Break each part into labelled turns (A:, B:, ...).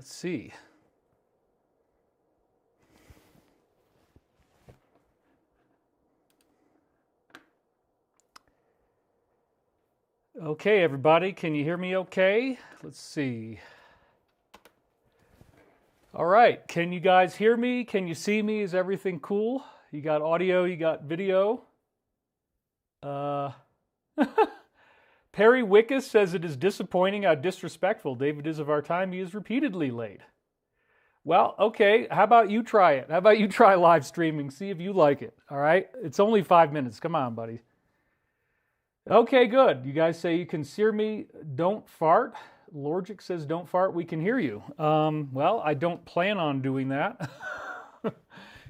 A: let's see. Okay, everybody, can you hear me okay? Let's see. All right, can you guys hear me? Can you see me? Is everything cool? You got audio, you got video? Perry Wickus says it is disappointing how disrespectful David is of our time. He is repeatedly late. Well, okay, how about you try it? How about you try live streaming? See if you like it, all right? It's only 5 minutes. Come on, buddy. Okay, good. You guys say you can hear me. Don't fart. Lorgic says don't fart. We can hear you. Well, I don't plan on doing that.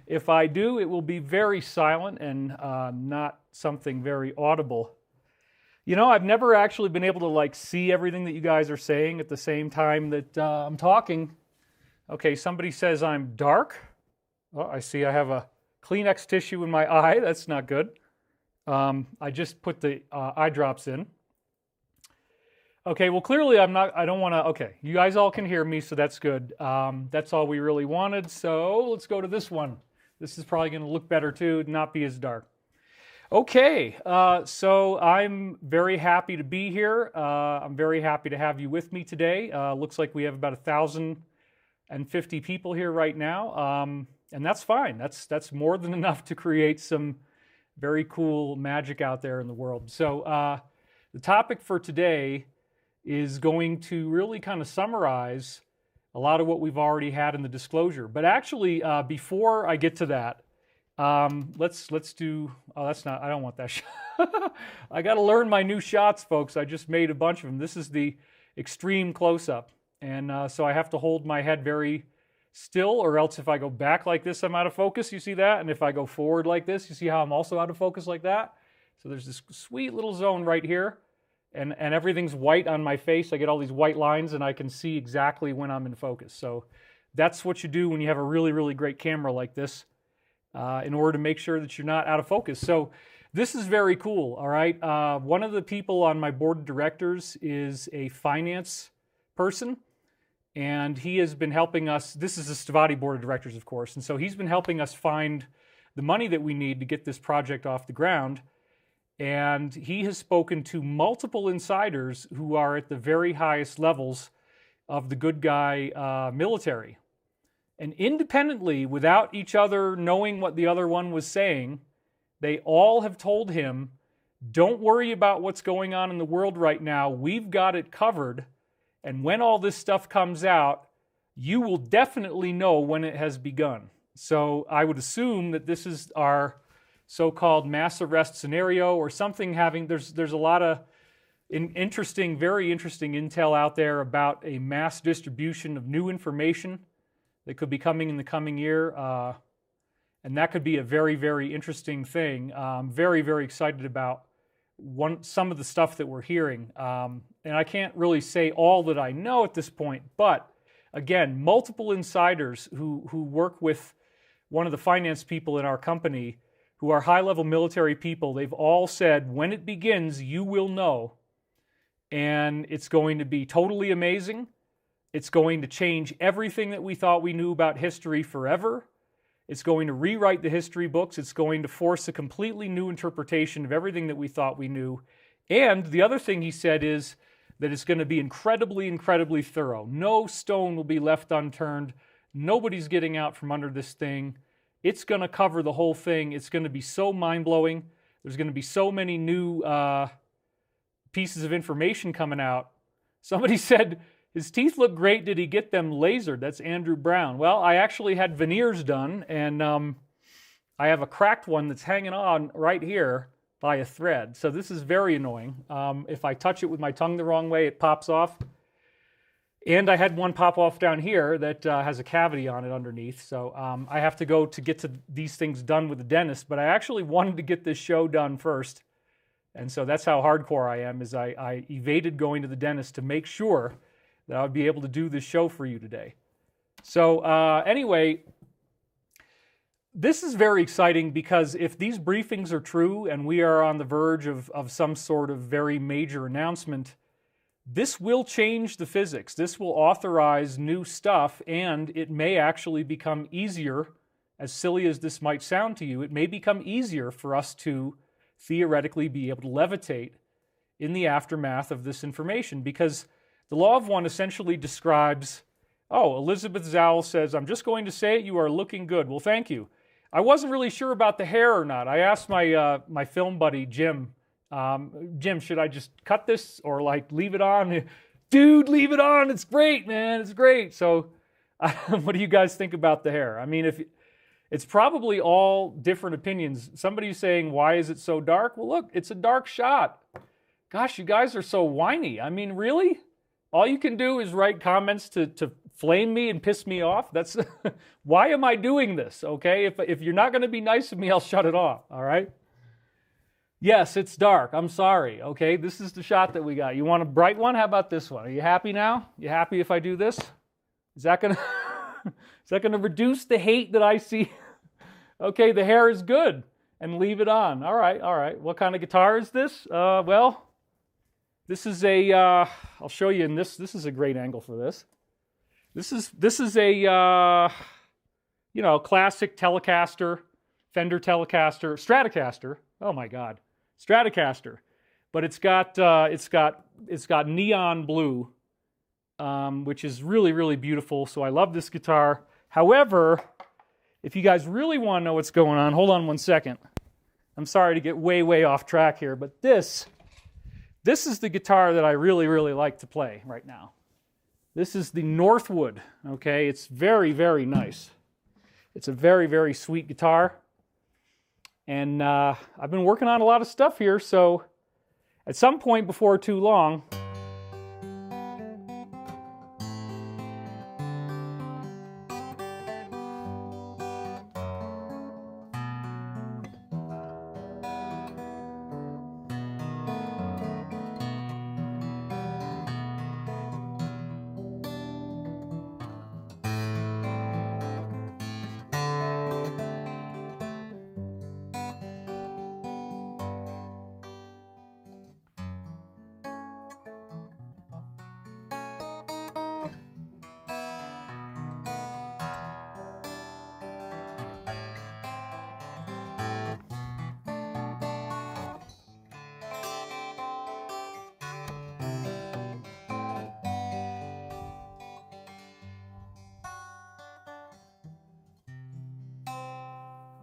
A: If I do, it will be very silent and not something very audible. You know, I've never actually been able to like see everything that you guys are saying at the same time that I'm talking. Okay, somebody says I'm dark. Oh, I see I have a Kleenex tissue in my eye. That's not good. I just put the eye drops in. Okay, well, clearly I don't want to, okay, you guys all can hear me, so that's good. That's all we really wanted, so let's go to this one. This is probably going to look better too, not be as dark. Okay, so I'm very happy to be here. I'm very happy to have you with me today. Looks like we have about 1,050 people here right now, and that's fine. That's more than enough to create some very cool magic out there in the world. So the topic for today is going to really kind of summarize a lot of what we've already had in the disclosure. But actually, before I get to that, let's do, oh, that's not, I don't want that shot. I got to learn my new shots, folks. I just made a bunch of them. This is the extreme close-up. And so I have to hold my head very still, or else if I go back like this, I'm out of focus. You see that? And if I go forward like this, you see how I'm also out of focus like that? So there's this sweet little zone right here, and everything's white on my face. I get all these white lines, and I can see exactly when I'm in focus. So that's what you do when you have a really, really great camera like this, in order to make sure that you're not out of focus. So this is very cool, all right? One of the people on my board of directors is a finance person, and he has been helping us. This is the Stavati board of directors, of course, and so he's been helping us find the money that we need to get this project off the ground. And he has spoken to multiple insiders who are at the very highest levels of the good guy military. And independently, without each other knowing what the other one was saying, they all have told him, don't worry about what's going on in the world right now. We've got it covered. And when all this stuff comes out, you will definitely know when it has begun. So I would assume that this is our so-called mass arrest scenario or something having, there's a lot of interesting, very interesting intel out there about a mass distribution of new information that could be coming in the coming year. And that could be a very, very interesting thing. I'm very, very excited about some of the stuff that we're hearing. And I can't really say all that I know at this point, but again, multiple insiders who work with one of the finance people in our company who are high-level military people, they've all said, when it begins, you will know. And it's going to be totally amazing. It's going to change everything that we thought we knew about history forever. It's going to rewrite the history books. It's going to force a completely new interpretation of everything that we thought we knew. And the other thing he said is that it's going to be incredibly, incredibly thorough. No stone will be left unturned. Nobody's getting out from under this thing. It's going to cover the whole thing. It's going to be so mind-blowing. There's going to be so many new pieces of information coming out. Somebody said, his teeth look great. Did he get them lasered? That's Andrew Brown. Well, I actually had veneers done, and I have a cracked one that's hanging on right here by a thread. So this is very annoying. If I touch it with my tongue the wrong way, it pops off. And I had one pop off down here that has a cavity on it underneath. So I have to go to get to these things done with the dentist. But I actually wanted to get this show done first. And so that's how hardcore I am, is I evaded going to the dentist to make sure that I would be able to do this show for you today. So anyway, this is very exciting because if these briefings are true and we are on the verge of some sort of very major announcement, this will change the physics. This will authorize new stuff, and it may actually become easier, as silly as this might sound to you, it may become easier for us to theoretically be able to levitate in the aftermath of this information, because the law of one essentially describes, oh, Elizabeth Zowell says, I'm just going to say it, you are looking good. Well, thank you. I wasn't really sure about the hair or not. I asked my film buddy, Jim, Jim, should I just cut this or like leave it on? Dude, leave it on. It's great, man. It's great. So what do you guys think about the hair? I mean, if it's probably all different opinions. Somebody's saying, why is it so dark? Well, look, it's a dark shot. Gosh, you guys are so whiny. I mean, really? All you can do is write comments to flame me and piss me off? That's why am I doing this, okay? If you're not going to be nice to me, I'll shut it off, all right? Yes, it's dark. I'm sorry, okay? This is the shot that we got. You want a bright one? How about this one? Are you happy now? You happy if I do this? Is that going to is that going to reduce the hate that I see? Okay, the hair is good, and leave it on. All right, all right. What kind of guitar is this? Well, this is a, I'll show you in this. This is a great angle for this. This is a, you know, classic Telecaster, Fender Telecaster, Stratocaster. Oh my God, Stratocaster. But it's got neon blue, which is really, really beautiful. So I love this guitar. However, if you guys really want to know what's going on, hold on one second. I'm sorry to get way, way off track here, but this is the guitar that I really, really like to play right now. This is the Northwood, okay? It's very, very nice. It's a very, very sweet guitar. And I've been working on a lot of stuff here, so at some point before too long,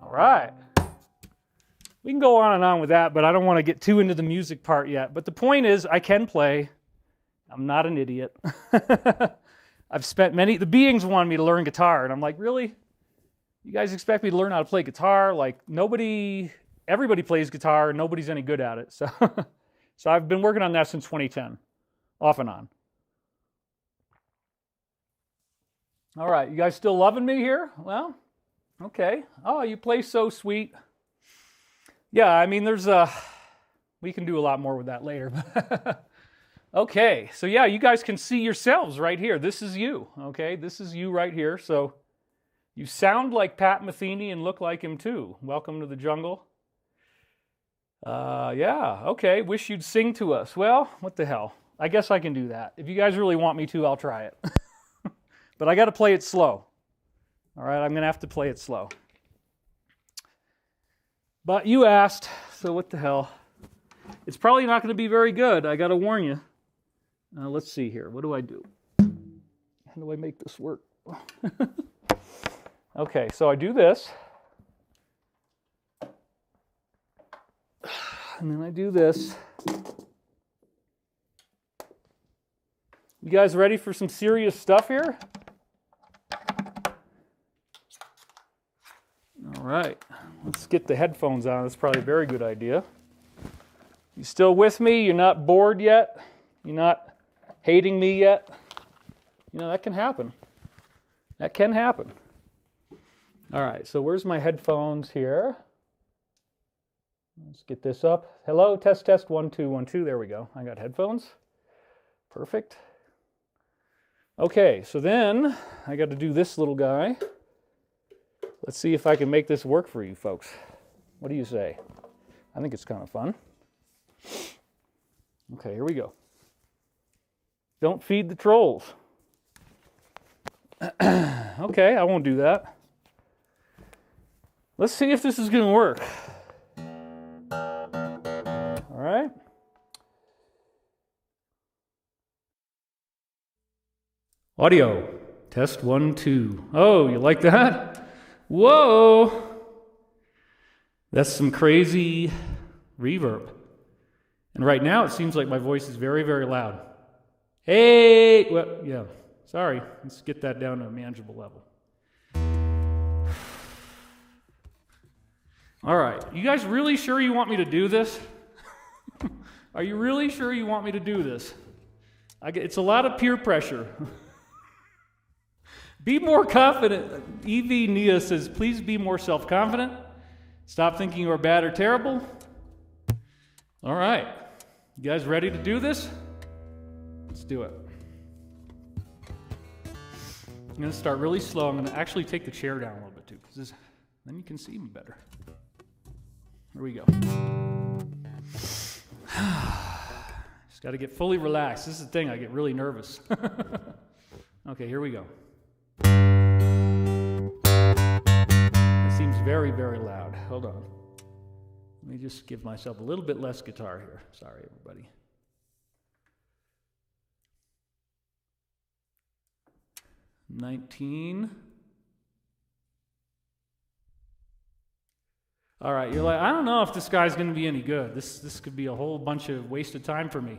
A: all right. We can go on and on with that, but I don't want to get too into the music part yet. But the point is, I can play. I'm not an idiot. I've spent the beings wanted me to learn guitar, and I'm like, really? You guys expect me to learn how to play guitar? Like, everybody plays guitar, and nobody's any good at it. So, so I've been working on that since 2010, off and on. All right, you guys still loving me here? Well, okay. Oh, you play so sweet. Yeah, I mean, we can do a lot more with that later. Okay, so yeah, you guys can see yourselves right here. This is you, okay? This is you right here. So you sound like Pat Metheny and look like him too. Welcome to the jungle. Yeah, okay, wish you'd sing to us. Well, what the hell? I guess I can do that. If you guys really want me to, I'll try it. But I got to play it slow. All right, I'm going to have to play it slow. But you asked, so what the hell? It's probably not going to be very good. I got to warn you. Let's see here. What do I do? How do I make this work? Okay, so I do this. And then I do this. You guys ready for some serious stuff here? All right, let's get the headphones on. That's probably a very good idea. You still with me? You're not bored yet? You're not hating me yet? You know, that can happen. That can happen. All right, so where's my headphones here? Let's get this up. Hello, test, test, 1, 2, 1, 2. There we go. I got headphones. Perfect. Okay, so then I got to do this little guy. Let's see if I can make this work for you folks. What do you say? I think it's kind of fun. Okay, here we go. Don't feed the trolls. Okay, I won't do that. Let's see if this is going to work. All right. Audio. Test 1, 2. Oh, you like that? Whoa! That's some crazy reverb. And right now it seems like my voice is very, very loud. Hey! Well, yeah. Sorry. Let's get that down to a manageable level. All right. You guys really sure you want me to do this? Are you really sure you want me to do this? It's a lot of peer pressure. Be more confident. E.V. Nia says, please be more self-confident. Stop thinking you are bad or terrible. All right. You guys ready to do this? Let's do it. I'm going to start really slow. I'm going to actually take the chair down a little bit too, because then you can see me better. Here we go. Just got to get fully relaxed. This is the thing, I get really nervous. Okay, here we go. It seems very, very loud. Hold on. Let me just give myself a little bit less guitar here. Sorry, everybody. $19. All right, you're like, I don't know if this guy's going to be any good. This could be a whole bunch of wasted time for me.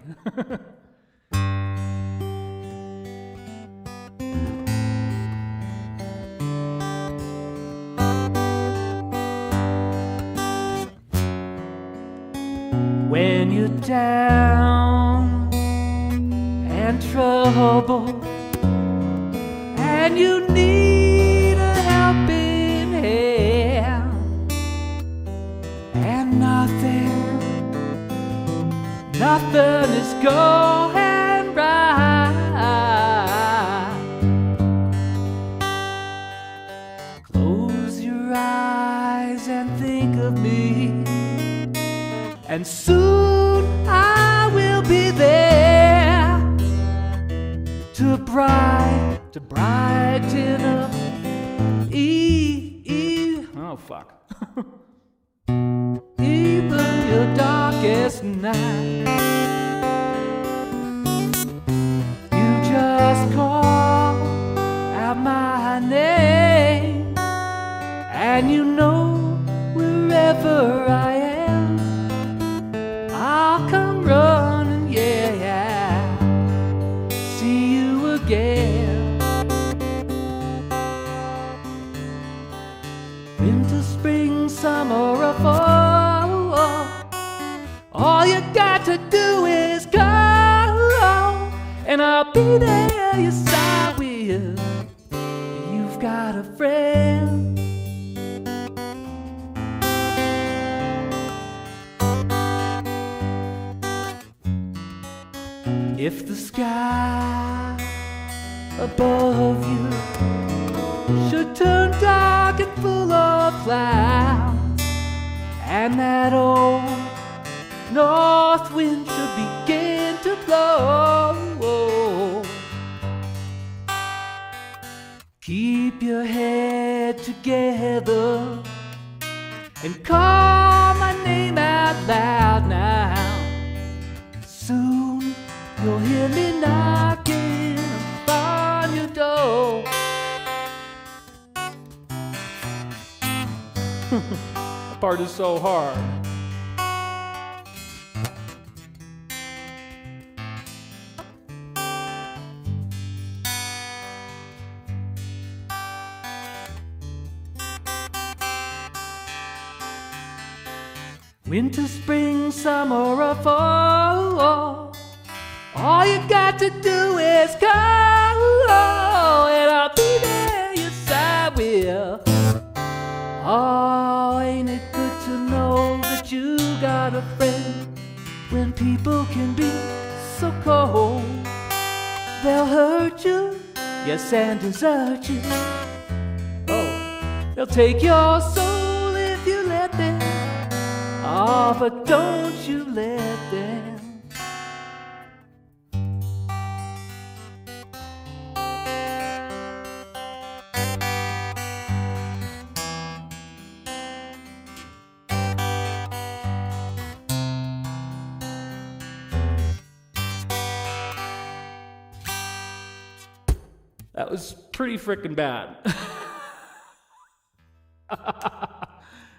A: When you're down and troubled and you need a helping hand, and nothing is going right, close your eyes and think of me, and soon I will be there to brighten up. Oh, fuck. Even your darkest night. You just call out my name, and you know wherever I am, I'll come running, yeah, see you again. Winter, spring, summer, or fall, all you got to do is call, and I'll be there, yes I will. You've got a friend. If the sky above you should turn dark and full of clouds, and that old north wind should begin to blow, keep your head together and call my name out loud now. Soon you'll hear me knocking on your door. That part is so hard. Winter, spring, summer, or fall, all you got to do is call, and I'll be there, yes I will. Oh, ain't it good to know that you got a friend when people can be so cold? They'll hurt you, yes, and desert you. Oh, they'll take your soul if you let them. Oh, but don't you let them. That was pretty freaking bad.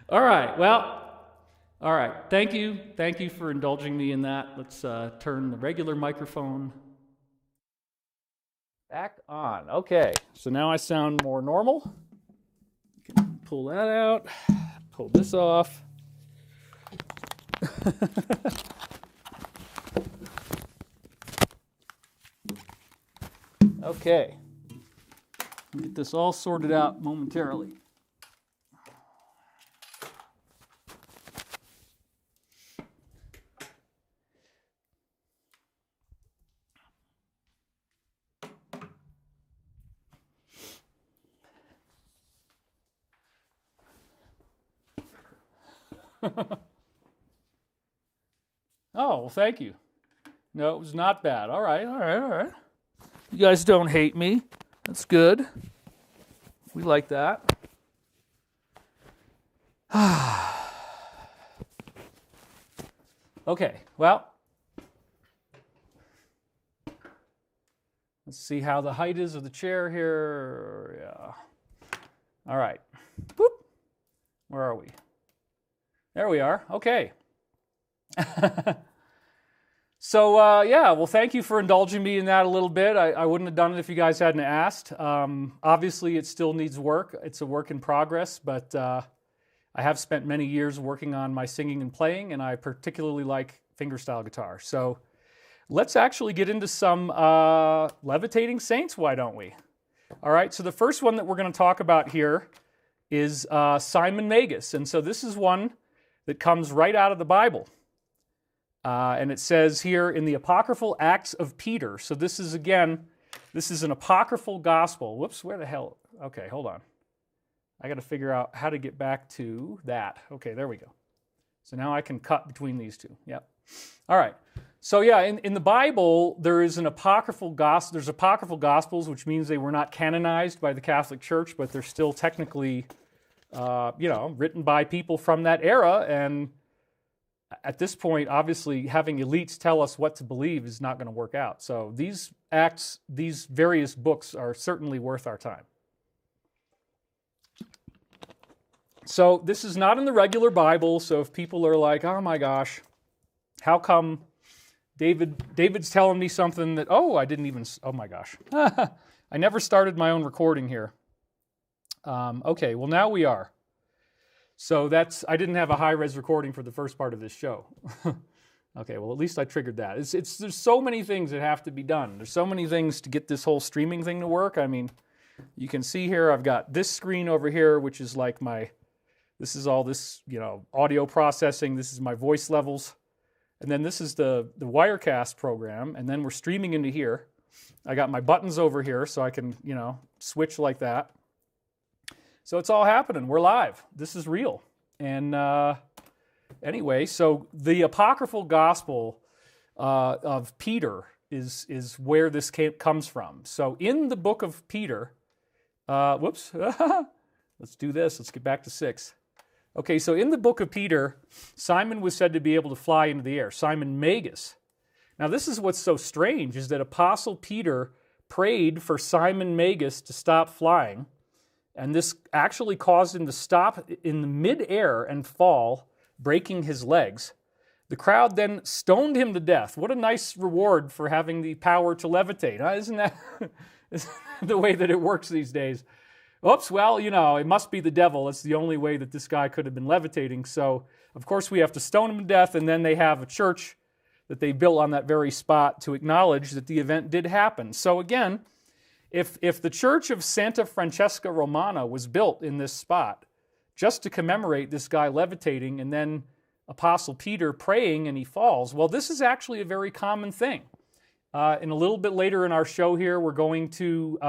A: All right, well, all right. Thank you. Thank you for indulging me in that. Let's turn the regular microphone back on. Okay, so now I sound more normal. Pull that out, pull this off. Okay, get this all sorted out momentarily. Oh, well, thank you. No, it was not bad. All right, all right, all right. You guys don't hate me. That's good. We like that. Okay, well, let's see how the height is of the chair here. Yeah. All right. Boop. Where are we? There we are. Okay. So, yeah, well, thank you for indulging me in that a little bit. I wouldn't have done it if you guys hadn't asked. Obviously, it still needs work. It's a work in progress, but I have spent many years working on my singing and playing, and I particularly like fingerstyle guitar. So let's actually get into some Levitating Saints, why don't we? All right, so the first one that we're going to talk about here is Simon Magus. And so this is one that comes right out of the Bible. And it says here in the apocryphal Acts of Peter. So this is, again, this is an apocryphal gospel. Whoops, where the hell? Okay, hold on. I got to figure out how to get back to that. Okay, there we go. So now I can cut between these two. Yep. All right. So yeah, in the Bible, there is an apocryphal gospel. There's apocryphal gospels, which means they were not canonized by the Catholic Church, but they're still technically, written by people from that era. And at this point, obviously, having elites tell us what to believe is not going to work out. So these acts, these various books are certainly worth our time. So this is not in the regular Bible, so if people are like, oh my gosh, how come David's telling me something that, oh my gosh. I never started my own recording here. Okay, well now we are. So I didn't have a high-res recording for the first part of this show. Okay, well at least I triggered that. There's so many things that have to be done. There's so many things to get this whole streaming thing to work. I mean, you can see here I've got this screen over here, which is like this is all this, audio processing. This is my voice levels. And then this is the Wirecast program, and then we're streaming into here. I got my buttons over here so I can, switch like that. So it's all happening. We're live. This is real. And anyway, so the apocryphal gospel of Peter is where this comes from. So in the book of Peter, let's do this. Let's get back to 6. Okay, so in the book of Peter, Simon was said to be able to fly into the air. Simon Magus. Now this is what's so strange, is that Apostle Peter prayed for Simon Magus to stop flying. And this actually caused him to stop in midair and fall, breaking his legs. The crowd then stoned him to death. What a nice reward for having the power to levitate. Huh? Isn't that the way that it works these days? Oops, well, it must be the devil. It's the only way that this guy could have been levitating. So, of course, we have to stone him to death, and then they have a church that they built on that very spot to acknowledge that the event did happen. So, again, if the church of Santa Francesca Romana was built in this spot just to commemorate this guy levitating and then Apostle Peter praying and he falls, well, this is actually a very common thing. And a little bit later in our show here, we're going to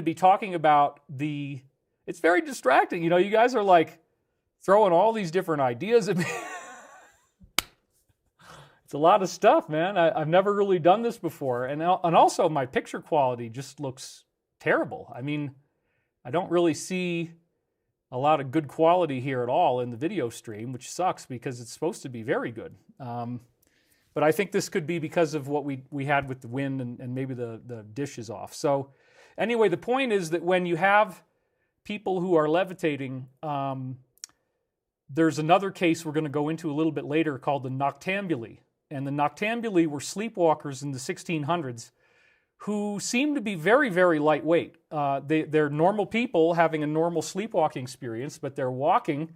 A: be talking about it's very distracting. You guys are like throwing all these different ideas at me. It's a lot of stuff, man. I've never really done this before. And also my picture quality just looks terrible. I mean, I don't really see a lot of good quality here at all in the video stream, which sucks because it's supposed to be very good. But But I think this could be because of what we had with the wind and maybe the dish is off. So anyway, the point is that when you have people who are levitating, there's another case we're going to go into a little bit later called the noctambuli. And the noctambuli were sleepwalkers in the 1600s who seem to be very, very lightweight. They're normal people having a normal sleepwalking experience, but they're walking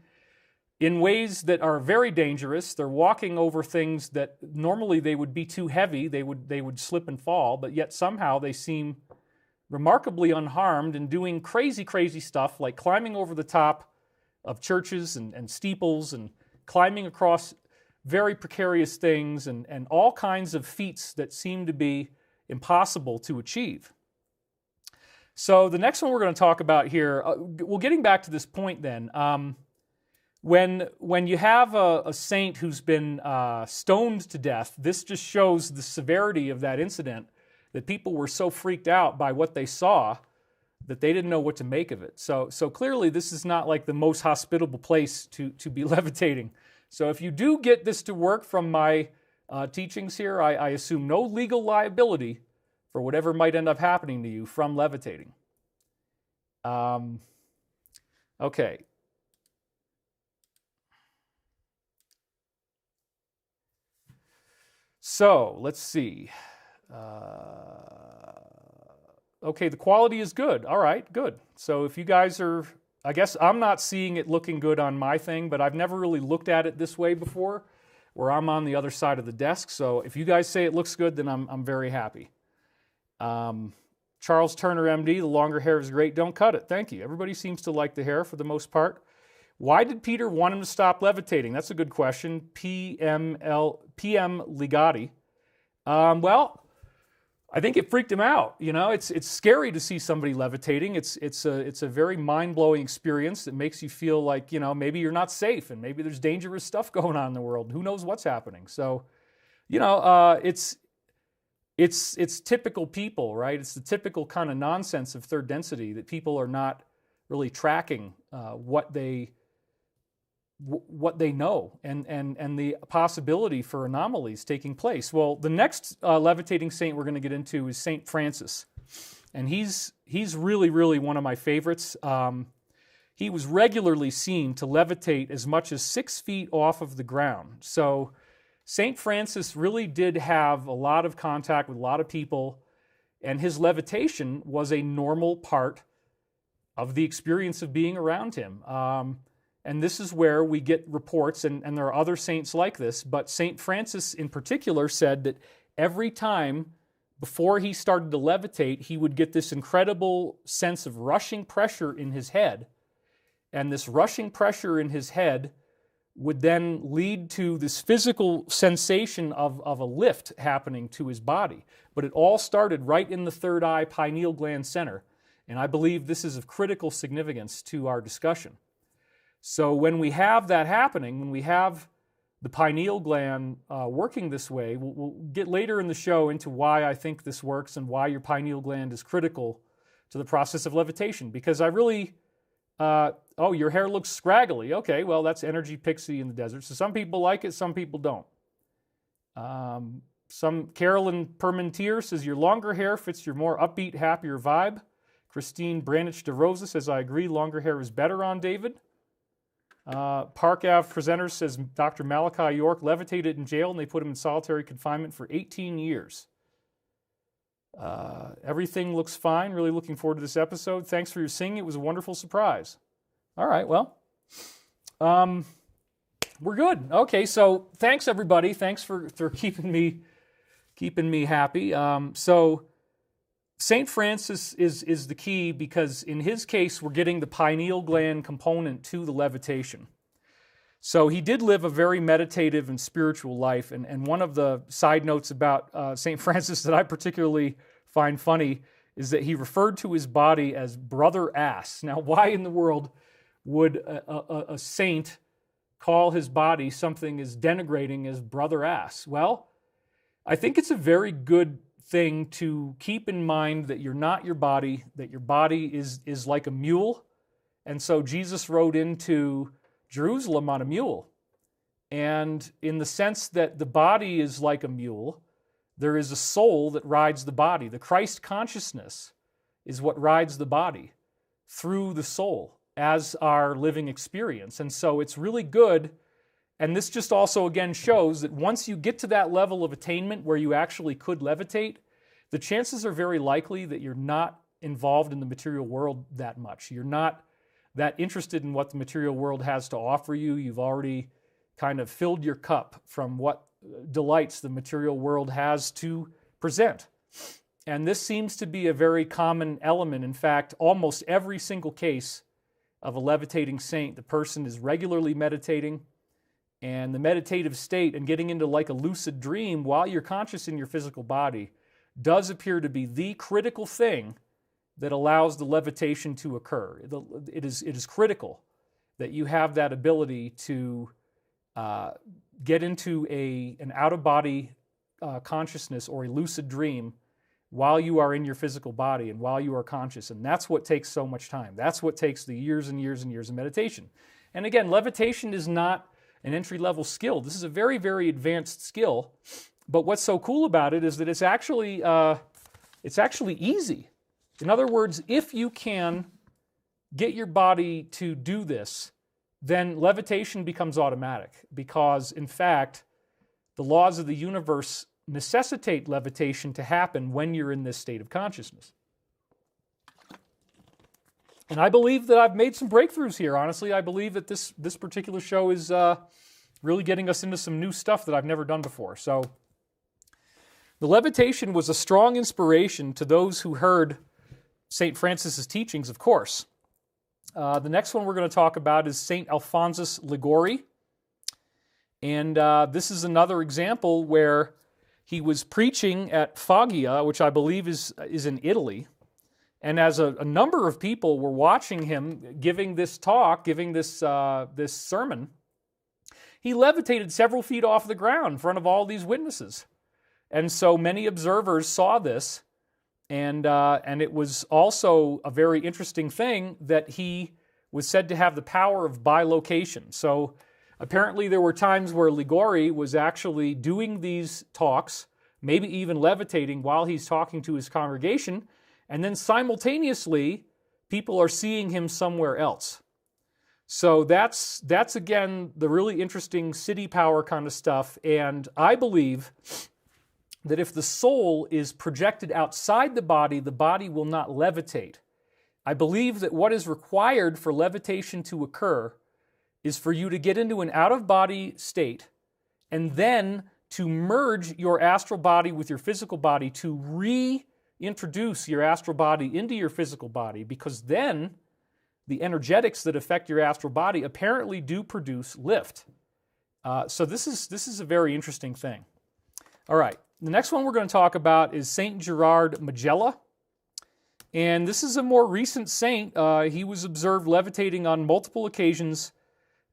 A: in ways that are very dangerous. They're walking over things that normally they would be too heavy. They would slip and fall, but yet somehow they seem remarkably unharmed and doing crazy, crazy stuff like climbing over the top of churches and steeples and climbing across very precarious things and all kinds of feats that seem to be impossible to achieve. So the next one we're going to talk about here, well, getting back to this point then, when you have a saint who's been stoned to death, this just shows the severity of that incident, that people were so freaked out by what they saw that they didn't know what to make of it. So clearly this is not like the most hospitable place to be levitating. So if you do get this to work from my teachings here, I assume no legal liability for whatever might end up happening to you from levitating. Okay. So let's see. Okay, the quality is good. All right, good. So if you guys are, I guess I'm not seeing it looking good on my thing, but I've never really looked at it this way before, where I'm on the other side of the desk. So if you guys say it looks good, then I'm very happy. Charles Turner, MD, the longer hair is great. Don't cut it. Thank you. Everybody seems to like the hair for the most part. Why did Peter want him to stop levitating? That's a good question. PM Ligati. Well, I think it freaked him out. You know, it's scary to see somebody levitating. It's a very mind-blowing experience that makes you feel like, you know, maybe you're not safe and maybe there's dangerous stuff going on in the world. Who knows what's happening? So, you know, it's typical people, right? It's the typical kind of nonsense of third density that people are not really tracking what they know and the possibility for anomalies taking place. Well, the next levitating saint we're going to get into is Saint Francis, and he's really, really one of my favorites. He was regularly seen to levitate as much as 6 feet off of the ground. So Saint Francis really did have a lot of contact with a lot of people, and his levitation was a normal part of the experience of being around him. And this is where we get reports, and there are other saints like this, but St. Francis in particular said that every time before he started to levitate, he would get this incredible sense of rushing pressure in his head. And this rushing pressure in his head would then lead to this physical sensation of a lift happening to his body. But it all started right in the third eye pineal gland center. And I believe this is of critical significance to our discussion. So when we have that happening, when we have the pineal gland working this way, we'll get later in the show into why I think this works and why your pineal gland is critical to the process of levitation. Because I really, oh, your hair looks scraggly. Okay, well, that's energy pixie in the desert. So some people like it, some people don't. Carolyn Permentier says, your longer hair fits your more upbeat, happier vibe. Christine Branich de Rosa says, I agree, longer hair is better on David. Park Ave Presenter says Dr. Malachi York levitated in jail and they put him in solitary confinement for 18 years. Everything looks fine. Really looking forward to this episode. Thanks for your singing. It was a wonderful surprise. All right, well, we're good. Okay, so thanks everybody. Thanks for keeping me happy. So St. Francis is the key because in his case, we're getting the pineal gland component to the levitation. So he did live a very meditative and spiritual life. And one of the side notes about St. Francis that I particularly find funny is that he referred to his body as brother ass. Now, why in the world would a saint call his body something as denigrating as brother ass? Well, I think it's a very good thing to keep in mind that you're not your body, that your body is like a mule. And so Jesus rode into Jerusalem on a mule. And in the sense that the body is like a mule, there is a soul that rides the body. The Christ consciousness is what rides the body through the soul as our living experience. And so it's really good. And this just also again shows that once you get to that level of attainment where you actually could levitate, the chances are very likely that you're not involved in the material world that much. You're not that interested in what the material world has to offer you. You've already kind of filled your cup from what delights the material world has to present. And this seems to be a very common element. In fact, almost every single case of a levitating saint, the person is regularly meditating, and the meditative state and getting into like a lucid dream while you're conscious in your physical body does appear to be the critical thing that allows the levitation to occur. It is critical that you have that ability to get into an out-of-body consciousness or a lucid dream while you are in your physical body and while you are conscious. And that's what takes so much time. That's what takes the years and years and years of meditation. And again, levitation is not an entry-level skill. This is a very, very advanced skill. But what's so cool about it is that it's actually easy. In other words, if you can get your body to do this, then levitation becomes automatic because, in fact, the laws of the universe necessitate levitation to happen when you're in this state of consciousness. And I believe that I've made some breakthroughs here, honestly. I believe that this particular show is really getting us into some new stuff that I've never done before. So the levitation was a strong inspiration to those who heard St. Francis's teachings, of course. The next one we're going to talk about is St. Alphonsus Liguori. And this is another example where he was preaching at Foggia, which I believe is in Italy. And as a number of people were watching him giving this talk, giving this sermon, he levitated several feet off the ground in front of all these witnesses. And so many observers saw this. And it was also a very interesting thing that he was said to have the power of bilocation. So apparently there were times where Liguori was actually doing these talks, maybe even levitating while he's talking to his congregation, and then simultaneously people are seeing him somewhere else. So that's again the really interesting city power kind of stuff. And I believe that if the soul is projected outside the body will not levitate. I believe that what is required for levitation to occur is for you to get into an out-of-body state and then to merge your astral body with your physical body, to reintroduce your astral body into your physical body, because then the energetics that affect your astral body apparently do produce lift. So this is a very interesting thing. All right. The next one we're going to talk about is Saint Gerard Majella. And this is a more recent saint. He was observed levitating on multiple occasions.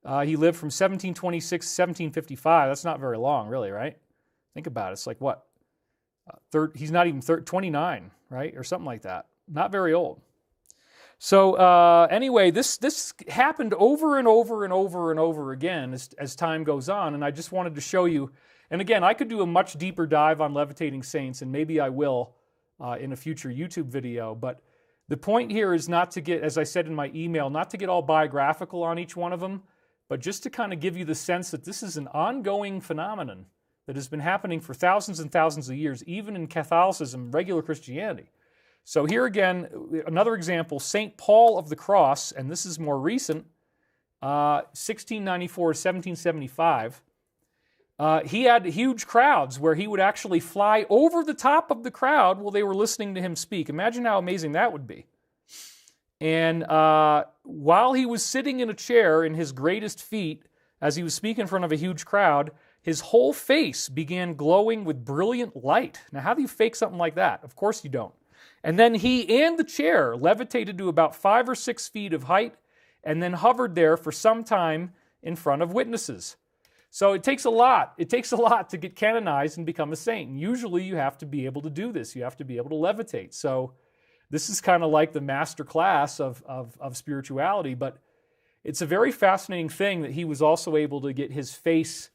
A: He lived from 1726 to 1755. That's not very long, really, right? Think about it. It's like what? He's not even 29, right? Or something like that. Not very old. So anyway, this happened over and over and over and over again as time goes on. And I just wanted to show you. And again, I could do a much deeper dive on levitating saints, and maybe I will in a future YouTube video. But the point here is not to get, as I said in my email, not to get all biographical on each one of them, but just to kind of give you the sense that this is an ongoing phenomenon that has been happening for thousands and thousands of years, even in Catholicism, regular Christianity. So here again, another example, St. Paul of the Cross, and this is more recent, 1694 to 1775. He had huge crowds where he would actually fly over the top of the crowd while they were listening to him speak. Imagine how amazing that would be. And while he was sitting in a chair in his greatest feat, as he was speaking in front of a huge crowd, his whole face began glowing with brilliant light. Now, how do you fake something like that? Of course you don't. And then he and the chair levitated to about 5 or 6 feet of height and then hovered there for some time in front of witnesses. So it takes a lot. It takes a lot to get canonized and become a saint. And usually you have to be able to do this. You have to be able to levitate. So this is kind of like the master class of spirituality. But it's a very fascinating thing that he was also able to get his face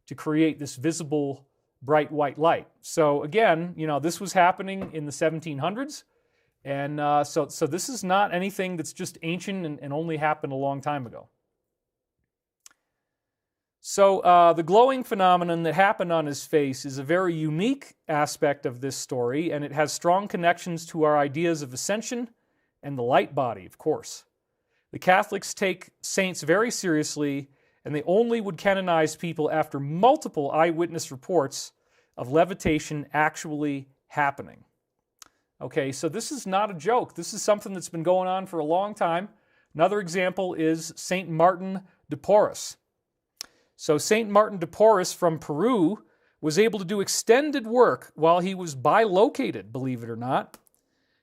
A: to create this visible, bright white light. So again, this was happening in the 1700s. And so this is not anything that's just ancient and only happened a long time ago. So the glowing phenomenon that happened on his face is a very unique aspect of this story, and it has strong connections to our ideas of ascension and the light body, of course. The Catholics take saints very seriously, and they only would canonize people after multiple eyewitness reports of levitation actually happening. Okay, so this is not a joke. This is something that's been going on for a long time. Another example is Saint Martin de Porres. So Saint Martin de Porres from Peru was able to do extended work while he was bilocated, believe it or not.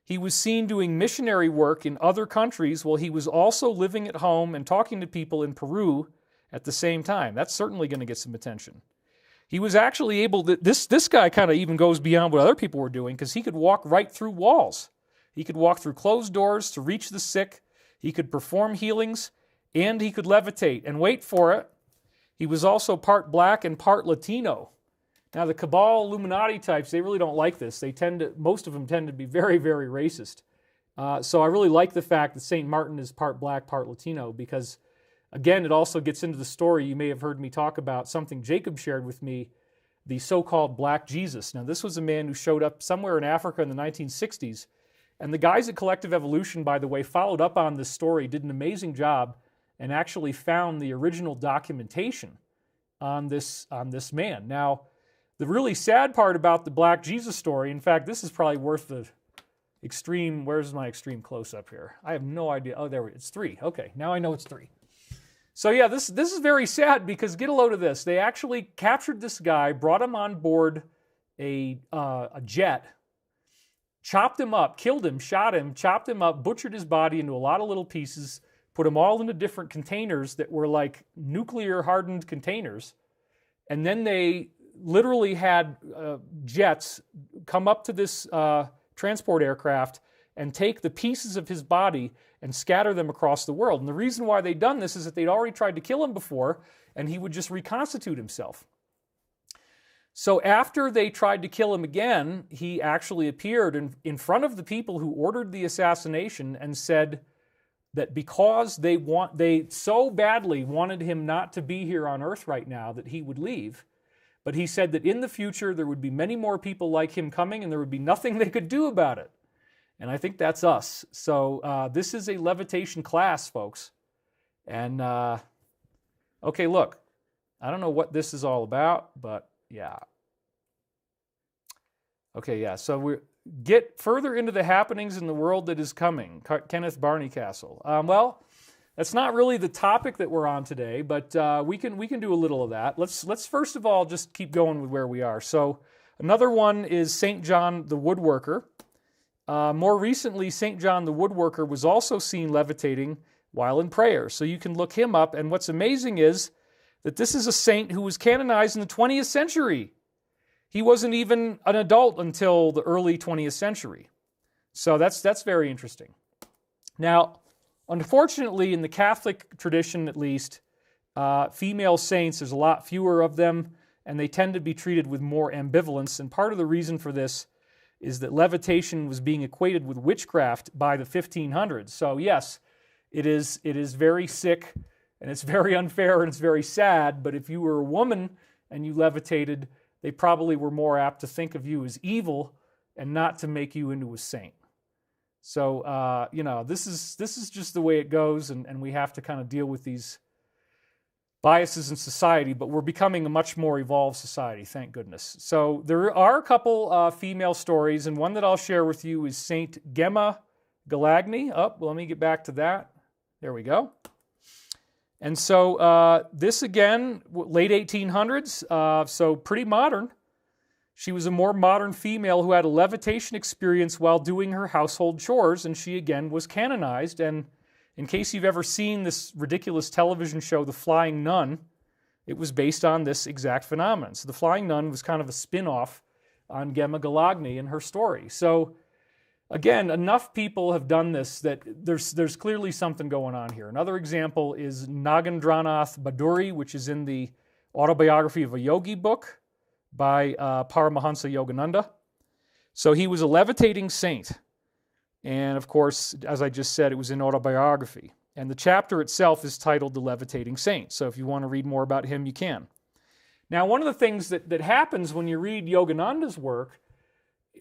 A: He was seen doing missionary work in other countries while he was also living at home and talking to people in Peru at the same time. That's certainly going to get some attention. He was actually able to, this guy kind of even goes beyond what other people were doing, because he could walk right through walls. He could walk through closed doors to reach the sick. He could perform healings, and he could levitate. And wait for it, he was also part black and part Latino. Now, the Cabal Illuminati types, they really don't like this. Most of them tend to be very, very racist. So I really like the fact that St. Martin is part black, part Latino, because, again, it also gets into the story you may have heard me talk about, something Jacob shared with me, the so-called Black Jesus. Now, this was a man who showed up somewhere in Africa in the 1960s, and the guys at Collective Evolution, by the way, followed up on this story, did an amazing job, and actually found the original documentation on this man. Now, the really sad part about the Black Jesus story, in fact, this is probably worth the extreme, where's my extreme close-up here? I have no idea. Oh, there we go. It's 3. Okay, now I know it's 3. So yeah, this is very sad, because get a load of this. They actually captured this guy, brought him on board a jet, chopped him up, killed him, shot him, chopped him up, butchered his body into a lot of little pieces, put them all into different containers that were like nuclear-hardened containers, and then they literally had jets come up to this transport aircraft and take the pieces of his body and scatter them across the world. And the reason why they'd done this is that they'd already tried to kill him before, and he would just reconstitute himself. So after they tried to kill him again, he actually appeared in front of the people who ordered the assassination and said that because they so badly wanted him not to be here on Earth right now that he would leave. But he said that in the future there would be many more people like him coming, and there would be nothing they could do about it. And I think that's us. So this is a levitation class, folks. And, okay, look, I don't know what this is all about, but yeah. Okay, yeah, so we get further into the happenings in the world that is coming. Kenneth Barneycastle. Well, that's not really the topic that we're on today, but we can do a little of that. Let's first of all just keep going with where we are. So another one is St. John the Woodworker. More recently, St. John the Woodworker was also seen levitating while in prayer. So you can look him up. And what's amazing is that this is a saint who was canonized in the 20th century. He wasn't even an adult until the early 20th century. So that's very interesting. Now, unfortunately, in the Catholic tradition at least, female saints, there's a lot fewer of them, and they tend to be treated with more ambivalence. And part of the reason for this is that levitation was being equated with witchcraft by the 1500s. So yes, it is very sick, and it's very unfair, and it's very sad, but if you were a woman and you levitated, they probably were more apt to think of you as evil and not to make you into a saint. So, this is just the way it goes, and we have to kind of deal with these biases in society, but we're becoming a much more evolved society, thank goodness. So there are a couple female stories, and one that I'll share with you is Saint Gemma Galagni. Let me get back to that. There we go. And so this again, late 1800s, so pretty modern. She was a more modern female who had a levitation experience while doing her household chores, and she again was canonized. And in case you've ever seen this ridiculous television show, The Flying Nun, it was based on this exact phenomenon. So The Flying Nun was kind of a spin-off on Gemma Galagni and her story. So Again, enough people have done this that there's clearly something going on here. Another example is Nagendranath Baduri, which is in the Autobiography of a Yogi book by Paramahansa Yogananda. So he was a levitating saint. And of course, as I just said, it was in autobiography. And the chapter itself is titled The Levitating Saint. So if you want to read more about him, you can. Now, one of the things that happens when you read Yogananda's work,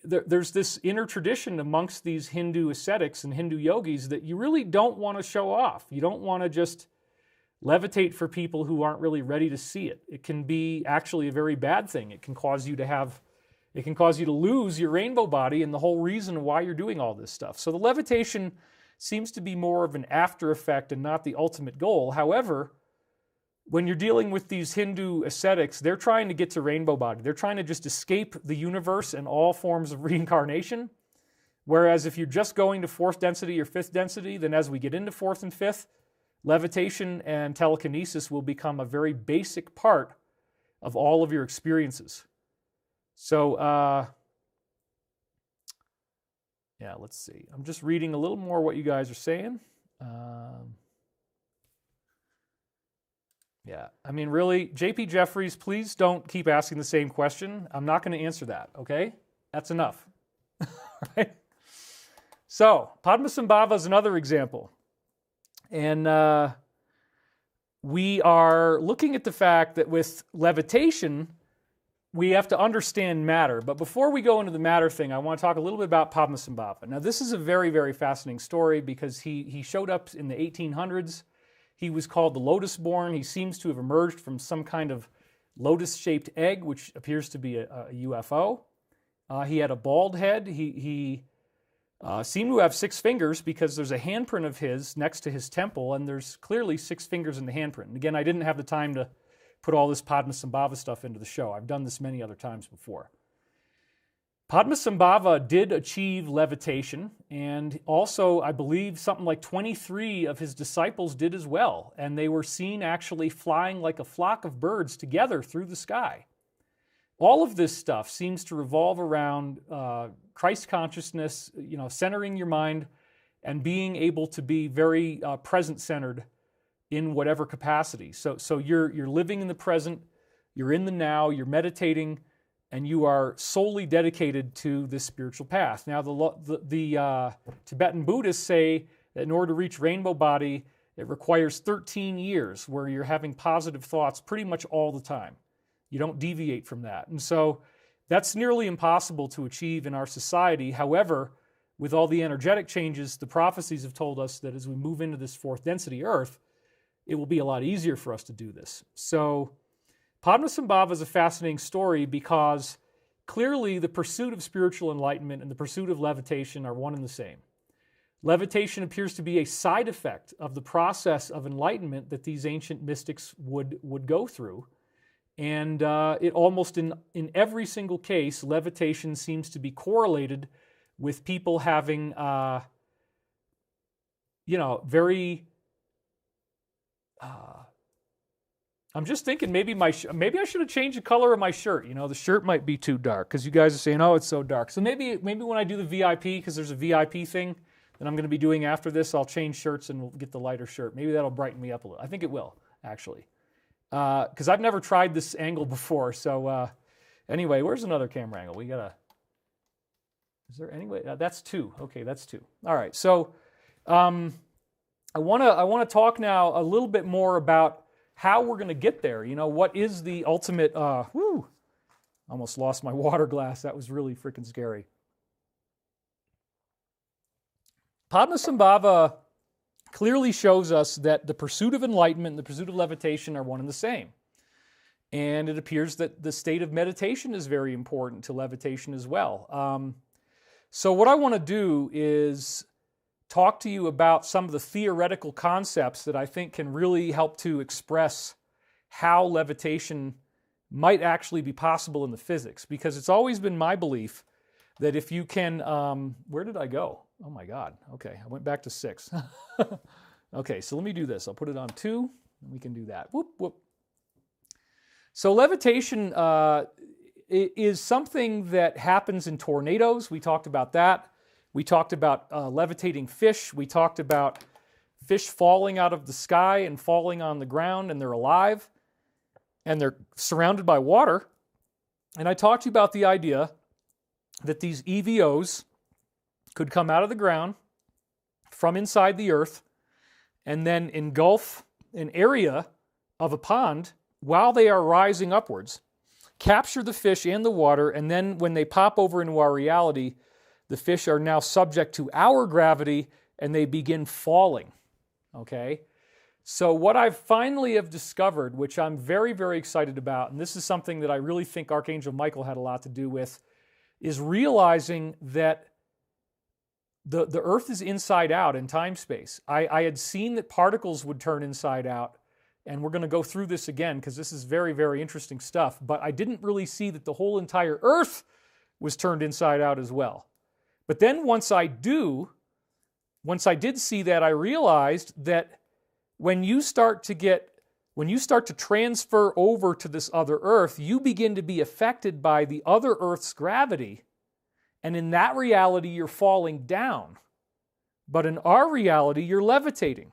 A: there's this inner tradition amongst these Hindu ascetics and Hindu yogis that you really don't want to show off. You don't want to just levitate for people who aren't really ready to see it. It can be actually a very bad thing. It can cause you to lose your rainbow body and the whole reason why you're doing all this stuff. So the levitation seems to be more of an after effect and not the ultimate goal. However, when you're dealing with these Hindu ascetics, they're trying to get to rainbow body. They're trying to just escape the universe and all forms of reincarnation. Whereas if you're just going to fourth density or fifth density, then as we get into fourth and fifth, levitation and telekinesis will become a very basic part of all of your experiences. So, yeah, let's see. I'm just reading a little more what you guys are saying. Yeah, I mean, really, JP Jeffries, please don't keep asking the same question. I'm not going to answer that, okay? That's enough. Right? So, Padmasambhava is another example. And we are looking at the fact that with levitation, we have to understand matter. But before we go into the matter thing, I want to talk a little bit about Padmasambhava. Now, this is a very, very fascinating story because he showed up in the 1800s. He was called the Lotus-born. He seems to have emerged from some kind of lotus-shaped egg, which appears to be a UFO. He had a bald head. He seemed to have 6 fingers because there's a handprint of his next to his temple, and there's clearly 6 fingers in the handprint. And again, I didn't have the time to put all this Padmasambhava stuff into the show. I've done this many other times before. Padmasambhava did achieve levitation, and also, I believe, something like 23 of his disciples did as well, and they were seen actually flying like a flock of birds together through the sky. All of this stuff seems to revolve around Christ consciousness, centering your mind and being able to be very present-centered in whatever capacity. So you're living in the present, you're in the now, you're meditating, and you are solely dedicated to this spiritual path. Now, the Tibetan Buddhists say that in order to reach rainbow body, it requires 13 years where you're having positive thoughts pretty much all the time. You don't deviate from that. And so that's nearly impossible to achieve in our society. However, with all the energetic changes, the prophecies have told us that as we move into this fourth density Earth, it will be a lot easier for us to do this. So Padmasambhava is a fascinating story because clearly the pursuit of spiritual enlightenment and the pursuit of levitation are one and the same. Levitation appears to be a side effect of the process of enlightenment that these ancient mystics would go through. And it almost in every single case, levitation seems to be correlated with people having, very... I'm just thinking maybe I should have changed the color of my shirt. The shirt might be too dark because you guys are saying, oh, it's so dark. So maybe when I do the VIP, because there's a VIP thing that I'm going to be doing after this, I'll change shirts and we'll get the lighter shirt.Maybe that'll brighten me up a little. I think it will, actually. Because I've never tried this angle before. So anyway, where's another camera angle? Is there anyway? That's 2. Okay, that's 2. All right. So I want to talk now a little bit more about how we're going to get there. What is the ultimate, almost lost my water glass. That was really freaking scary. Padmasambhava clearly shows us that the pursuit of enlightenment and the pursuit of levitation are one and the same. And it appears that the state of meditation is very important to levitation as well. So what I want to do is talk to you about some of the theoretical concepts that I think can really help to express how levitation might actually be possible in the physics. Because it's always been my belief that if you can... where did I go? Oh my God. Okay, I went back to 6. Okay, so let me do this. I'll put it on 2, and we can do that. Whoop, whoop. So levitation is something that happens in tornadoes. We talked about that. We talked about levitating fish. We talked about fish falling out of the sky and falling on the ground, and they're alive, and they're surrounded by water. And I talked to you about the idea that these EVOs could come out of the ground from inside the earth and then engulf an area of a pond while they are rising upwards, capture the fish and the water, and then when they pop over into our reality, the fish are now subject to our gravity and they begin falling, okay? So what I finally have discovered, which I'm very, very excited about, and this is something that I really think Archangel Michael had a lot to do with, is realizing that the earth is inside out in time-space. I had seen that particles would turn inside out, and we're going to go through this again because this is very, very interesting stuff, but I didn't really see that the whole entire earth was turned inside out as well. But then once I did see that, I realized that when you start to transfer over to this other earth, you begin to be affected by the other earth's gravity. And in that reality, you're falling down. But in our reality, you're levitating.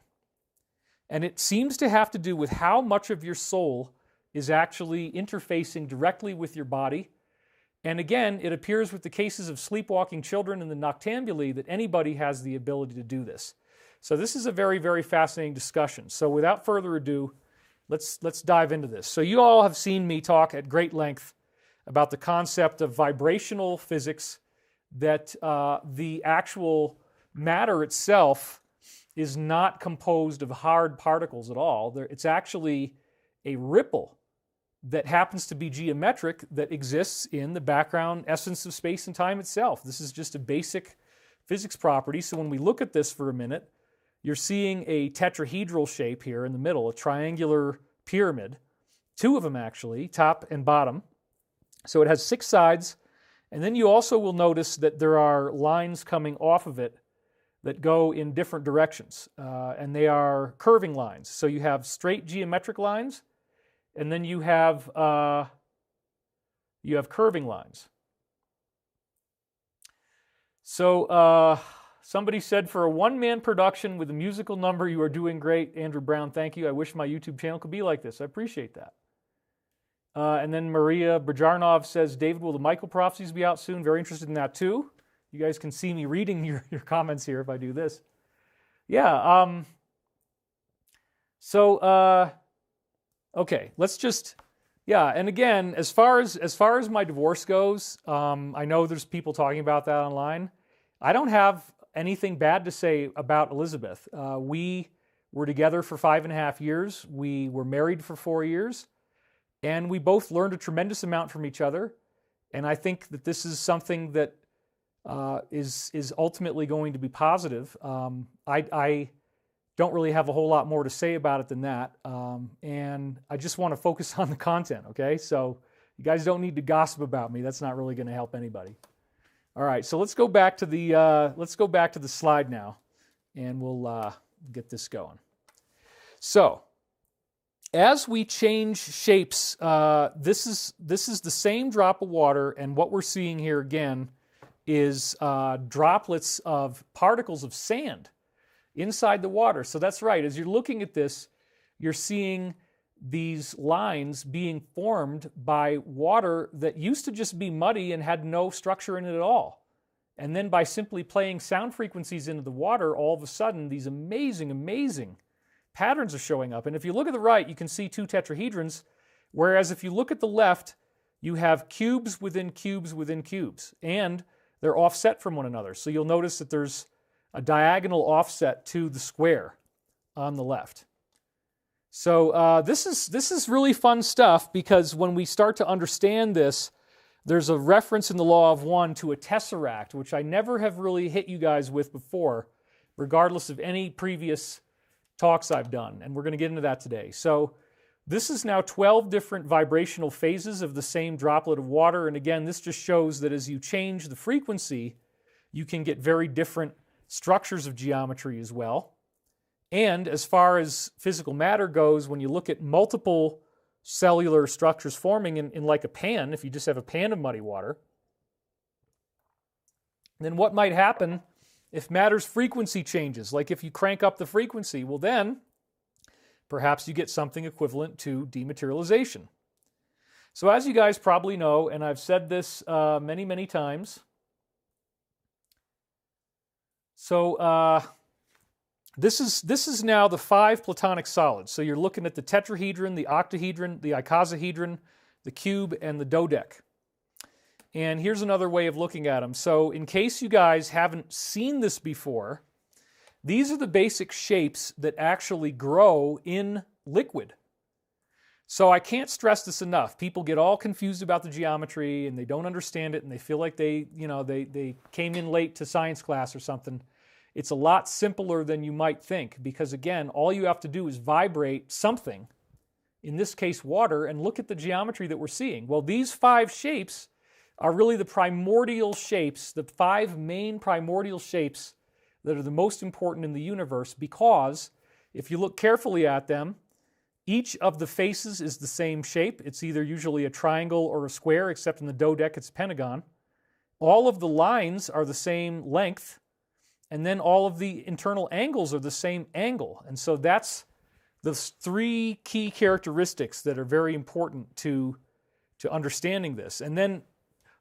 A: And it seems to have to do with how much of your soul is actually interfacing directly with your body. And again, it appears with the cases of sleepwalking children and the noctambulae that anybody has the ability to do this. So this is a very, very fascinating discussion. So without further ado, let's dive into this. So you all have seen me talk at great length about the concept of vibrational physics, that the actual matter itself is not composed of hard particles at all. It's actually a ripple that happens to be geometric that exists in the background essence of space and time itself. This is just a basic physics property. So when we look at this for a minute, you're seeing a tetrahedral shape here in the middle, a triangular pyramid, two of them actually, top and bottom. So it has 6 sides, and then you also will notice that there are lines coming off of it that go in different directions, and they are curving lines. So you have straight geometric lines, and then you have curving lines. So somebody said, for a one-man production with a musical number, you are doing great. Andrew Brown, thank you. I wish my YouTube channel could be like this. I appreciate that. And then Maria Bajarnov says, David, will the Michael prophecies be out soon? Very interested in that too. You guys can see me reading your comments here if I do this. Yeah. Okay. Let's just. Yeah. And again, as far as my divorce goes, I know there's people talking about that online. I don't have anything bad to say about Elizabeth. We were together for 5.5 years. We were married for 4 years, and we both learned a tremendous amount from each other. And I think that this is something that is ultimately going to be positive. I don't really have a whole lot more to say about it than that, and I just want to focus on the content. Okay, so you guys don't need to gossip about me. That's not really going to help anybody. All right, so let's go back to the slide now, and we'll get this going. So, as we change shapes, this is the same drop of water, and what we're seeing here again is droplets of particles of sand inside the water. So that's right. As you're looking at this, you're seeing these lines being formed by water that used to just be muddy and had no structure in it at all. And then by simply playing sound frequencies into the water, all of a sudden these amazing, amazing patterns are showing up. And if you look at the right, you can see 2 tetrahedrons, whereas if you look at the left, you have cubes within cubes within cubes, and they're offset from one another. So you'll notice that there's a diagonal offset to the square on the left. So this is really fun stuff, because when we start to understand this, there's a reference in the Law of One to a tesseract, which I never have really hit you guys with before, regardless of any previous talks I've done, and we're going to get into that today. So this is now 12 different vibrational phases of the same droplet of water, and again, this just shows that as you change the frequency, you can get very different structures of geometry as well. And as far as physical matter goes, when you look at multiple cellular structures forming in like a pan, if you just have a pan of muddy water, then what might happen If matter's frequency changes, like if you crank up the frequency, well then, perhaps you get something equivalent to dematerialization. So as you guys probably know, and I've said this many, many times, so this is now the 5 Platonic solids. So you're looking at the tetrahedron, the octahedron, the icosahedron, the cube, and the dodeca. And here's another way of looking at them. So in case you guys haven't seen this before, these are the basic shapes that actually grow in liquid. So I can't stress this enough. People get all confused about the geometry and they don't understand it and they feel like they came in late to science class or something. It's a lot simpler than you might think because, again, all you have to do is vibrate something, in this case water, and look at the geometry that we're seeing. Well, these 5 shapes are really the primordial shapes, the 5 main primordial shapes that are the most important in the universe, because if you look carefully at them, each of the faces is the same shape. It's either usually a triangle or a square, except in the dodeca it's a pentagon. All of the lines are the same length, and then all of the internal angles are the same angle. And so that's the 3 key characteristics that are very important to understanding this. And then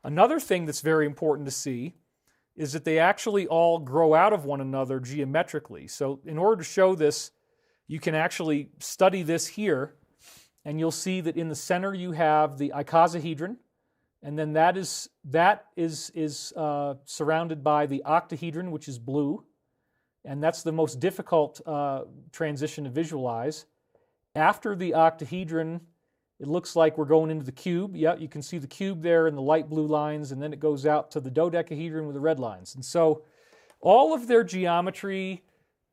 A: another thing that's very important to see is that they actually all grow out of one another geometrically. So in order to show this, you can actually study this here, and you'll see that in the center you have the icosahedron, and then that is surrounded by the octahedron, which is blue, and that's the most difficult transition to visualize. After the octahedron, it looks like we're going into the cube. Yeah, you can see the cube there in the light blue lines, and then it goes out to the dodecahedron with the red lines. And so all of their geometry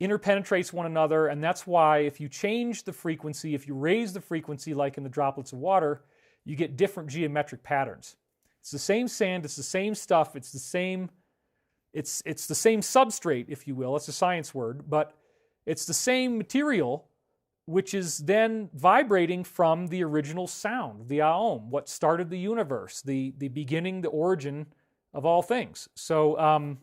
A: interpenetrates one another, and that's why if you change the frequency, if you raise the frequency like in the droplets of water, you get different geometric patterns. It's the same sand, it's the same stuff, it's the same substrate, if you will. It's a science word, but it's the same material, which is then vibrating from the original sound, the aum, what started the universe, the beginning, the origin of all things. So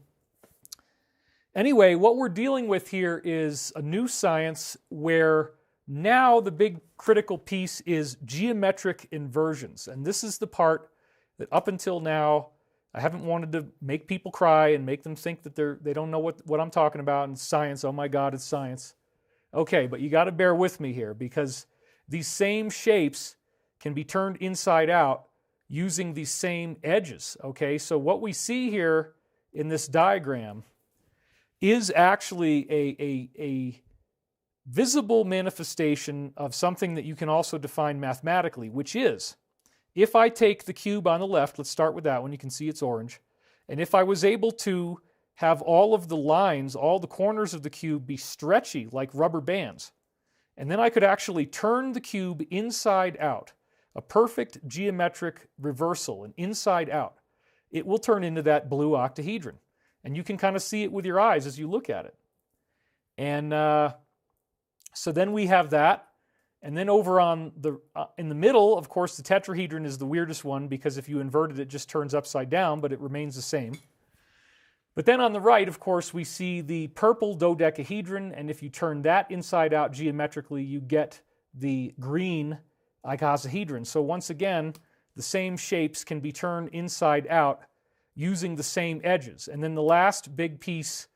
A: anyway, what we're dealing with here is a new science where now the big critical piece is geometric inversions. And this is the part that up until now, I haven't wanted to make people cry and make them think that they don't know what I'm talking about in science. Oh my God, it's science. Okay, but you got to bear with me here because these same shapes can be turned inside out using these same edges. Okay, so what we see here in this diagram is actually a visible manifestation of something that you can also define mathematically, which is, if I take the cube on the left, let's start with that one, you can see it's orange, and if I was able to have all of the lines, all the corners of the cube be stretchy like rubber bands, and then I could actually turn the cube inside out, a perfect geometric reversal, an inside out, it will turn into that blue octahedron. And you can kind of see it with your eyes as you look at it. And so then we have that. And then over on in the middle, of course, the tetrahedron is the weirdest one because if you invert it, it just turns upside down, but it remains the same. But then on the right, of course, we see the purple dodecahedron. And if you turn that inside out geometrically, you get the green icosahedron. So once again, the same shapes can be turned inside out using the same edges. And then the last big piece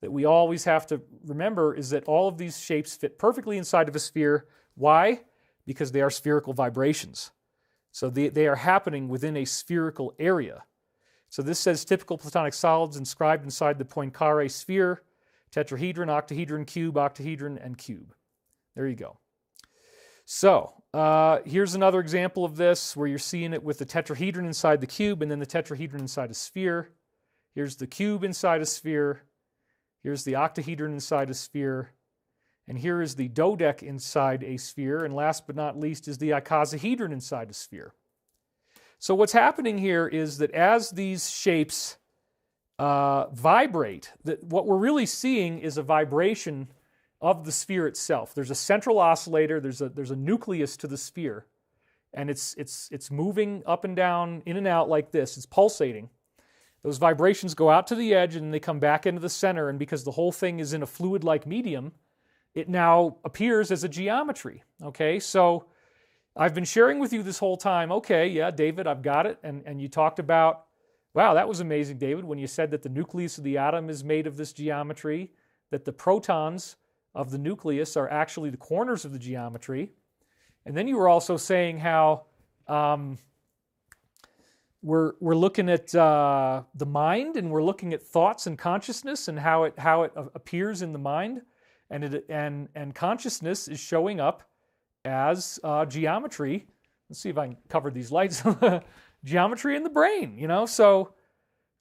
A: that we always have to remember is that all of these shapes fit perfectly inside of a sphere. Why? Because they are spherical vibrations. So they are happening within a spherical area. So this says typical Platonic solids inscribed inside the Poincare sphere, tetrahedron, octahedron, and cube. There you go. So here's another example of this where you're seeing it with the tetrahedron inside the cube and then the tetrahedron inside a sphere. Here's the cube inside a sphere. Here's the octahedron inside a sphere. And here is the dodeca inside a sphere. And last but not least is the icosahedron inside a sphere. So what's happening here is that as these shapes vibrate, what we're really seeing is a vibration of the sphere itself. There's a central oscillator, there's a nucleus to the sphere, and it's moving up and down, in and out like this, it's pulsating. Those vibrations go out to the edge and they come back into the center, and because the whole thing is in a fluid-like medium, it now appears as a geometry, okay? So I've been sharing with you this whole time, okay, yeah, David, I've got it, and you talked about, wow, that was amazing, David, when you said that the nucleus of the atom is made of this geometry, that the protons of the nucleus are actually the corners of the geometry. And then you were also saying how we're looking at the mind, and we're looking at thoughts and consciousness and how it appears in the mind, and consciousness is showing up as geometry. Let's see if I can cover these lights. Geometry in the brain, you know. So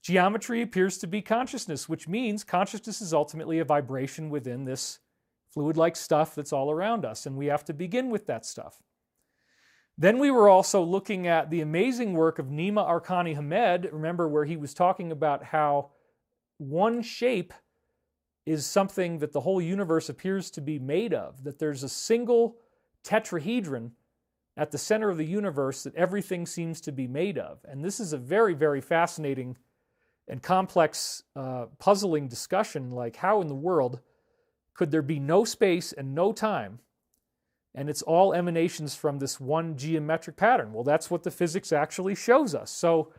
A: geometry appears to be consciousness, which means consciousness is ultimately a vibration within this fluid-like stuff that's all around us, and we have to begin with that stuff. Then we were also looking at the amazing work of Nima Arkani Hamed, remember, where he was talking about how one shape is something that the whole universe appears to be made of, that there's a single tetrahedron at the center of the universe that everything seems to be made of. And this is a very, very fascinating and complex, puzzling discussion, like how in the world could there be no space and no time, and it's all emanations from this one geometric pattern? Well, that's what the physics actually shows us. So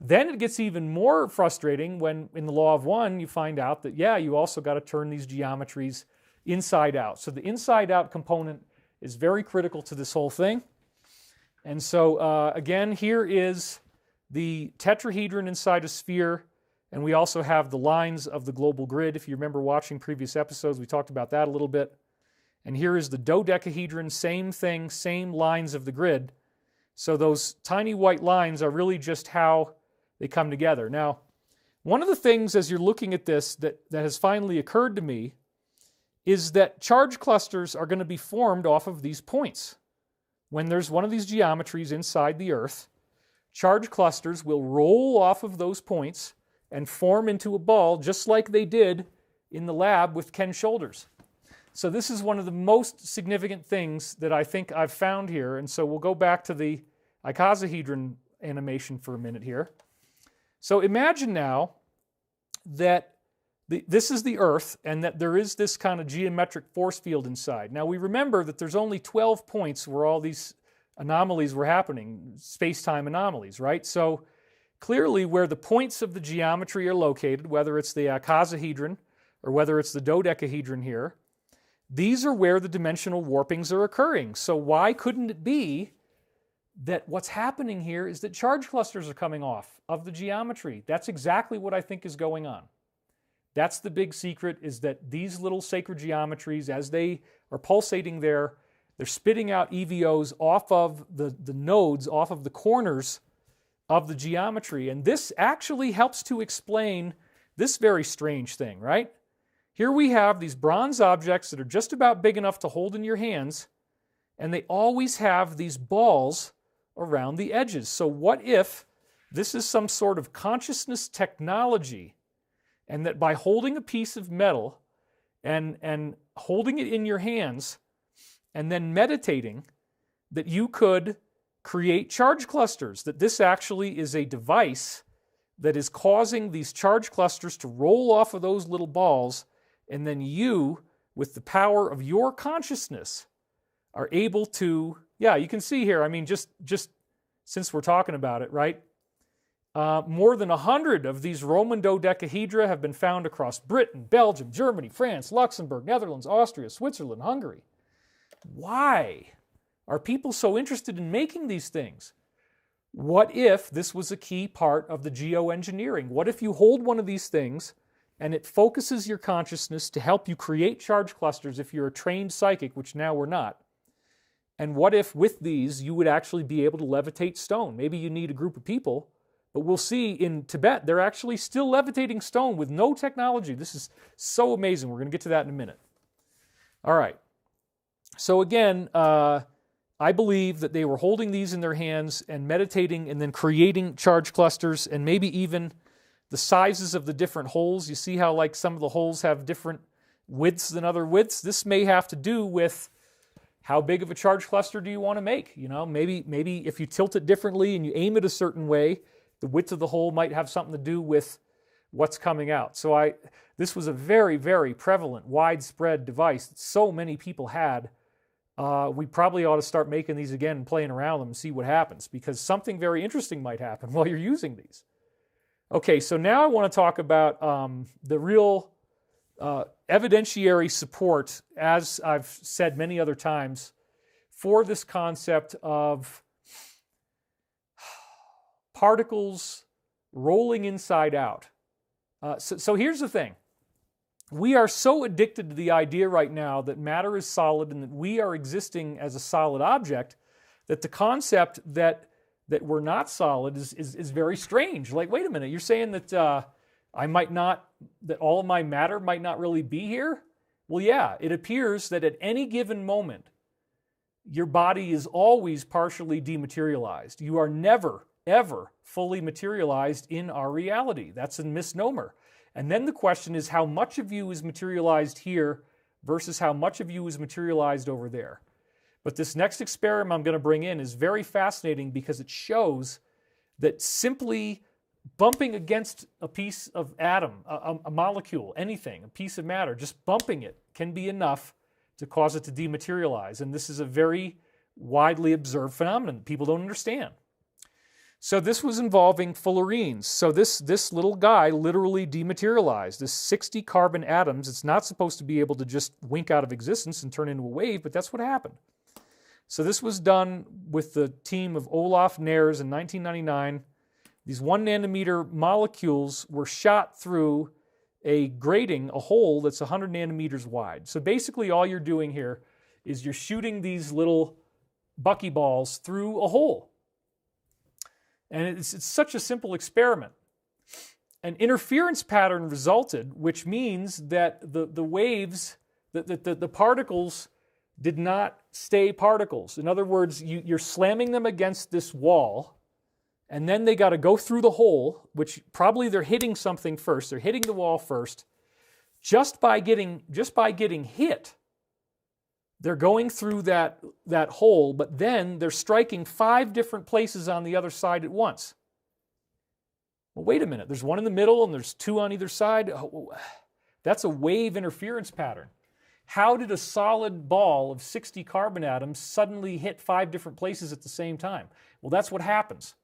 A: then it gets even more frustrating when in the law of one you find out that, yeah, you also got to turn these geometries inside out. So the inside out component is very critical to this whole thing. And so again, here is the tetrahedron inside a sphere, and we also have the lines of the global grid. If you remember watching previous episodes, we talked about that a little bit. And here is the dodecahedron, same thing, same lines of the grid. So those tiny white lines are really just how they come together. Now, one of the things as you're looking at this that has finally occurred to me is that charge clusters are going to be formed off of these points. When there's one of these geometries inside the Earth, charge clusters will roll off of those points and form into a ball, just like they did in the lab with Ken's shoulders. So this is one of the most significant things that I think I've found here. And so we'll go back to the icosahedron animation for a minute here. So imagine now that this is the Earth, and that there is this kind of geometric force field inside. Now we remember that there's only 12 points where all these anomalies were happening, space-time anomalies, right? So clearly where the points of the geometry are located, whether it's the icosahedron or whether it's the dodecahedron here, these are where the dimensional warpings are occurring. So why couldn't it be that what's happening here is that charge clusters are coming off of the geometry? That's exactly what I think is going on. That's the big secret, is that these little sacred geometries, as they are pulsating there, they're spitting out EVOs off of the nodes, off of the corners of the geometry. And this actually helps to explain this very strange thing, right? Here we have these bronze objects that are just about big enough to hold in your hands, and they always have these balls around the edges. So what if this is some sort of consciousness technology, and that by holding a piece of metal and holding it in your hands and then meditating, that you could create charge clusters, that this actually is a device that is causing these charge clusters to roll off of those little balls, and then you, with the power of your consciousness, are able to, yeah, you can see here, I mean, just since we're talking about it, right? More than 100 of these Roman dodecahedra have been found across Britain, Belgium, Germany, France, Luxembourg, Netherlands, Austria, Switzerland, Hungary. Why are people so interested in making these things? What if this was a key part of the geoengineering? What if you hold one of these things and it focuses your consciousness to help you create charge clusters if you're a trained psychic, which now we're not? And what if with these you would actually be able to levitate stone? Maybe you need a group of people, but we'll see in Tibet they're actually still levitating stone with no technology. This is so amazing. We're going to get to that in a minute. All right. So again, I believe that they were holding these in their hands and meditating and then creating charge clusters, and maybe even the sizes of the different holes. You see how like some of the holes have different widths than other widths? This may have to do with how big of a charge cluster do you want to make? You know, maybe if you tilt it differently and you aim it a certain way, The width of the hole might have something to do with what's coming out. So this was a very, very prevalent, widespread device that so many people had. We probably ought to start making these again and playing around with them and see what happens, because something very interesting might happen while you're using these. Okay, so now I want to talk about the real evidentiary support, as I've said many other times, for this concept of particles rolling inside out. So here's the thing. We are so addicted to the idea right now that matter is solid and that we are existing as a solid object that the concept that we're not solid is very strange. Like, wait a minute, you're saying that that all of my matter might not really be here? Well, yeah, it appears that at any given moment, your body is always partially dematerialized. You are never, ever fully materialized in our reality. That's a misnomer. And then the question is, how much of you is materialized here versus how much of you is materialized over there? But this next experiment I'm going to bring in is very fascinating because it shows that simply bumping against a piece of atom, a molecule, anything, a piece of matter, just bumping it can be enough to cause it to dematerialize. And this is a very widely observed phenomenon that people don't understand. So this was involving fullerenes. So this little guy literally dematerialized. This 60 carbon atoms, it's not supposed to be able to just wink out of existence and turn into a wave, but that's what happened. So this was done with the team of Olaf Nares in 1999. These 1 nanometer molecules were shot through a grating, a hole that's 100 nanometers wide. So basically all you're doing here is you're shooting these little buckyballs through a hole. And it's such a simple experiment. An interference pattern resulted, which means that the waves, the particles did not stay particles. In other words, you're slamming them against this wall, and then they got to go through the hole, which probably they're hitting something first. They're hitting the wall first. Just by getting hit, they're going through that hole, but then they're striking 5 different places on the other side at once. Well, wait a minute. There's one in the middle and there's 2 on either side. Oh, that's a wave interference pattern. How did a solid ball of 60 carbon atoms suddenly hit 5 different places at the same time? Well, that's what happens.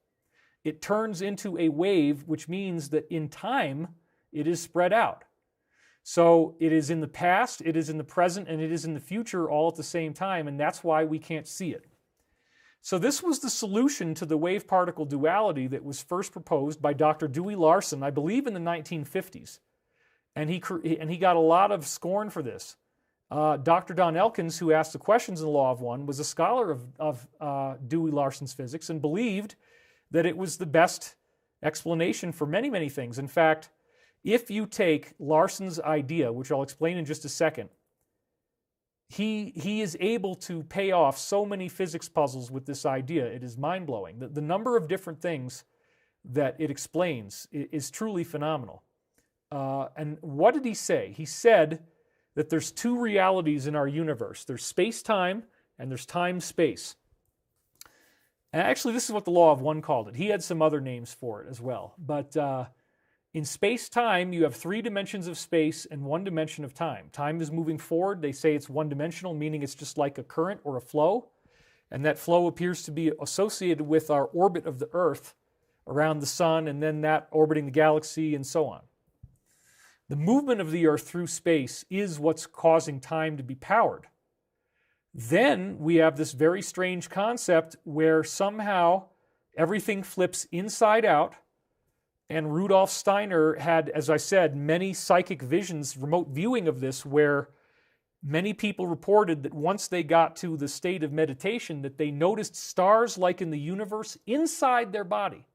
A: It turns into a wave, which means that in time, it is spread out. So it is in the past, it is in the present, and it is in the future all at the same time, and that's why we can't see it. So this was the solution to the wave-particle duality that was first proposed by Dr. Dewey Larson, I believe in the 1950s. And he got a lot of scorn for this. Dr. Don Elkins, who asked the questions in the Law of One, was a scholar of Dewey Larson's physics and believed that it was the best explanation for many, many things. In fact, if you take Larson's idea, which I'll explain in just a second, he is able to pay off so many physics puzzles with this idea. It is mind-blowing. The number of different things that it explains is truly phenomenal. And what did he say? He said that there's 2 realities in our universe. There's space-time and there's time-space. And actually, this is what the Law of One called it. He had some other names for it as well. But in space-time, you have 3 dimensions of space and 1 dimension of time. Time is moving forward. They say it's one-dimensional, meaning it's just like a current or a flow. And that flow appears to be associated with our orbit of the Earth around the sun, and then that orbiting the galaxy, and so on. The movement of the Earth through space is what's causing time to be powered. Then we have this very strange concept where somehow everything flips inside out. And Rudolf Steiner had, as I said, many psychic visions, remote viewing of this, where many people reported that once they got to the state of meditation, that they noticed stars like in the universe inside their body,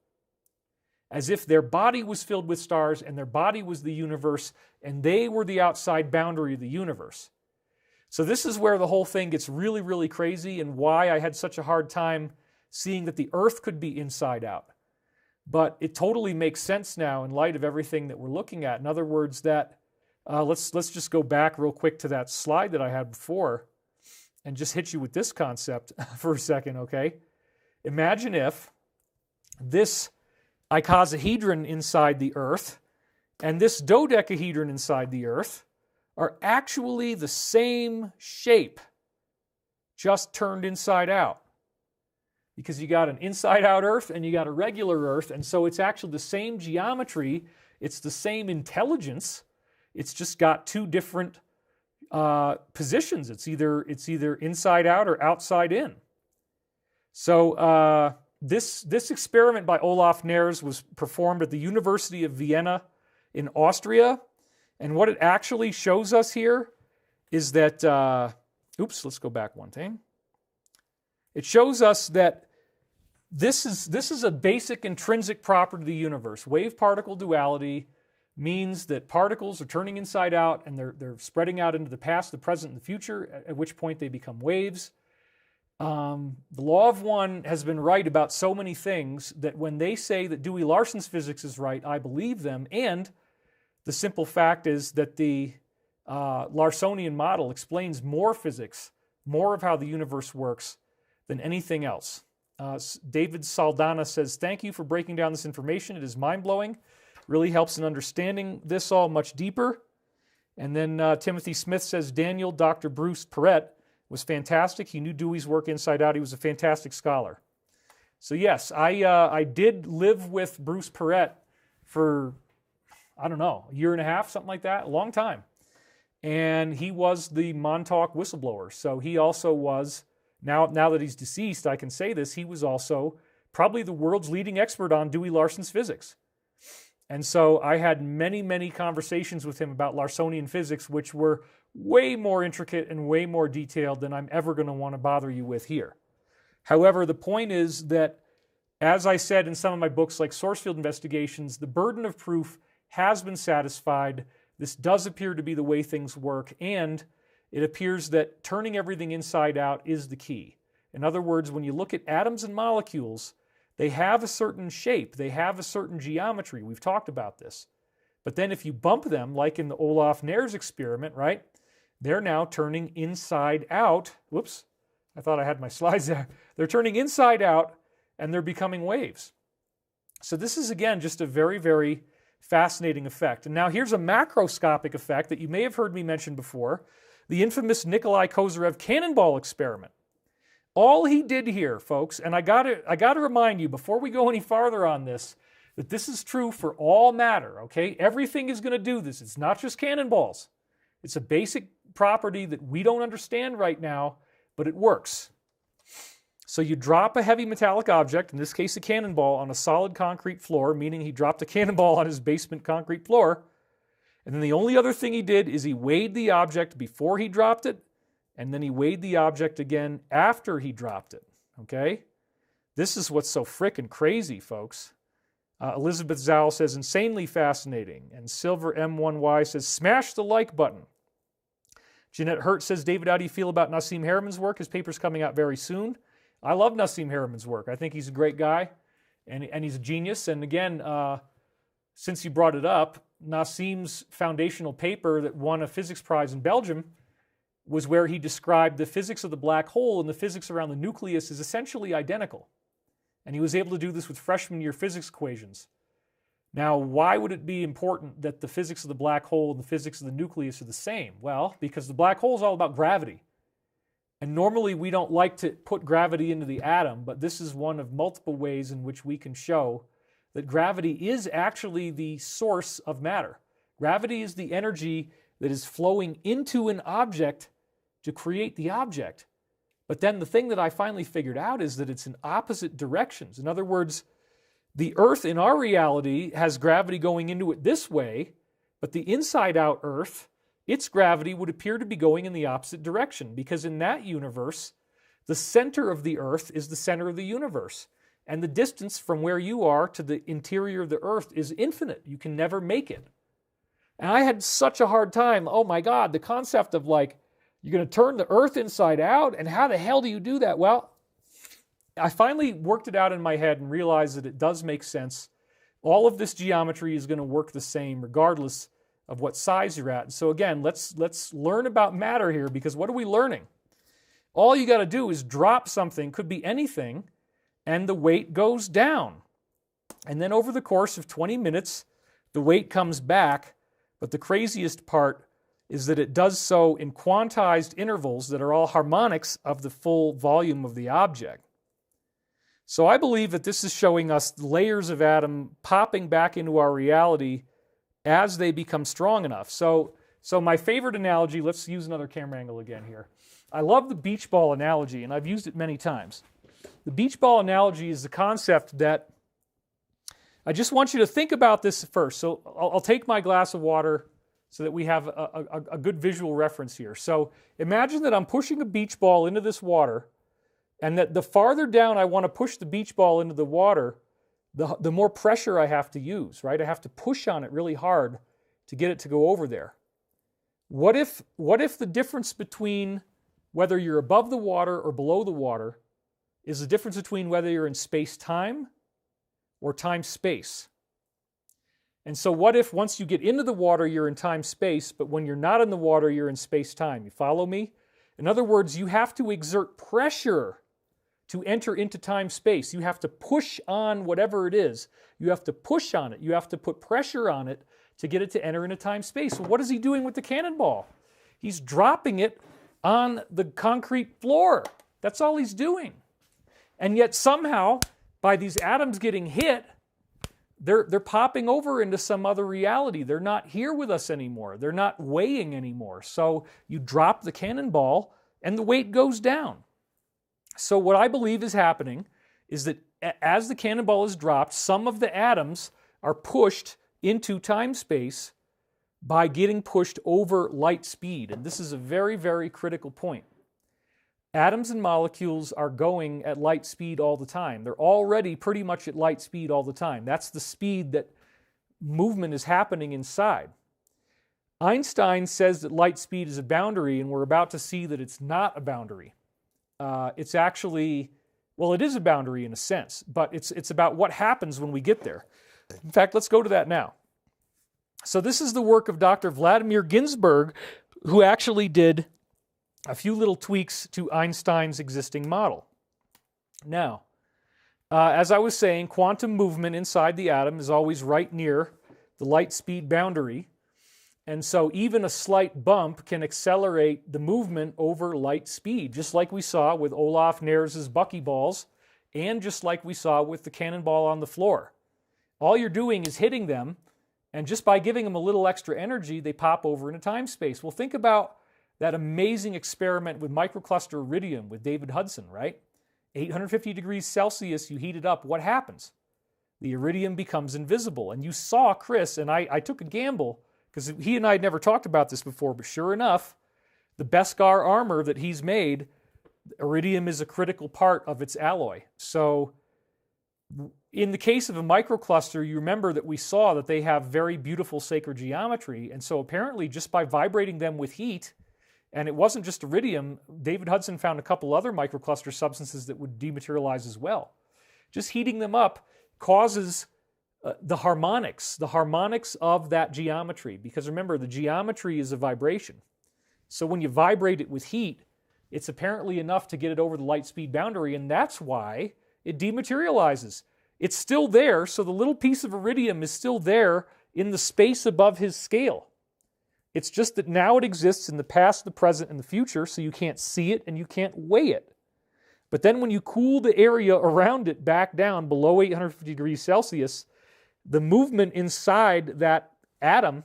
A: as if their body was filled with stars and their body was the universe and they were the outside boundary of the universe. So this is where the whole thing gets really, really crazy, and why I had such a hard time seeing that the Earth could be inside out. But it totally makes sense now in light of everything that we're looking at. In other words, that let's just go back real quick to that slide that I had before and just hit you with this concept for a second, okay? Imagine if this icosahedron inside the Earth and this dodecahedron inside the Earth are actually the same shape, just turned inside out. Because you got an inside-out Earth and you got a regular Earth, and so it's actually the same geometry, it's the same intelligence, it's just got two different positions. It's either inside out or outside in. So this experiment by Olaf Nares was performed at the University of Vienna in Austria, and what it actually shows us here is that, let's go back one thing. It shows us that this is a basic intrinsic property of the universe. Wave-particle duality means that particles are turning inside out and they're spreading out into the past, the present, and the future, at which point they become waves. The law of one has been right about so many things that when they say that Dewey-Larson's physics is right, I believe them. And the simple fact is that the Larsonian model explains more physics, more of how the universe works than anything else. David Saldana says, thank you for breaking down this information. It is mind-blowing. Really helps in understanding this all much deeper. And then Timothy Smith says, Daniel, Dr. Bruce Perret was fantastic. He knew Dewey's work inside out. He was a fantastic scholar. So yes, I did live with Bruce Perret for, I don't know, a year and a half, something like that, a long time. And he was the Montauk whistleblower. So he also was, now that he's deceased, I can say this, he was also probably the world's leading expert on Dewey-Larson's physics. And so I had many, many conversations with him about Larsonian physics, which were way more intricate and way more detailed than I'm ever going to want to bother you with here. However, the point is that, as I said in some of my books like Source Field Investigations, the burden of proof has been satisfied. This does appear to be the way things work, and it appears that turning everything inside out is the key. In other words, when you look at atoms and molecules, they have a certain shape, they have a certain geometry. We've talked about this. But then if you bump them, like in the Olaf Nares experiment, right, they're now turning inside out. Whoops, I thought I had my slides there. They're turning inside out, and they're becoming waves. So this is, again, just a very, very fascinating effect. And now here's a macroscopic effect that you may have heard me mention before, the infamous Nikolai Kozyrev cannonball experiment. All he did here, folks, and I got to remind you before we go any farther on this, that this is true for all matter, okay? Everything is going to do this. It's not just cannonballs. It's a basic property that we don't understand right now, but it works. So you drop a heavy metallic object, in this case a cannonball, on a solid concrete floor, meaning he dropped a cannonball on his basement concrete floor, and then the only other thing he did is he weighed the object before he dropped it, and then he weighed the object again after he dropped it, okay? This is what's so frickin' crazy, folks. Elizabeth Zowell says, insanely fascinating. And Silver M1Y says, smash the like button. Jeanette Hurt says, David, how do you feel about Nassim Harameyn's work? His paper's coming out very soon. I love Nassim Harameyn's work. I think he's a great guy, and he's a genius. And again, since you brought it up, Nassim's foundational paper that won a physics prize in Belgium was where he described the physics of the black hole, and the physics around the nucleus is essentially identical. And he was able to do this with freshman year physics equations. Now, why would it be important that the physics of the black hole and the physics of the nucleus are the same? Well, because the black hole is all about gravity. And normally we don't like to put gravity into the atom, but this is one of multiple ways in which we can show that gravity is actually the source of matter. Gravity is the energy that is flowing into an object to create the object. But then the thing that I finally figured out is that it's in opposite directions. In other words, the Earth in our reality has gravity going into it this way, but the inside-out Earth, its gravity would appear to be going in the opposite direction, because in that universe, the center of the Earth is the center of the universe. And the distance from where you are to the interior of the Earth is infinite. You can never make it. And I had such a hard time, oh my God, the concept of like, you're going to turn the Earth inside out, and how the hell do you do that? Well, I finally worked it out in my head and realized that it does make sense. All of this geometry is going to work the same regardless of what size you're at. And so again, let's learn about matter here, because what are we learning? All you got to do is drop something, could be anything, and the weight goes down. And then over the course of 20 minutes, the weight comes back, but the craziest part is that it does so in quantized intervals that are all harmonics of the full volume of the object. So I believe that this is showing us layers of atom popping back into our reality as they become strong enough. So my favorite analogy, let's use another camera angle again here. I love the beach ball analogy, and I've used it many times. The beach ball analogy is the concept that I just want you to think about this first. So I'll take my glass of water so that we have a good visual reference here. So imagine that I'm pushing a beach ball into this water, and that the farther down I want to push the beach ball into the water, the more pressure I have to use, right? I have to push on it really hard to get it to go over there. What if the difference between whether you're above the water or below the water is the difference between whether you're in space-time or time-space? And so what if once you get into the water, you're in time-space, but when you're not in the water, you're in space-time? You follow me? In other words, you have to exert pressure to enter into time-space. You have to push on whatever it is. You have to push on it. You have to put pressure on it to get it to enter into time-space. So what is he doing with the cannonball? He's dropping it on the concrete floor. That's all he's doing. And yet somehow, by these atoms getting hit, they're popping over into some other reality. They're not here with us anymore. They're not weighing anymore. So you drop the cannonball and the weight goes down. So what I believe is happening is that as the cannonball is dropped, some of the atoms are pushed into time-space by getting pushed over light speed. And this is a very, very critical point. Atoms and molecules are going at light speed all the time. They're already pretty much at light speed all the time. That's the speed that movement is happening inside. Einstein says that light speed is a boundary, and we're about to see that it's not a boundary. It's actually, well, it is a boundary in a sense, but it's about what happens when we get there. In fact, let's go to that now. So this is the work of Dr. Vladimir Ginzburg, who actually did a few little tweaks to Einstein's existing model. Now, as I was saying, quantum movement inside the atom is always right near the light speed boundary. And so even a slight bump can accelerate the movement over light speed, just like we saw with Olaf Nares' buckyballs, and just like we saw with the cannonball on the floor. All you're doing is hitting them, and just by giving them a little extra energy, they pop over into time-space. Well, think about that amazing experiment with microcluster iridium with David Hudson, right? 850 degrees Celsius, you heat it up, what happens? The iridium becomes invisible. And you saw Chris, and I took a gamble, because he and I had never talked about this before, but sure enough, the Beskar armor that he's made, iridium is a critical part of its alloy. So in the case of a microcluster, you remember that we saw that they have very beautiful sacred geometry, and so apparently just by vibrating them with heat, and it wasn't just iridium, David Hudson found a couple other microcluster substances that would dematerialize as well. Just heating them up causes the harmonics of that geometry, because remember, the geometry is a vibration. So when you vibrate it with heat, it's apparently enough to get it over the light speed boundary, and that's why it dematerializes. It's still there, so the little piece of iridium is still there in the space above his scale. It's just that now it exists in the past, the present, and the future, so you can't see it and you can't weigh it. But then when you cool the area around it back down below 850 degrees Celsius, the movement inside that atom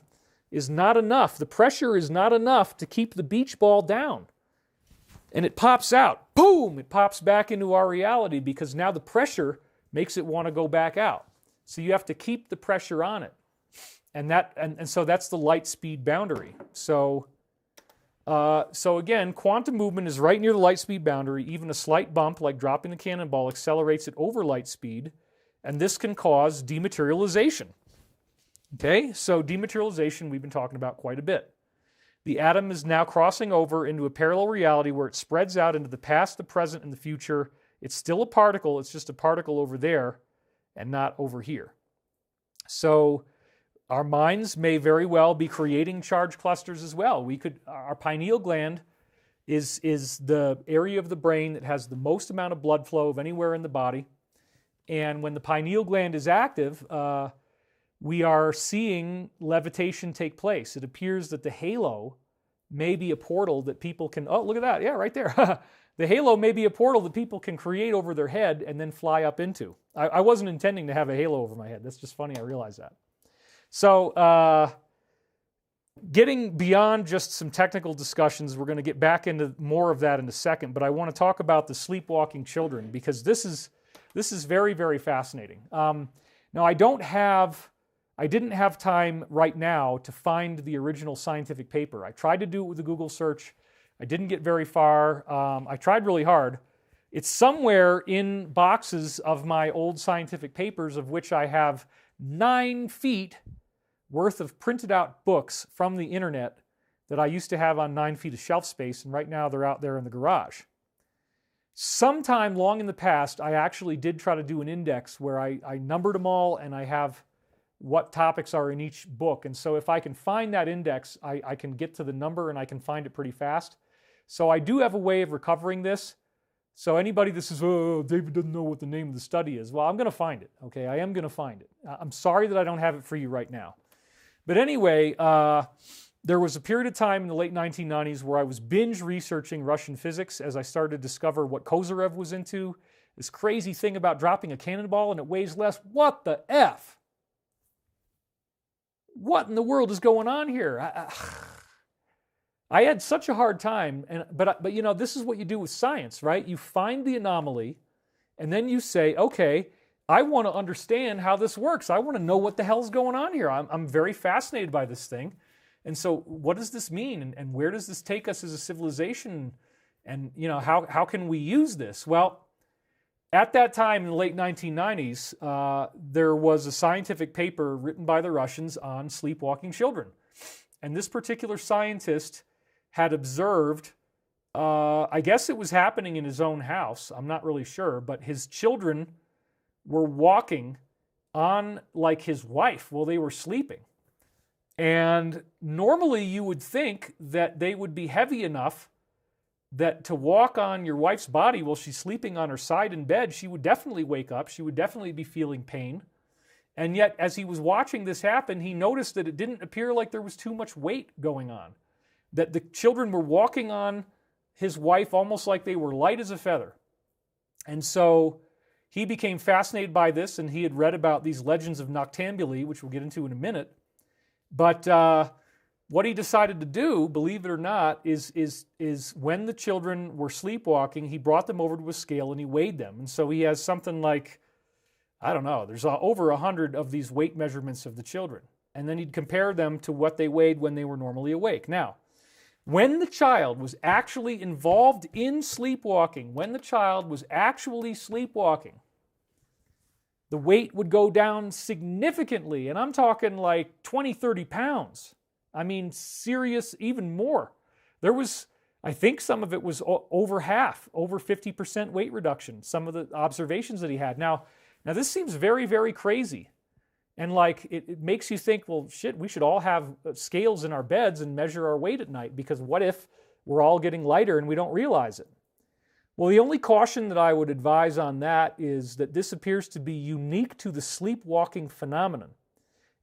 A: is not enough. The pressure is not enough to keep the beach ball down. And it pops out. Boom! It pops back into our reality because now the pressure makes it want to go back out. So you have to keep the pressure on it. And so that's the light speed boundary. So again, quantum movement is right near the light speed boundary. Even a slight bump, like dropping the cannonball, accelerates it over light speed. And this can cause dematerialization. Okay, so dematerialization we've been talking about quite a bit. The atom is now crossing over into a parallel reality where it spreads out into the past, the present, and the future. It's still a particle, it's just a particle over there and not over here. So our minds may very well be creating charge clusters as well. Our pineal gland is the area of the brain that has the most amount of blood flow of anywhere in the body. And when the pineal gland is active, we are seeing levitation take place. It appears that the halo may be a portal that people can, oh, look at that. Yeah, right there. The halo may be a portal that people can create over their head and then fly up into. I wasn't intending to have a halo over my head. That's just funny. I realized that. So getting beyond just some technical discussions, we're going to get back into more of that in a second, but I want to talk about the sleepwalking children because this is very, very fascinating. Now, I didn't have time right now to find the original scientific paper. I tried to do it with a Google search. I didn't get very far. I tried really hard. It's somewhere in boxes of my old scientific papers, of which I have 9 feet worth of printed out books from the internet that I used to have on 9 feet of shelf space, and right now they're out there in the garage. Sometime long in the past, I actually did try to do an index where I numbered them all and I have what topics are in each book. And so if I can find that index, I can get to the number and I can find it pretty fast. So I do have a way of recovering this. So anybody that says, oh, David doesn't know what the name of the study is, well, I'm going to find it, okay? I am going to find it. I'm sorry that I don't have it for you right now. But anyway, there was a period of time in the late 1990s where I was binge researching Russian physics as I started to discover what Kozyrev was into, this crazy thing about dropping a cannonball and it weighs less. What the F? What in the world is going on here? I had such a hard time, but you know, this is what you do with science, right? You find the anomaly, and then you say, okay, I want to understand how this works. I want to know what the hell's going on here. I'm very fascinated by this thing. And so what does this mean? And where does this take us as a civilization? And you know, how can we use this? Well, at that time in the late 1990s, there was a scientific paper written by the Russians on sleepwalking children. And this particular scientist had observed, I guess it was happening in his own house, I'm not really sure, but his children were walking on like his wife while they were sleeping. And normally you would think that they would be heavy enough that to walk on your wife's body while she's sleeping on her side in bed, she would definitely wake up, she would definitely be feeling pain. And yet, as he was watching this happen, he noticed that it didn't appear like there was too much weight going on. That the children were walking on his wife almost like they were light as a feather. And so he became fascinated by this, and he had read about these legends of noctambuli, which we'll get into in a minute. But what he decided to do, believe it or not, is when the children were sleepwalking, he brought them over to a scale and he weighed them. And so he has something like, I don't know, there's over 100 of these weight measurements of the children. And then he'd compare them to what they weighed when they were normally awake. Now, when the child was actually involved in sleepwalking, the weight would go down significantly. And I'm talking like 20, 30 pounds. I mean, serious, even more. There was, I think some of it was over half, over 50% weight reduction, some of the observations that he had. Now this seems very, very crazy. And like, it makes you think, well, shit, we should all have scales in our beds and measure our weight at night, because what if we're all getting lighter and we don't realize it? Well, the only caution that I would advise on that is that this appears to be unique to the sleepwalking phenomenon.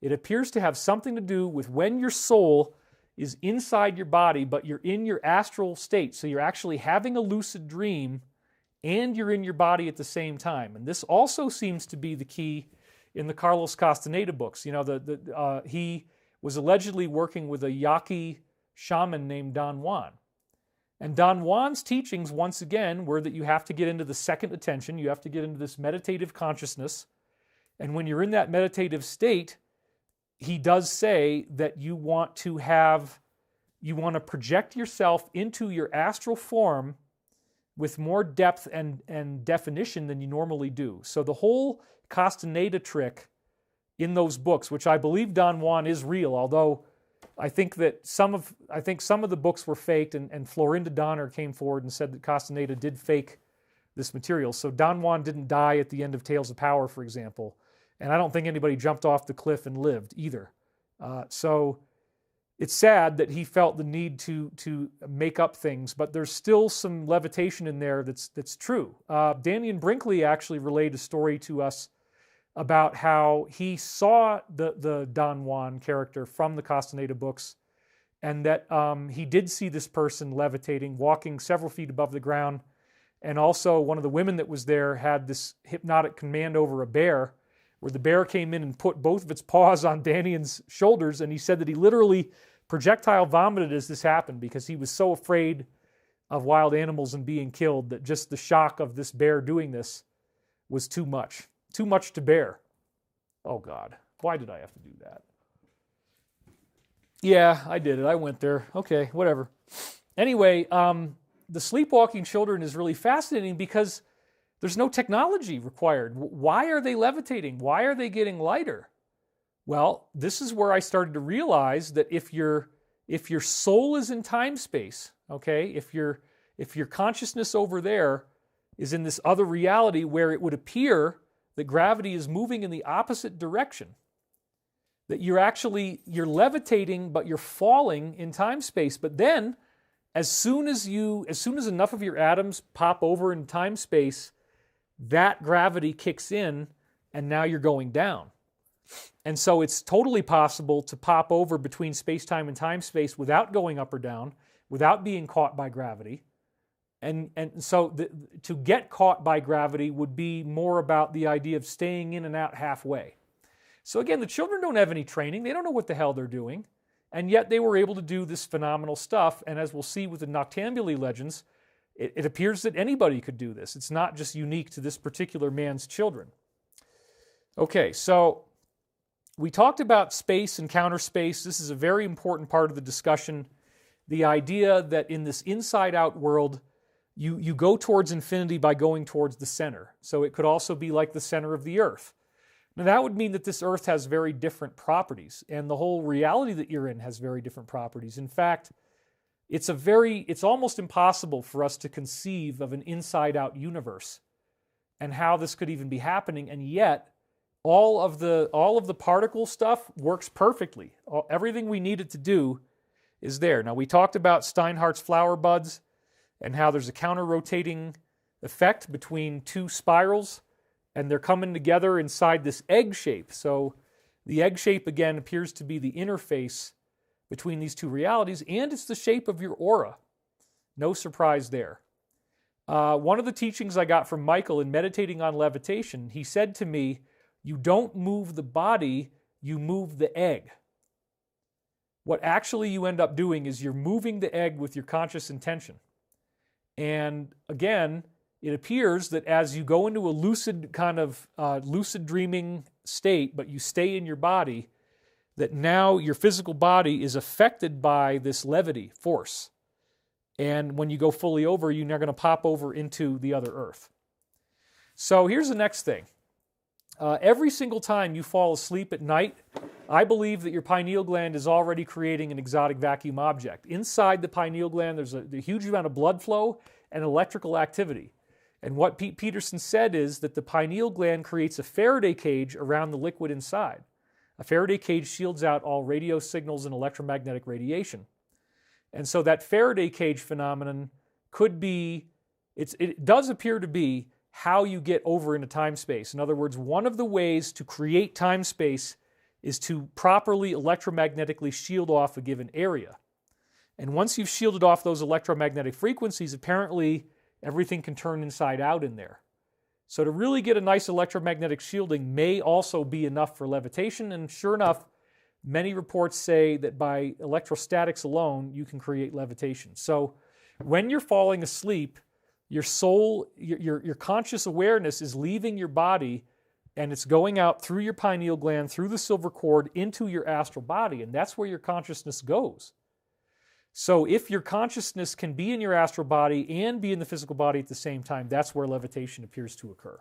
A: It appears to have something to do with when your soul is inside your body, but you're in your astral state. So you're actually having a lucid dream and you're in your body at the same time. And this also seems to be the key in the Carlos Castaneda books. You know, he was allegedly working with a Yaqui shaman named Don Juan. And Don Juan's teachings, once again, were that you have to get into the second attention, you have to get into this meditative consciousness. And when you're in that meditative state, he does say that you want to project yourself into your astral form with more depth and definition than you normally do. So the whole Castaneda trick in those books, which I believe Don Juan is real, although I think some of the books were faked, and Florinda Donner came forward and said that Castaneda did fake this material. So Don Juan didn't die at the end of Tales of Power, for example, and I don't think anybody jumped off the cliff and lived either. So it's sad that he felt the need to make up things, but there's still some levitation in there that's true. Daniel Brinkley actually relayed a story to us about how he saw the Don Juan character from the Castaneda books, and that he did see this person levitating, walking several feet above the ground. And also one of the women that was there had this hypnotic command over a bear, where the bear came in and put both of its paws on Daniel's shoulders, and he said that he literally projectile vomited as this happened because he was so afraid of wild animals and being killed that just the shock of this bear doing this was too much to bear. Oh God, why did I have to do that? Yeah, I did it. I went there. Okay, whatever. Anyway, the sleepwalking children is really fascinating because there's no technology required. Why are they levitating? Why are they getting lighter? Well, this is where I started to realize that if your soul is in time-space, okay, if your consciousness over there is in this other reality where it would appear that gravity is moving in the opposite direction, that you're levitating, but you're falling in time-space. But then, as soon as enough of your atoms pop over in time-space, that gravity kicks in, and now you're going down. And so it's totally possible to pop over between space-time and time-space without going up or down, without being caught by gravity. And so to get caught by gravity would be more about the idea of staying in and out halfway. So again, the children don't have any training. They don't know what the hell they're doing. And yet they were able to do this phenomenal stuff. And as we'll see with the Noctambuli legends, it appears that anybody could do this. It's not just unique to this particular man's children. Okay, so we talked about space and counter space. This is a very important part of the discussion. The idea that in this inside-out world, you go towards infinity by going towards the center. So it could also be like the center of the earth. Now that would mean that this earth has very different properties, and the whole reality that you're in has very different properties. In fact, it's almost impossible for us to conceive of an inside-out universe and how this could even be happening, and yet all of the particle stuff works perfectly. Everything we need it to do is there. Now, we talked about Steinhardt's flower buds and how there's a counter-rotating effect between two spirals, and they're coming together inside this egg shape. So the egg shape, again, appears to be the interface between these two realities, and it's the shape of your aura. No surprise there. One of the teachings I got from Michael in meditating on levitation, he said to me, you don't move the body, you move the egg. What actually you end up doing is you're moving the egg with your conscious intention. And again, it appears that as you go into a lucid kind of lucid dreaming state, but you stay in your body, that now your physical body is affected by this levity force. And when you go fully over, you're now going to pop over into the other earth. So here's the next thing. Every single time you fall asleep at night, I believe that your pineal gland is already creating an exotic vacuum object. Inside the pineal gland, there's a huge amount of blood flow and electrical activity. And what Pete Peterson said is that the pineal gland creates a Faraday cage around the liquid inside. A Faraday cage shields out all radio signals and electromagnetic radiation. And so that Faraday cage phenomenon could be, it does appear to be how you get over into time-space. In other words, one of the ways to create time-space is to properly electromagnetically shield off a given area. And once you've shielded off those electromagnetic frequencies, apparently everything can turn inside out in there. So to really get a nice electromagnetic shielding may also be enough for levitation, and sure enough, many reports say that by electrostatics alone, you can create levitation. So when you're falling asleep, your soul, your conscious awareness is leaving your body, and it's going out through your pineal gland, through the silver cord, into your astral body, and that's where your consciousness goes. So if your consciousness can be in your astral body and be in the physical body at the same time, that's where levitation appears to occur.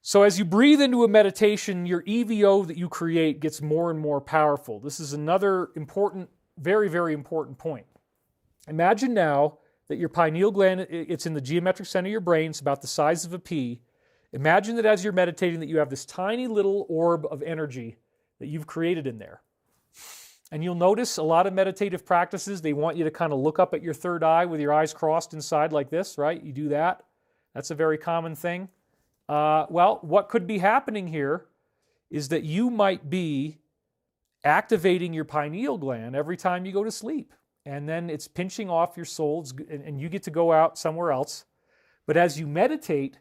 A: So as you breathe into a meditation, your EVO that you create gets more and more powerful. This is another important, very, very important point. Imagine now that your pineal gland, it's in the geometric center of your brain, it's about the size of a pea. Imagine that as you're meditating that you have this tiny little orb of energy that you've created in there. And you'll notice a lot of meditative practices, they want you to kind of look up at your third eye with your eyes crossed inside like this, right? You do that. That's a very common thing. Well, what could be happening here is that you might be activating your pineal gland every time you go to sleep. And then it's pinching off your soul, and you get to go out somewhere else. But as you meditate,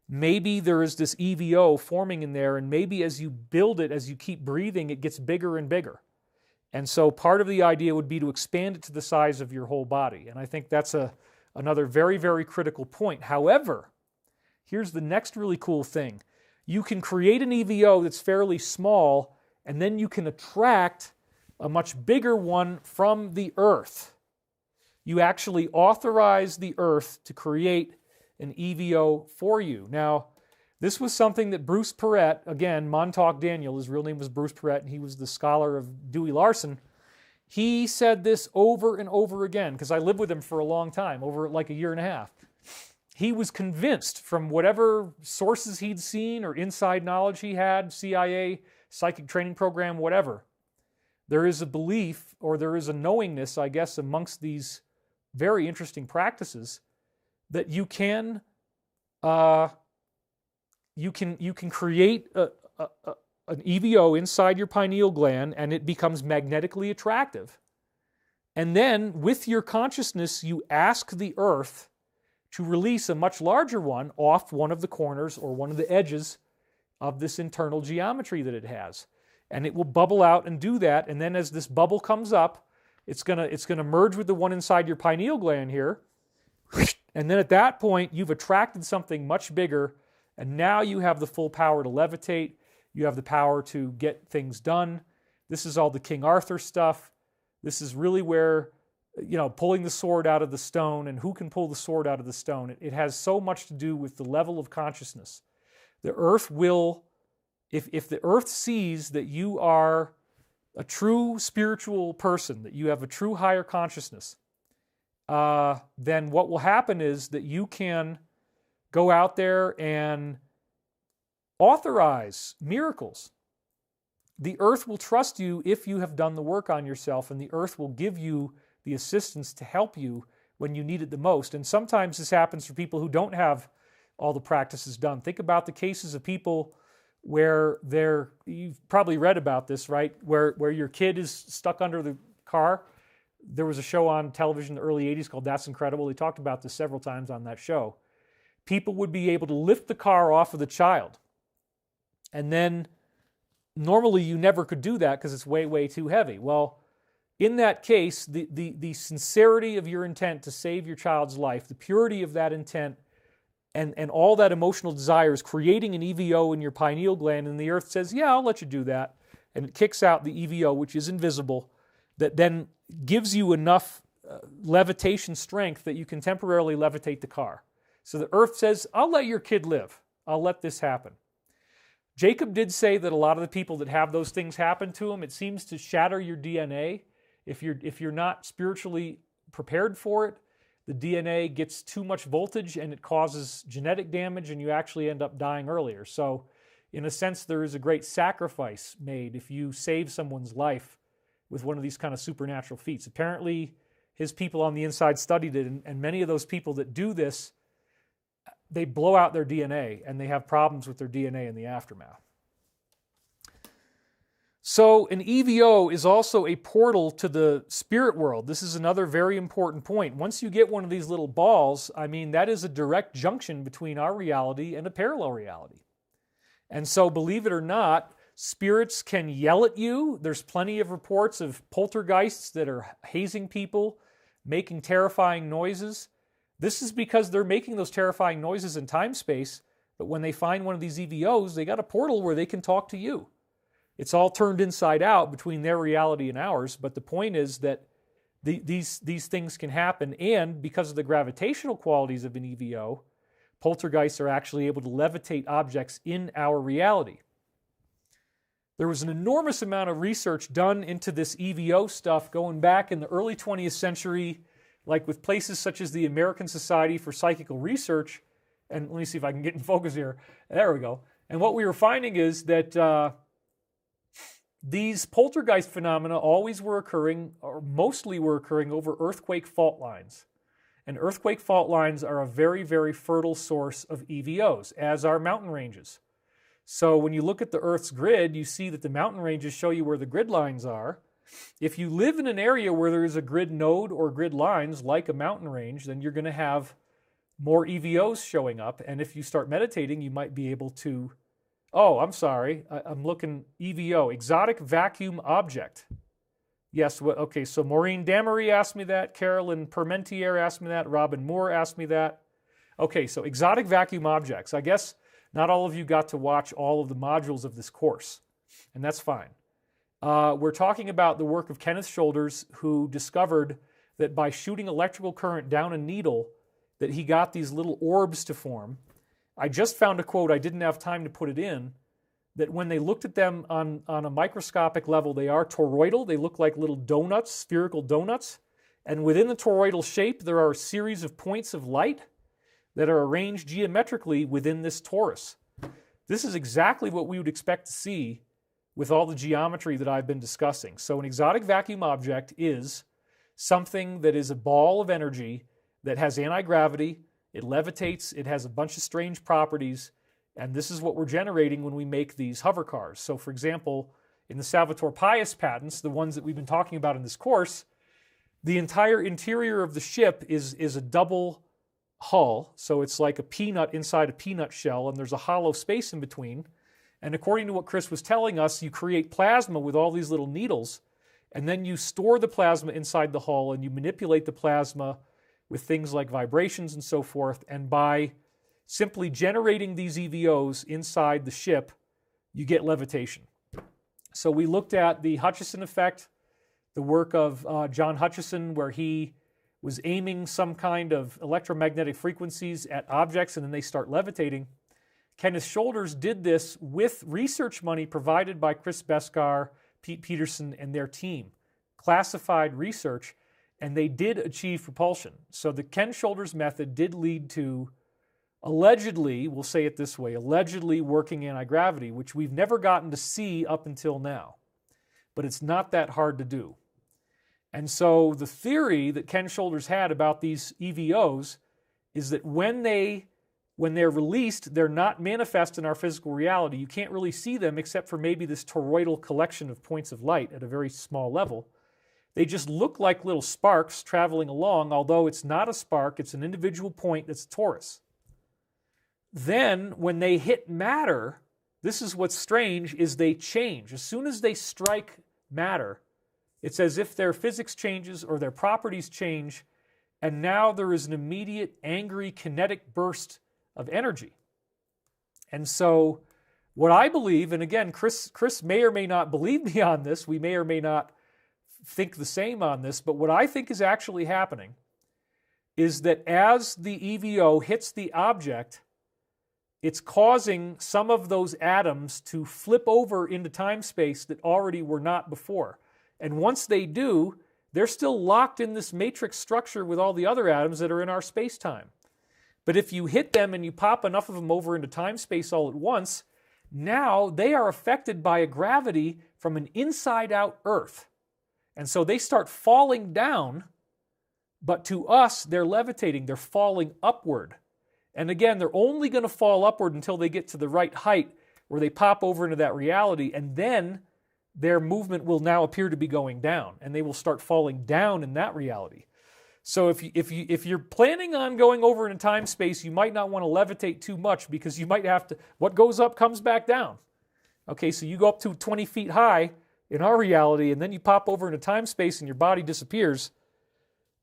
A: maybe there is this EVO forming in there, and maybe as you build it, as you keep breathing, it gets bigger and bigger. And so part of the idea would be to expand it to the size of your whole body. And I think that's another very, very critical point. However, here's the next really cool thing. You can create an EVO that's fairly small, and then you can attract a much bigger one from the earth. You actually authorize the earth to create an EVO for you. Now, this was something that Bruce Perret, again, Montauk Daniel, his real name was Bruce Perret, and he was the scholar of Dewey Larson. He said this over and over again, because I lived with him for a long time, over like a year and a half. He was convinced from whatever sources he'd seen or inside knowledge he had, CIA, psychic training program, whatever, there is a belief or there is a knowingness, I guess, amongst these very interesting practices that you can create an EVO inside your pineal gland, and it becomes magnetically attractive. And then with your consciousness, you ask the earth to release a much larger one off one of the corners or one of the edges of this internal geometry that it has. And it will bubble out and do that. And then as this bubble comes up, it's gonna merge with the one inside your pineal gland here. And then at that point, you've attracted something much bigger, and now you have the full power to levitate. You have the power to get things done. This is all the King Arthur stuff. This is really where, pulling the sword out of the stone, and who can pull the sword out of the stone. It has so much to do with the level of consciousness. The earth will, if the earth sees that you are a true spiritual person, that you have a true higher consciousness, then what will happen is that you can go out there and authorize miracles. The earth will trust you if you have done the work on yourself, and the earth will give you the assistance to help you when you need it the most. And sometimes this happens for people who don't have all the practices done. Think about the cases of people where you've probably read about this, right? Where your kid is stuck under the car. There was a show on television in the early 80s called That's Incredible. They talked about this several times on that show. People would be able to lift the car off of the child. And then normally you never could do that because it's way, way too heavy. Well, in that case, the sincerity of your intent to save your child's life, the purity of that intent, and all that emotional desire is creating an EVO in your pineal gland, and the earth says, yeah, I'll let you do that. And it kicks out the EVO, which is invisible, that then gives you enough levitation strength that you can temporarily levitate the car. So the earth says, I'll let your kid live. I'll let this happen. Jacob did say that a lot of the people that have those things happen to them, it seems to shatter your DNA. If you're not spiritually prepared for it, the DNA gets too much voltage and it causes genetic damage, and you actually end up dying earlier. So in a sense, there is a great sacrifice made if you save someone's life with one of these kind of supernatural feats. Apparently, his people on the inside studied it, and many of those people that do this, they blow out their DNA and they have problems with their DNA in the aftermath. So an EVO is also a portal to the spirit world. This is another very important point. Once you get one of these little balls, that is a direct junction between our reality and a parallel reality. And so, believe it or not, spirits can yell at you. There's plenty of reports of poltergeists that are hazing people, making terrifying noises. This is because they're making those terrifying noises in time-space, but when they find one of these EVOs, they got a portal where they can talk to you. It's all turned inside out between their reality and ours, but the point is that these things can happen, and because of the gravitational qualities of an EVO, poltergeists are actually able to levitate objects in our reality. There was an enormous amount of research done into this EVO stuff going back in the early 20th century, like with places such as the American Society for Psychical Research. And let me see if I can get in focus here. There we go. And what we were finding is that these poltergeist phenomena always were occurring, or mostly were occurring, over earthquake fault lines. And earthquake fault lines are a very, very fertile source of EVOs, as are mountain ranges. So when you look at the Earth's grid, you see that the mountain ranges show you where the grid lines are. If you live in an area where there is a grid node or grid lines, like a mountain range, then you're going to have more EVOs showing up. And if you start meditating, you might be able to... Oh, I'm sorry. I'm looking EVO, exotic vacuum object. Yes, okay, so Maureen Damery asked me that. Carolyn Parmentier asked me that. Robin Moore asked me that. Okay, so exotic vacuum objects. I guess not all of you got to watch all of the modules of this course, and that's fine. We're talking about the work of Kenneth Shoulders, who discovered that by shooting electrical current down a needle, that he got these little orbs to form. I just found a quote, I didn't have time to put it in, that when they looked at them on a microscopic level, they are toroidal. They look like little donuts, spherical donuts. And within the toroidal shape, there are a series of points of light that are arranged geometrically within this torus. This is exactly what we would expect to see with all the geometry that I've been discussing. So an exotic vacuum object is something that is a ball of energy that has anti-gravity, it levitates, it has a bunch of strange properties, and this is what we're generating when we make these hover cars. So for example, in the Salvatore Pais patents, the ones that we've been talking about in this course, the entire interior of the ship is a double hull. So it's like a peanut inside a peanut shell, and there's a hollow space in between. And according to what Chris was telling us, you create plasma with all these little needles, and then you store the plasma inside the hull, and you manipulate the plasma with things like vibrations and so forth. And by simply generating these EVOs inside the ship, you get levitation. So we looked at the Hutchison effect, the work of John Hutchison, where he was aiming some kind of electromagnetic frequencies at objects and then they start levitating. Kenneth Shoulders did this with research money provided by Chris Beskar, Pete Peterson, and their team. Classified research, and they did achieve propulsion. So the Ken Shoulders method did lead to, allegedly, we'll say it this way, allegedly working anti-gravity, which we've never gotten to see up until now. But it's not that hard to do. And so the theory that Ken Shoulders had about these EVOs is that when they're released, they're not manifest in our physical reality. You can't really see them except for maybe this toroidal collection of points of light at a very small level. They just look like little sparks traveling along, although it's not a spark, it's an individual point that's a torus. Then, when they hit matter, this is what's strange, is they change. As soon as they strike matter, it's as if their physics changes or their properties change, and now there is an immediate, angry, kinetic burst of energy. And so, what I believe, and again, Chris may or may not believe me on this, we may or may not think the same on this, but what I think is actually happening is that as the EVO hits the object, it's causing some of those atoms to flip over into time-space that already were not before. And once they do, they're still locked in this matrix structure with all the other atoms that are in our space-time. But if you hit them and you pop enough of them over into time-space all at once, now they are affected by a gravity from an inside-out Earth. And so they start falling down, but to us, they're levitating. They're falling upward. And again, they're only going to fall upward until they get to the right height where they pop over into that reality, and then their movement will now appear to be going down, and they will start falling down in that reality. So if you're planning on going over into time space, you might not want to levitate too much because you might have to, what goes up comes back down. Okay, so you go up to 20 feet high in our reality, and then you pop over into time space and your body disappears.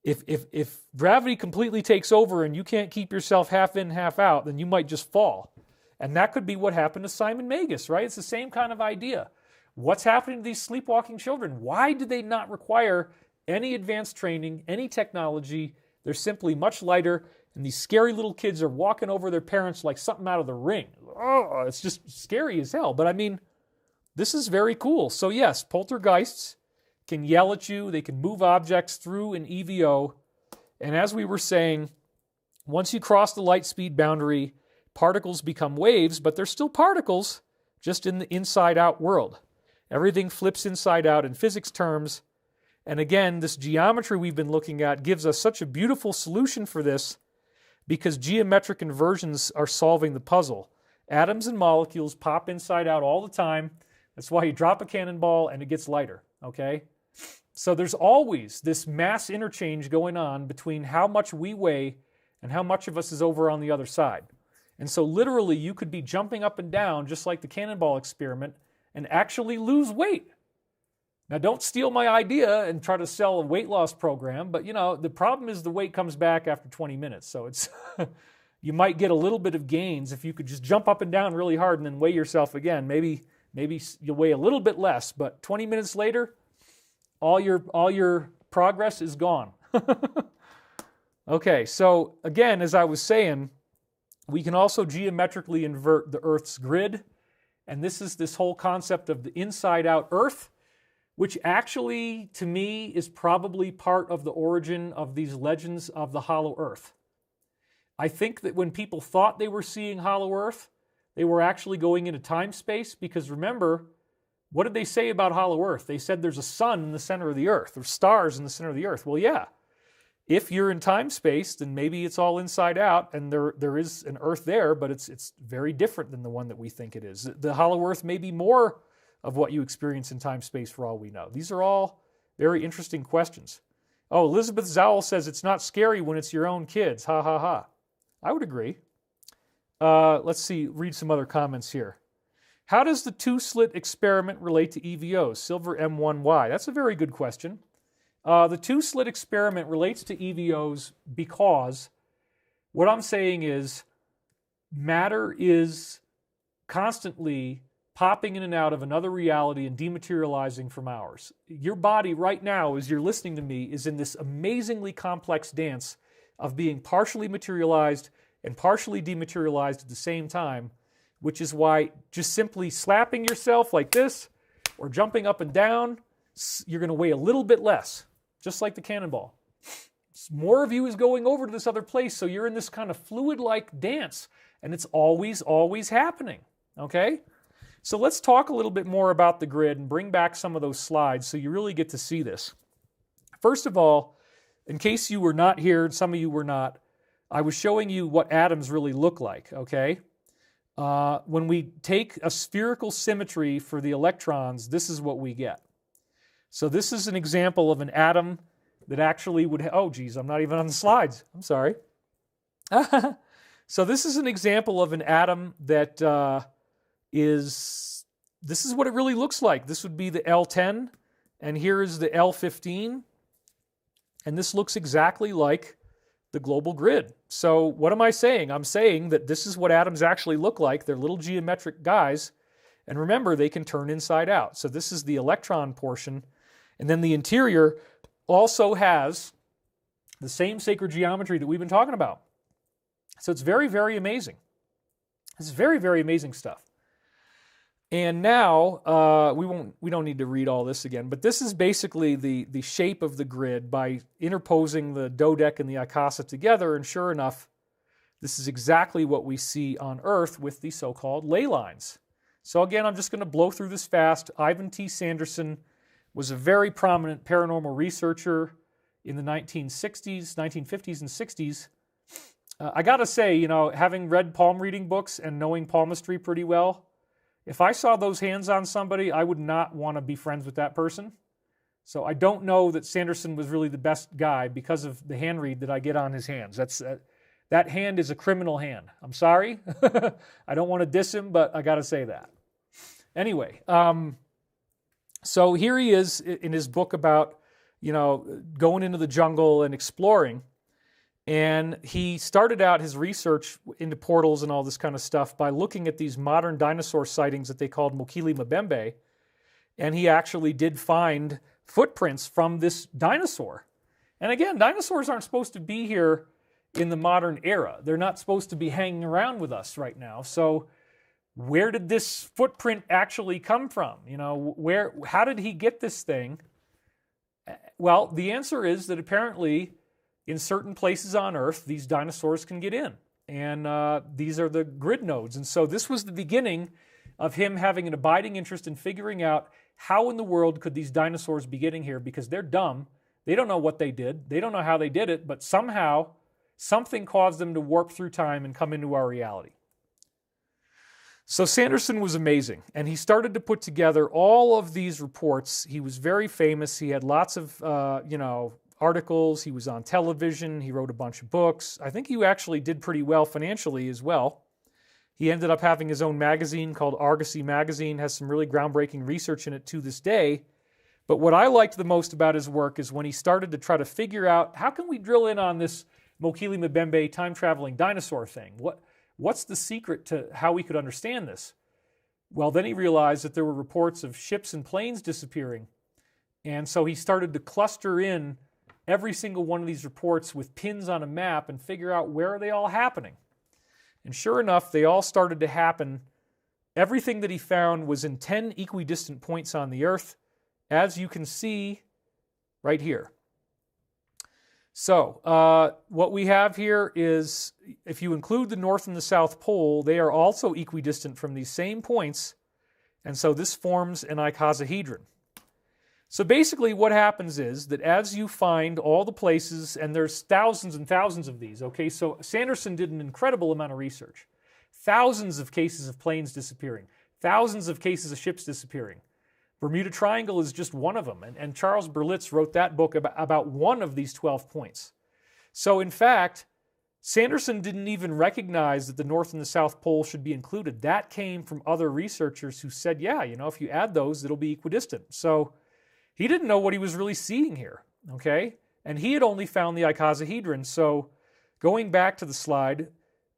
A: If gravity completely takes over and you can't keep yourself half in, half out, then you might just fall. And that could be what happened to Simon Magus, right? It's the same kind of idea. What's happening to these sleepwalking children? Why do they not require any advanced training, any technology? They're simply much lighter, and these scary little kids are walking over their parents like something out of The Ring. Oh, it's just scary as hell. But I mean, this is very cool. So yes, poltergeists can yell at you. They can move objects through an EVO. And as we were saying, once you cross the light speed boundary, particles become waves, but they're still particles, just in the inside-out world. Everything flips inside out in physics terms. And again, this geometry we've been looking at gives us such a beautiful solution for this because geometric inversions are solving the puzzle. Atoms and molecules pop inside out all the time. That's why you drop a cannonball and it gets lighter, okay? So there's always this mass interchange going on between how much we weigh and how much of us is over on the other side. And so literally you could be jumping up and down just like the cannonball experiment and actually lose weight. Now don't steal my idea and try to sell a weight loss program, but the problem is the weight comes back after 20 minutes. So it's you might get a little bit of gains if you could just jump up and down really hard and then weigh yourself again. Maybe you'll weigh a little bit less, but 20 minutes later, all your progress is gone. Okay, so again, as I was saying, we can also geometrically invert the Earth's grid, and this is this whole concept of the inside-out Earth, which actually, to me, is probably part of the origin of these legends of the hollow Earth. I think that when people thought they were seeing hollow Earth, they were actually going into time-space, because remember, what did they say about hollow Earth? They said there's a sun in the center of the Earth, or stars in the center of the Earth. Well, yeah. If you're in time-space, then maybe it's all inside out, and there is an Earth there, but it's very different than the one that we think it is. The hollow Earth may be more of what you experience in time-space for all we know. These are all very interesting questions. Oh, Elizabeth Zowell says it's not scary when it's your own kids. Ha, ha, ha. I would agree. Let's see, read some other comments here. How does the two-slit experiment relate to EVOs? Silver M1Y. That's a very good question. The two-slit experiment relates to EVOs because what I'm saying is matter is constantly popping in and out of another reality and dematerializing from ours. Your body right now, as you're listening to me, is in this amazingly complex dance of being partially materialized and partially dematerialized at the same time, which is why just simply slapping yourself like this or jumping up and down, you're going to weigh a little bit less, just like the cannonball. More of you is going over to this other place, so you're in this kind of fluid-like dance, and it's always, always happening, okay? So let's talk a little bit more about the grid and bring back some of those slides so you really get to see this. First of all, in case you were not here, and some of you were not, I was showing you what atoms really look like, okay? When we take a spherical symmetry for the electrons, this is what we get. So this is an example of an atom that actually would... oh, geez, I'm not even on the slides. I'm sorry. So this is an example of an atom that this is what it really looks like. This would be the L10, and here is the L15, and this looks exactly like the global grid. So what am I saying? I'm saying that this is what atoms actually look like. They're little geometric guys, and remember, they can turn inside out. So this is the electron portion, and then the interior also has the same sacred geometry that we've been talking about. So it's very, very amazing. It's very, very amazing stuff. And now, we don't need to read all this again, but this is basically the shape of the grid by interposing the dodeca and the icasa together, and sure enough, this is exactly what we see on Earth with the so-called ley lines. So again, I'm just going to blow through this fast. Ivan T. Sanderson was a very prominent paranormal researcher in the 1950s and 60s. I got to say, having read palm reading books and knowing palmistry pretty well, if I saw those hands on somebody, I would not want to be friends with that person. So I don't know that Sanderson was really the best guy because of the hand read that I get on his hands. That hand is a criminal hand. I'm sorry. I don't want to diss him, but I got to say that. Anyway, so here he is in his book about, going into the jungle and exploring. And he started out his research into portals and all this kind of stuff by looking at these modern dinosaur sightings that they called Mokele Mbembe. And he actually did find footprints from this dinosaur. And again, dinosaurs aren't supposed to be here in the modern era. They're not supposed to be hanging around with us right now. So where did this footprint actually come from? How did he get this thing? Well, the answer is that apparently in certain places on Earth, these dinosaurs can get in. And these are the grid nodes. And so this was the beginning of him having an abiding interest in figuring out how in the world could these dinosaurs be getting here? Because they're dumb. They don't know what they did. They don't know how they did it, but somehow something caused them to warp through time and come into our reality. So Sanderson was amazing, and he started to put together all of these reports. He was very famous. He had lots of, articles. He was on television. He wrote a bunch of books. I think he actually did pretty well financially as well. He ended up having his own magazine called Argosy Magazine, has some really groundbreaking research in it to this day. But what I liked the most about his work is when he started to try to figure out, how can we drill in on this Mokele Mbembe time-traveling dinosaur thing? What's the secret to how we could understand this? Well, then he realized that there were reports of ships and planes disappearing. And so he started to cluster in every single one of these reports with pins on a map and figure out where are they all happening. And sure enough, they all started to happen. Everything that he found was in 10 equidistant points on the Earth, as you can see right here. So what we have here is, if you include the North and the South Pole, they are also equidistant from these same points, and so this forms an icosahedron. So basically what happens is that as you find all the places, and there's thousands and thousands of these, okay, so Sanderson did an incredible amount of research. Thousands of cases of planes disappearing, thousands of cases of ships disappearing. Bermuda Triangle is just one of them, and Charles Berlitz wrote that book about one of these 12 points. So in fact, Sanderson didn't even recognize that the North and the South Pole should be included. That came from other researchers who said, yeah, if you add those, it'll be equidistant. So he didn't know what he was really seeing here, okay? And he had only found the icosahedron. So going back to the slide,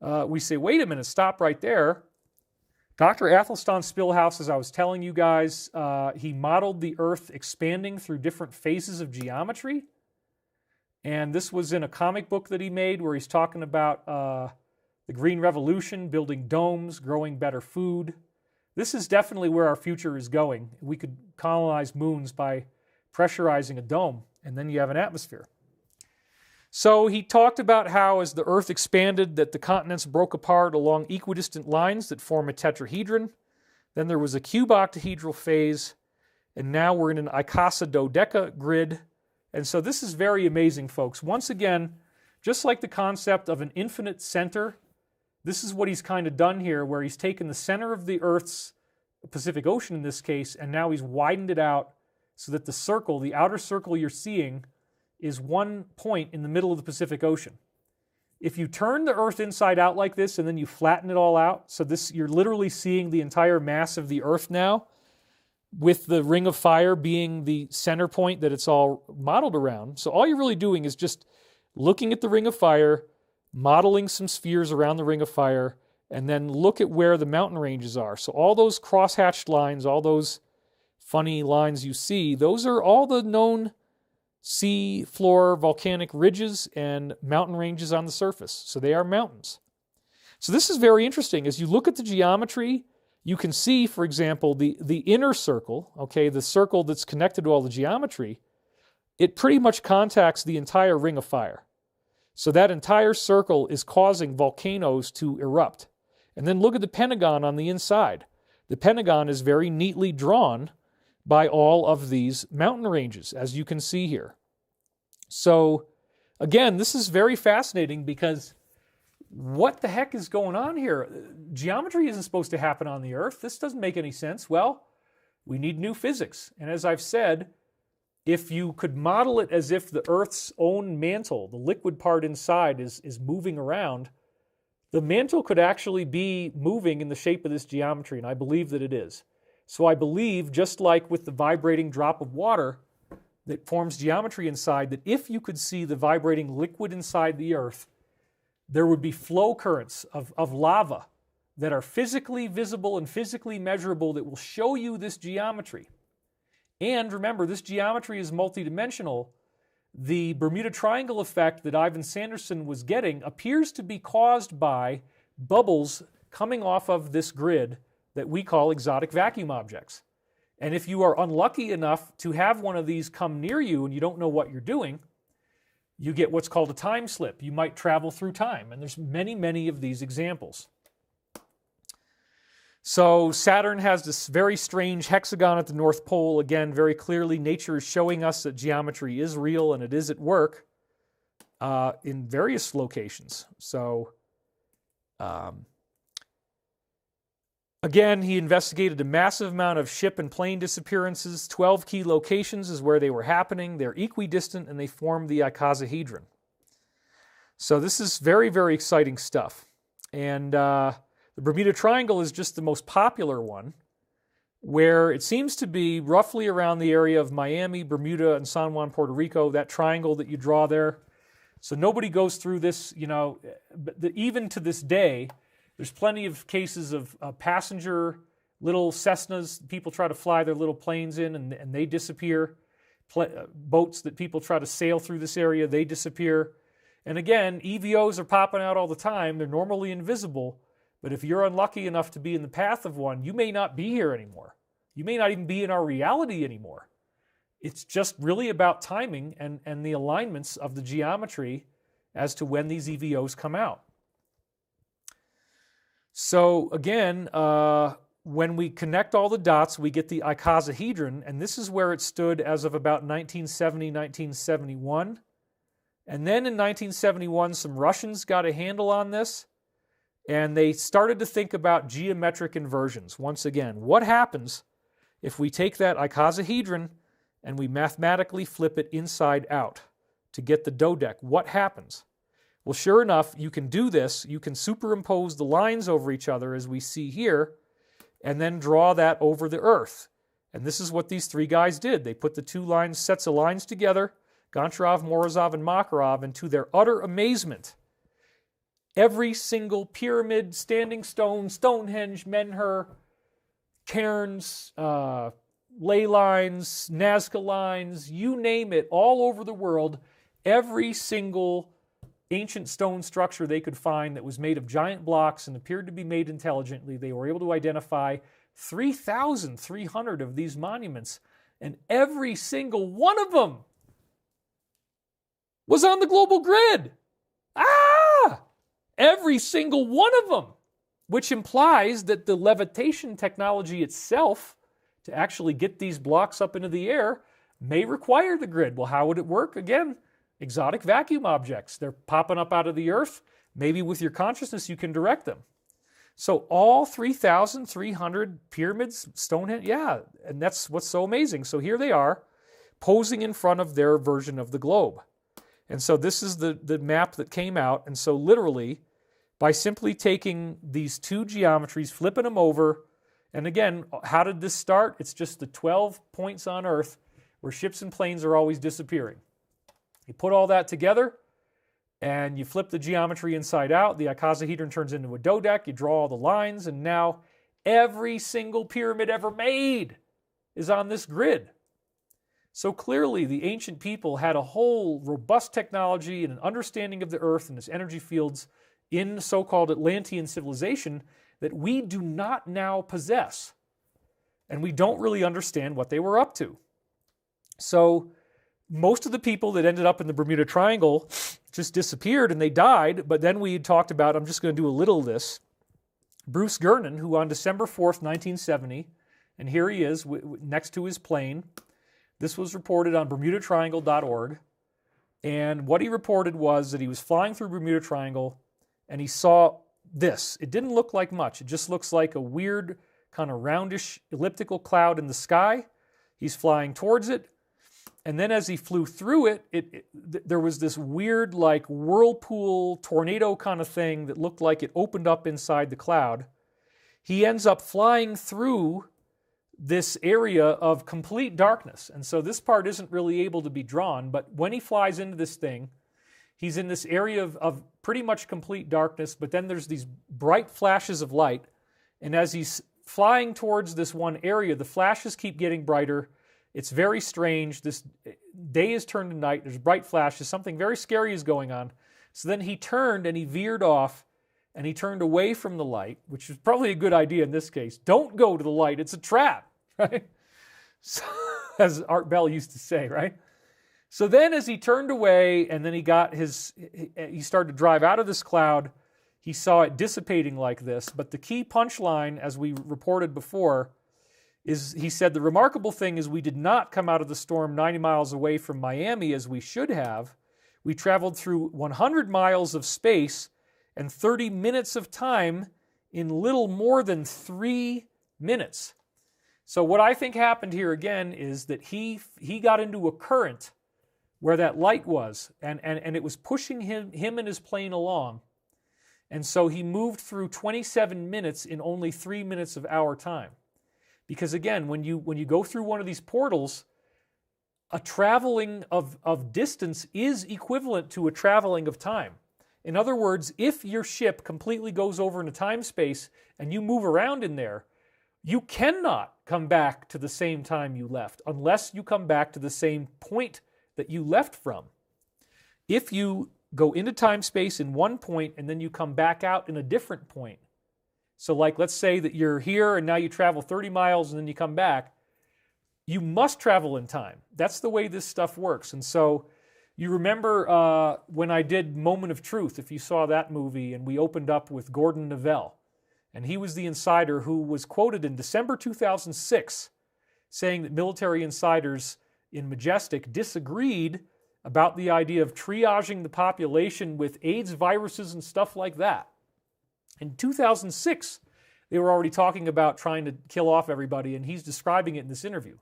A: we say, wait a minute, stop right there. Dr. Athelstan Spilhaus, as I was telling you guys, he modeled the Earth expanding through different phases of geometry. And this was in a comic book that he made where he's talking about the Green Revolution, building domes, growing better food. This is definitely where our future is going. We could colonize moons by pressurizing a dome, and then you have an atmosphere. So he talked about how as the Earth expanded that the continents broke apart along equidistant lines that form a tetrahedron. Then there was a cuboctahedral phase, and now we're in an icosadodeca grid. And so this is very amazing, folks. Once again, just like the concept of an infinite center, this is what he's kind of done here, where he's taken the center of the Earth's Pacific Ocean in this case, and now he's widened it out so that the circle, the outer circle you're seeing, is one point in the middle of the Pacific Ocean. If you turn the Earth inside out like this and then you flatten it all out, so this, you're literally seeing the entire mass of the Earth now, with the ring of fire being the center point that it's all modeled around. So all you're really doing is just looking at the ring of fire, modeling some spheres around the ring of fire, and then look at where the mountain ranges are. So all those cross-hatched lines, all those funny lines you see, those are all the known sea floor volcanic ridges and mountain ranges on the surface. So they are mountains. So this is very interesting. As you look at the geometry, you can see, for example, the inner circle, okay, the circle that's connected to all the geometry, it pretty much contacts the entire ring of fire. So that entire circle is causing volcanoes to erupt. And then look at the pentagon on the inside. The pentagon is very neatly drawn by all of these mountain ranges, as you can see here. So, again, this is very fascinating because what the heck is going on here? Geometry isn't supposed to happen on the Earth. This doesn't make any sense. Well, we need new physics. And as I've said, if you could model it as if the Earth's own mantle, the liquid part inside, is moving around, the mantle could actually be moving in the shape of this geometry, and I believe that it is. So I believe, just like with the vibrating drop of water that forms geometry inside, that if you could see the vibrating liquid inside the Earth, there would be flow currents of lava that are physically visible and physically measurable that will show you this geometry. And remember, this geometry is multidimensional. The Bermuda Triangle effect that Ivan Sanderson was getting appears to be caused by bubbles coming off of this grid that we call exotic vacuum objects. And if you are unlucky enough to have one of these come near you and you don't know what you're doing, you get what's called a time slip. You might travel through time, and there's many, many of these examples. So Saturn has this very strange hexagon at the North Pole. Again, very clearly, nature is showing us that geometry is real and it is at work in various locations. So, again, he investigated a massive amount of ship and plane disappearances. 12 key locations is where they were happening. They're equidistant and they form the icosahedron. So this is very, very exciting stuff. And the Bermuda Triangle is just the most popular one, where it seems to be roughly around the area of Miami, Bermuda, and San Juan, Puerto Rico, that triangle that you draw there. So nobody goes through this, even to this day, there's plenty of cases of passenger little Cessnas. People try to fly their little planes in and they disappear. Boats that people try to sail through this area, they disappear. And again, EVOs are popping out all the time. They're normally invisible. But if you're unlucky enough to be in the path of one, you may not be here anymore. You may not even be in our reality anymore. It's just really about timing and the alignments of the geometry as to when these EVOs come out. So again, when we connect all the dots, we get the icosahedron, and this is where it stood as of about 1970, 1971. And then in 1971, some Russians got a handle on this, and they started to think about geometric inversions. Once again, what happens if we take that icosahedron and we mathematically flip it inside out to get the dodeck? What happens? Well, sure enough, you can do this. You can superimpose the lines over each other, as we see here, and then draw that over the Earth. And this is what these three guys did. They put the two sets of lines together, Goncharov, Morozov, and Makarov, and to their utter amazement, every single pyramid, standing stone, Stonehenge, Menhir, cairns, ley lines, Nazca lines, you name it, all over the world, every single ancient stone structure they could find that was made of giant blocks and appeared to be made intelligently, they were able to identify 3,300 of these monuments, and every single one of them was on the global grid. Every single one of them, which implies that the levitation technology itself, to actually get these blocks up into the air, may require the grid. Well, how would it work? Again, exotic vacuum objects. They're popping up out of the earth. Maybe with your consciousness you can direct them. So all 3,300 pyramids, Stonehenge, yeah, and that's what's so amazing. So here they are, posing in front of their version of the globe. And so this is the map that came out. And so literally, by simply taking these two geometries, flipping them over, and again, how did this start? It's just the 12 points on Earth where ships and planes are always disappearing. You put all that together, and you flip the geometry inside out. The icosahedron turns into a dodeck. You draw all the lines, and now every single pyramid ever made is on this grid. So clearly, the ancient people had a whole robust technology and an understanding of the Earth and its energy fields in so-called Atlantean civilization that we do not now possess. And we don't really understand what they were up to. So most of the people that ended up in the Bermuda Triangle just disappeared and they died. But then we had talked about, I'm just going to do a little of this, Bruce Gernon, who on December 4th, 1970, and here he is next to his plane. This was reported on BermudaTriangle.org. And what he reported was that he was flying through Bermuda Triangle and he saw this. It didn't look like much. It just looks like a weird kind of roundish elliptical cloud in the sky. He's flying towards it. And then as he flew through it, there was this weird like whirlpool tornado kind of thing that looked like it opened up inside the cloud. He ends up flying through this area of complete darkness. And so this part isn't really able to be drawn, but when he flies into this thing, he's in this area of pretty much complete darkness, but then there's these bright flashes of light. And as he's flying towards this one area, the flashes keep getting brighter. It's very strange. This day is turned to night. There's bright flashes. Something very scary is going on. So then he turned and he veered off and he turned away from the light, which is probably a good idea in this case. Don't go to the light. It's a trap, right? So, as Art Bell used to say, right? So then as he turned away and then he started to drive out of this cloud, he saw it dissipating like this. But the key punchline, as we reported before, is he said the remarkable thing is we did not come out of the storm 90 miles away from Miami as we should have. We traveled through 100 miles of space and 30 minutes of time in little more than 3 minutes. So what I think happened here again is that he got into a current where that light was, and it was pushing him and his plane along. And so he moved through 27 minutes in only 3 minutes of our time. Because again, when you go through one of these portals, a traveling of distance is equivalent to a traveling of time. In other words, if your ship completely goes over into time space and you move around in there, you cannot come back to the same time you left unless you come back to the same point that you left from. If you go into time space in one point and then you come back out in a different point, so like let's say that you're here and now you travel 30 miles and then you come back, you must travel in time. That's the way this stuff works. And so you remember when I did Moment of Truth, if you saw that movie, and we opened up with Gordon Neville, and he was the insider who was quoted in December 2006 saying that military insiders in Majestic disagreed about the idea of triaging the population with AIDS viruses and stuff like that. In 2006, they were already talking about trying to kill off everybody, and he's describing it in this interview.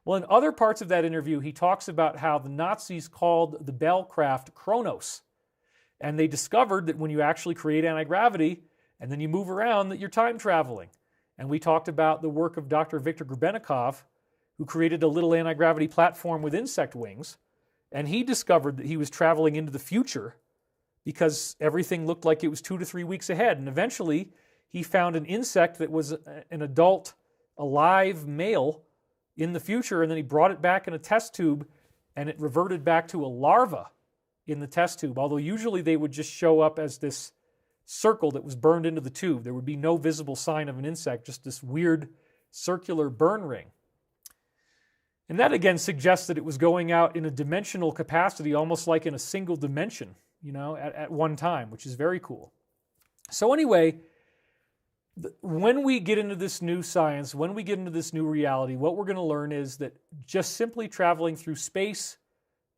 A: Well, in other parts of that interview, he talks about how the Nazis called the Bell craft Kronos, and they discovered that when you actually create anti-gravity and then you move around, that you're time traveling. And we talked about the work of Dr. Viktor Grebennikov, who created a little anti-gravity platform with insect wings, and he discovered that he was traveling into the future because everything looked like it was 2 to 3 weeks ahead. And eventually, he found an insect that was an adult, alive male in the future, and then he brought it back in a test tube, and it reverted back to a larva in the test tube, although usually they would just show up as this circle that was burned into the tube. There would be no visible sign of an insect, just this weird circular burn ring. And that again suggests that it was going out in a dimensional capacity, almost like in a single dimension, at one time, which is very cool. So anyway, when we get into this new science, when we get into this new reality, what we're going to learn is that just simply traveling through space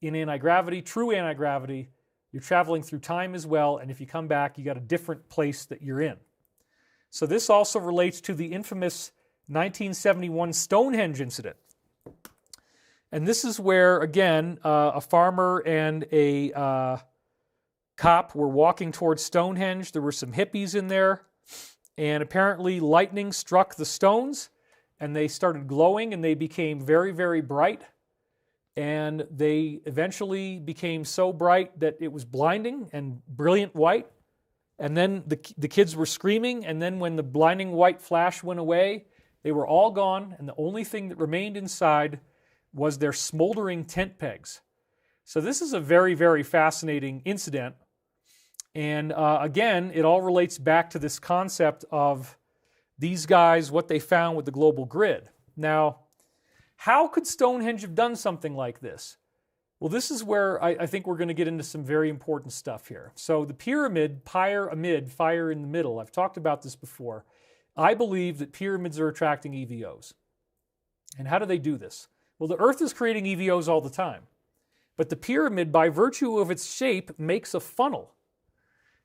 A: in anti-gravity, true anti-gravity, you're traveling through time as well, and if you come back, you got a different place that you're in. So this also relates to the infamous 1971 Stonehenge incident. And this is where, again, a farmer and a cop were walking towards Stonehenge. There were some hippies in there, and apparently lightning struck the stones, and they started glowing, and they became very, very bright. And they eventually became so bright that it was blinding and brilliant white. And then the kids were screaming, and then when the blinding white flash went away, they were all gone, and the only thing that remained inside was their smoldering tent pegs. So this is a very, very fascinating incident. And again, it all relates back to this concept of these guys, what they found with the global grid. Now, how could Stonehenge have done something like this? Well, this is where I think we're going to get into some very important stuff here. So the pyramid, pyre amid, fire in the middle. I've talked about this before. I believe that pyramids are attracting EVOs. And how do they do this? Well, the Earth is creating EVOs all the time. But the pyramid, by virtue of its shape, makes a funnel.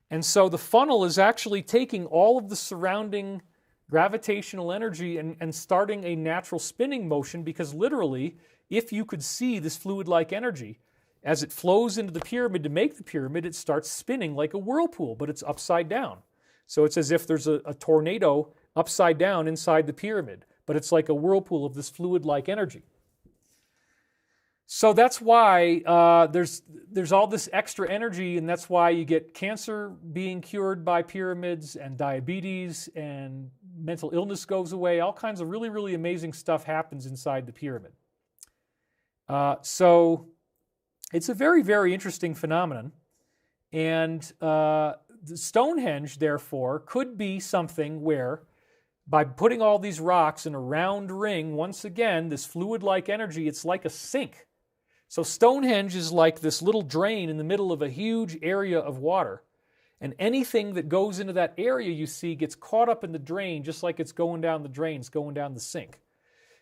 A: And so the funnel is actually taking all of the surrounding gravitational energy and starting a natural spinning motion, because literally, if you could see this fluid-like energy, as it flows into the pyramid to make the pyramid, it starts spinning like a whirlpool, but it's upside down. So it's as if there's a tornado upside down inside the pyramid, but it's like a whirlpool of this fluid-like energy. So that's why there's all this extra energy, and that's why you get cancer being cured by pyramids, and diabetes, and mental illness goes away. All kinds of really, really amazing stuff happens inside the pyramid. So it's a very, very interesting phenomenon. And the Stonehenge, therefore, could be something where, by putting all these rocks in a round ring, once again, this fluid-like energy, it's like a sink. So Stonehenge is like this little drain in the middle of a huge area of water. And anything that goes into that area you see gets caught up in the drain, just like it's going down the drain, it's going down the sink.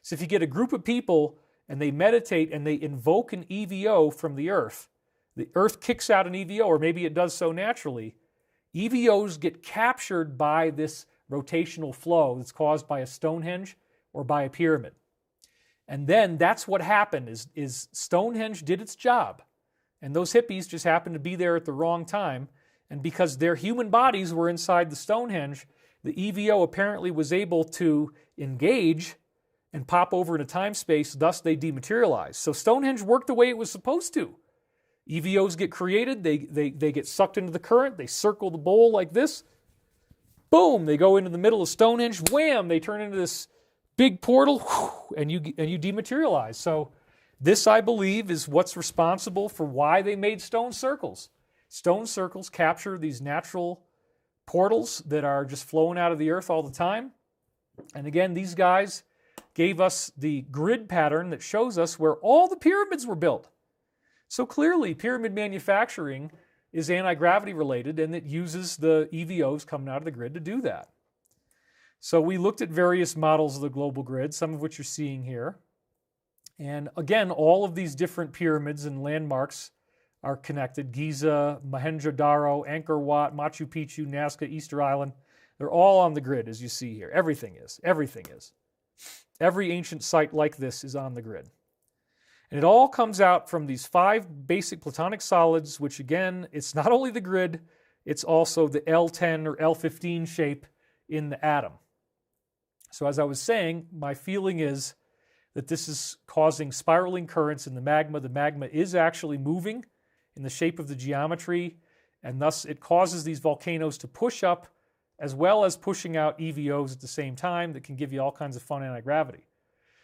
A: So if you get a group of people and they meditate and they invoke an EVO from the earth kicks out an EVO, or maybe it does so naturally. EVOs get captured by this rotational flow that's caused by a Stonehenge or by a pyramid. And then that's what happened is Stonehenge did its job. And those hippies just happened to be there at the wrong time. And because their human bodies were inside the Stonehenge, the EVO apparently was able to engage and pop over in a time space, thus they dematerialized. So Stonehenge worked the way it was supposed to. EVOs get created, they get sucked into the current, they circle the bowl like this, boom, they go into the middle of Stonehenge, wham, they turn into this big portal, and you dematerialize. So this, I believe, is what's responsible for why they made stone circles. Stone circles capture these natural portals that are just flowing out of the earth all the time. And again, these guys gave us the grid pattern that shows us where all the pyramids were built. So clearly, pyramid manufacturing is anti-gravity related, and it uses the EVOs coming out of the grid to do that. So we looked at various models of the global grid, some of which you're seeing here. And again, all of these different pyramids and landmarks are connected. Giza, Mohenjo-Daro, Angkor Wat, Machu Picchu, Nazca, Easter Island. They're all on the grid, as you see here. Everything is. Everything is. Every ancient site like this is on the grid. And it all comes out from these 5 basic platonic solids, which again, it's not only the grid, it's also the L10 or L15 shape in the atom. So as I was saying, my feeling is that this is causing spiraling currents in the magma. The magma is actually moving in the shape of the geometry, and thus it causes these volcanoes to push up as well as pushing out EVOs at the same time that can give you all kinds of fun anti-gravity.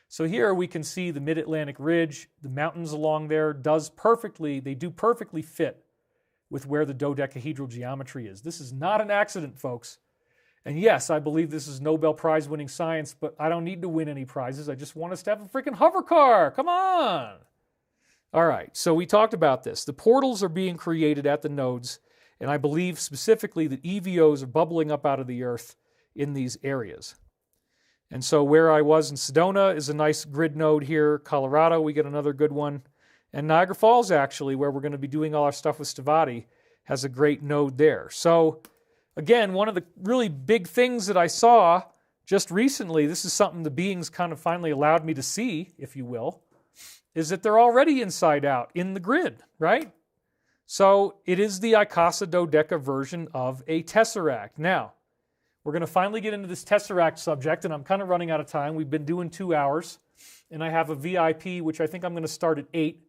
A: So here we can see the Mid-Atlantic Ridge, the mountains along there they do perfectly fit with where the dodecahedral geometry is. This is not an accident, folks. And yes, I believe this is Nobel Prize winning science, but I don't need to win any prizes. I just want us to have a freaking hover car. Come on. All right, so we talked about this. The portals are being created at the nodes, and I believe specifically that EVOs are bubbling up out of the earth in these areas. And so where I was in Sedona is a nice grid node here. Colorado, we get another good one. And Niagara Falls, actually, where we're going to be doing all our stuff with Stavati, has a great node there. So again, one of the really big things that I saw just recently, this is something the beings kind of finally allowed me to see, if you will, is that they're already inside out in the grid, right? So it is the Icasa Dodeca version of a tesseract. Now, we're going to finally get into this tesseract subject, and I'm kind of running out of time. We've been doing 2 hours, and I have a VIP, which I think I'm going to start at 8.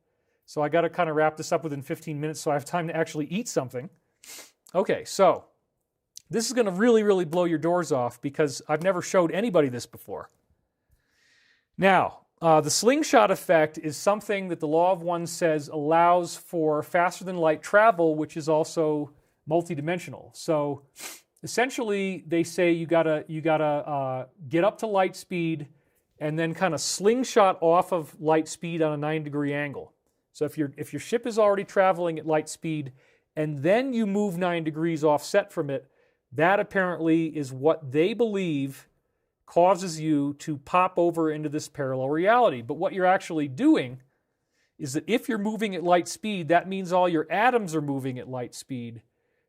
A: So I got to kind of wrap this up within 15 minutes so I have time to actually eat something. Okay, so this is going to really, really blow your doors off because I've never showed anybody this before. Now, the slingshot effect is something that the law of one says allows for faster than light travel, which is also multidimensional. So essentially, they say you gotta get up to light speed and then kind of slingshot off of light speed on a 9-degree angle. So if your ship is already traveling at light speed and then you move 9 degrees offset from it, that apparently is what they believe causes you to pop over into this parallel reality. But what you're actually doing is that if you're moving at light speed, that means all your atoms are moving at light speed.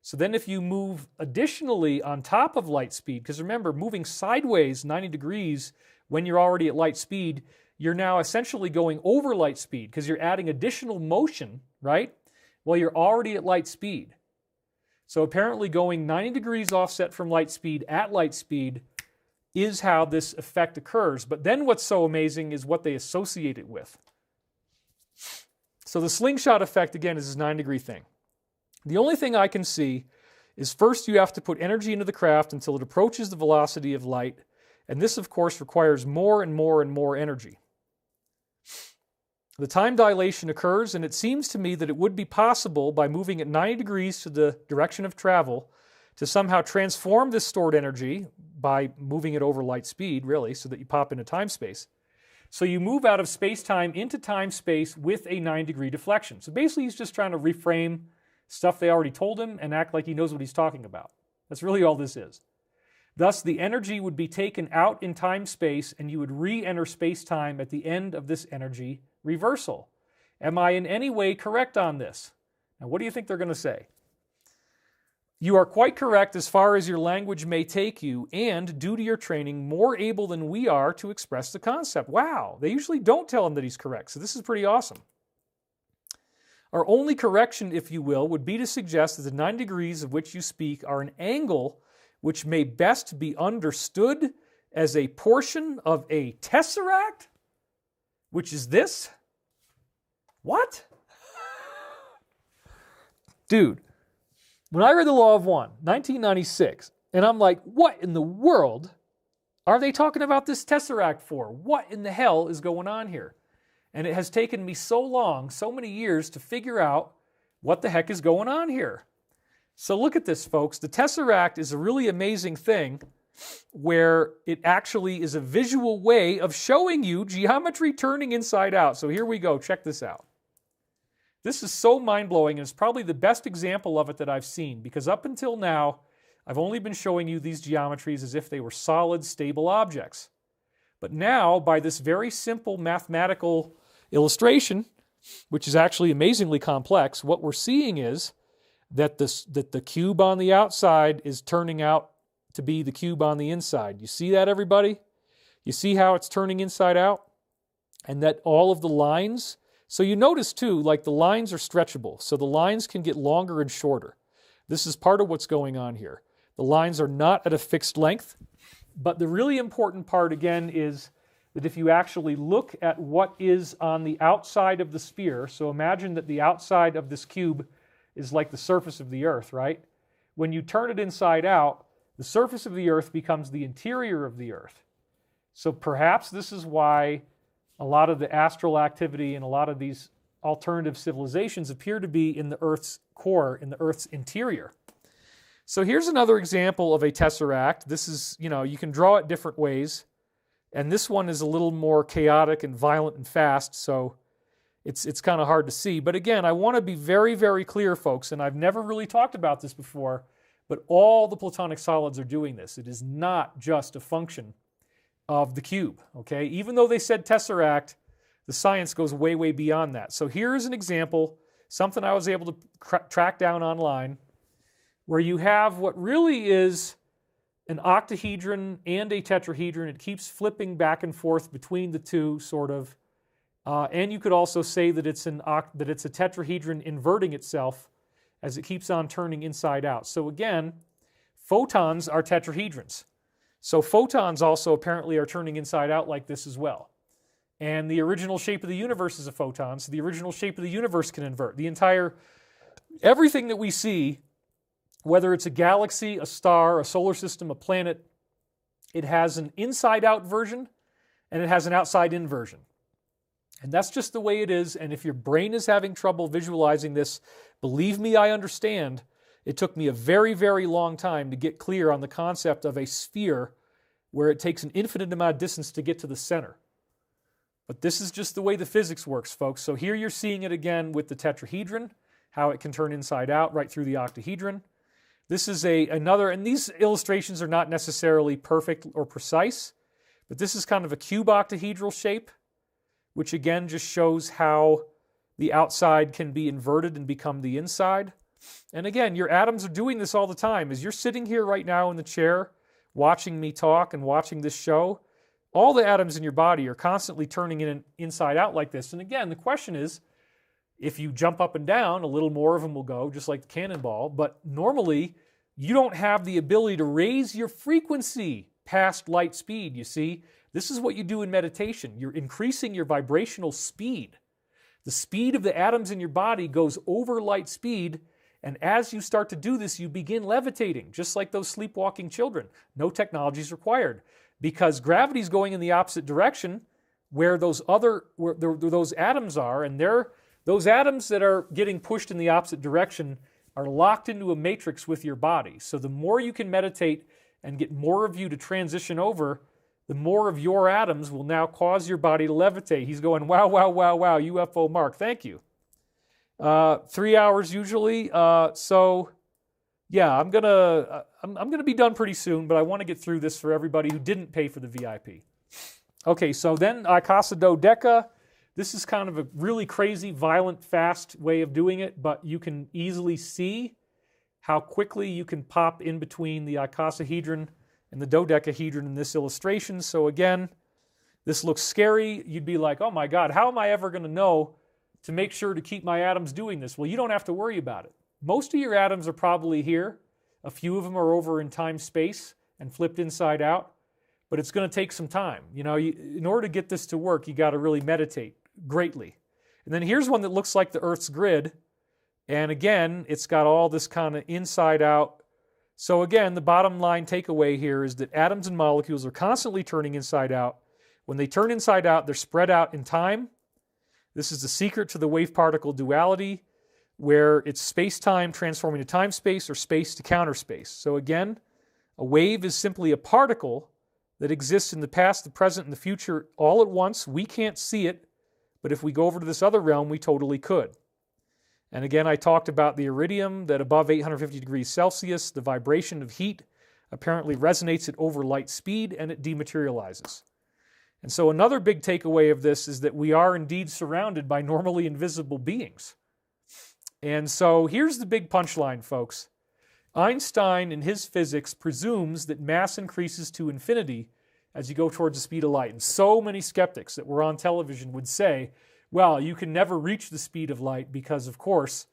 A: So then if you move additionally on top of light speed, because remember, moving sideways 90 degrees when you're already at light speed, you're now essentially going over light speed because you're adding additional motion, right? Well, you're already at light speed. So apparently going 90 degrees offset from light speed at light speed is how this effect occurs. But then what's so amazing is what they associate it with. So the slingshot effect, again, is this 9-degree thing. The only thing I can see is first you have to put energy into the craft until it approaches the velocity of light. And this, of course, requires more and more and more energy. The time dilation occurs, and it seems to me that it would be possible by moving at 90 degrees to the direction of travel to somehow transform this stored energy by moving it over light speed, really, so that you pop into time-space. So you move out of space-time into time-space with a 9-degree deflection. So basically he's just trying to reframe stuff they already told him and act like he knows what he's talking about. That's really all this is. Thus, the energy would be taken out in time-space, and you would re-enter space-time at the end of this energy reversal. Am I in any way correct on this? Now, what do you think they're going to say? You are quite correct as far as your language may take you, and, due to your training, more able than we are to express the concept. Wow, they usually don't tell him that he's correct, so this is pretty awesome. Our only correction, if you will, would be to suggest that the 9 degrees of which you speak are an angle which may best be understood as a portion of a tesseract, which is this. What? Dude, when I read The Law of One, 1996, and I'm like, what in the world are they talking about this tesseract for? What in the hell is going on here? And it has taken me so long, so many years to figure out what the heck is going on here. So look at this, folks. The tesseract is a really amazing thing where it actually is a visual way of showing you geometry turning inside out. So here we go. Check this out. This is so mind-blowing, and it's probably the best example of it that I've seen, because up until now, I've only been showing you these geometries as if they were solid, stable objects. But now, by this very simple mathematical illustration, which is actually amazingly complex, what we're seeing is that the cube on the outside is turning out to be the cube on the inside. You see that, everybody? You see how it's turning inside out? And that all of the lines... So you notice, too, like the lines are stretchable, so the lines can get longer and shorter. This is part of what's going on here. The lines are not at a fixed length, but the really important part, again, is that if you actually look at what is on the outside of the sphere, so imagine that the outside of this cube is like the surface of the Earth, right? When you turn it inside out, the surface of the Earth becomes the interior of the Earth. So perhaps this is why a lot of the astral activity and a lot of these alternative civilizations appear to be in the Earth's core, in the Earth's interior. So here's another example of a tesseract. This is, you can draw it different ways. And this one is a little more chaotic and violent and fast, so it's kind of hard to see. But again, I want to be very, very clear, folks, and I've never really talked about this before, but all the Platonic solids are doing this. It is not just a function of the cube, okay? Even though they said tesseract, the science goes way, way beyond that. So here's an example, something I was able to track down online, where you have what really is an octahedron and a tetrahedron. It keeps flipping back and forth between the two, sort of. And you could also say that it's a tetrahedron inverting itself as it keeps on turning inside out. So again, photons are tetrahedrons. So photons also apparently are turning inside out like this as well. And the original shape of the universe is a photon, so the original shape of the universe can invert. Everything that we see, whether it's a galaxy, a star, a solar system, a planet, it has an inside-out version and it has an outside-in version. And that's just the way it is, and if your brain is having trouble visualizing this, believe me, I understand. It took me a very, very long time to get clear on the concept of a sphere where it takes an infinite amount of distance to get to the center. But this is just the way the physics works, folks. So here you're seeing it again with the tetrahedron, how it can turn inside out right through the octahedron. This is another, and these illustrations are not necessarily perfect or precise, but this is kind of a cube octahedral shape, which again just shows how the outside can be inverted and become the inside. And again, your atoms are doing this all the time. As you're sitting here right now in the chair, watching me talk and watching this show, all the atoms in your body are constantly turning inside out like this. And again, the question is, if you jump up and down, a little more of them will go, just like the cannonball. But normally, you don't have the ability to raise your frequency past light speed, you see. This is what you do in meditation. You're increasing your vibrational speed. The speed of the atoms in your body goes over light speed, and as you start to do this, you begin levitating, just like those sleepwalking children. No technology is required, because gravity is going in the opposite direction where those atoms are, and those atoms that are getting pushed in the opposite direction are locked into a matrix with your body. So the more you can meditate and get more of you to transition over, the more of your atoms will now cause your body to levitate. He's going, wow, wow, wow, wow, UFO Mark, thank you. 3 hours usually. So yeah, I'm gonna be done pretty soon, but I want to get through this for everybody who didn't pay for the VIP. Okay, so then Casa Dodeca. This is kind of a really crazy, violent, fast way of doing it, but you can easily see how quickly you can pop in between the icosahedron and the dodecahedron in this illustration. So again, this looks scary. You'd be like, oh my God, how am I ever going to know to make sure to keep my atoms doing this? Well, you don't have to worry about it. Most of your atoms are probably here. A few of them are over in time-space and flipped inside out, but it's going to take some time. You know, in order to get this to work, you got to really meditate greatly. And then here's one that looks like the Earth's grid. And again, it's got all this kind of inside out. So again, the bottom line takeaway here is that atoms and molecules are constantly turning inside out. When they turn inside out, they're spread out in time. This is the secret to the wave-particle duality, where it's space-time transforming to time-space or space to counter-space. So again, a wave is simply a particle that exists in the past, the present, and the future all at once. We can't see it, but if we go over to this other realm, we totally could. And again, I talked about the iridium, that above 850 degrees Celsius, the vibration of heat apparently resonates at over light speed, and it dematerializes. And so another big takeaway of this is that we are indeed surrounded by normally invisible beings. And so here's the big punchline, folks. Einstein, in his physics, presumes that mass increases to infinity as you go towards the speed of light. And so many skeptics that were on television would say, well, you can never reach the speed of light because, of course,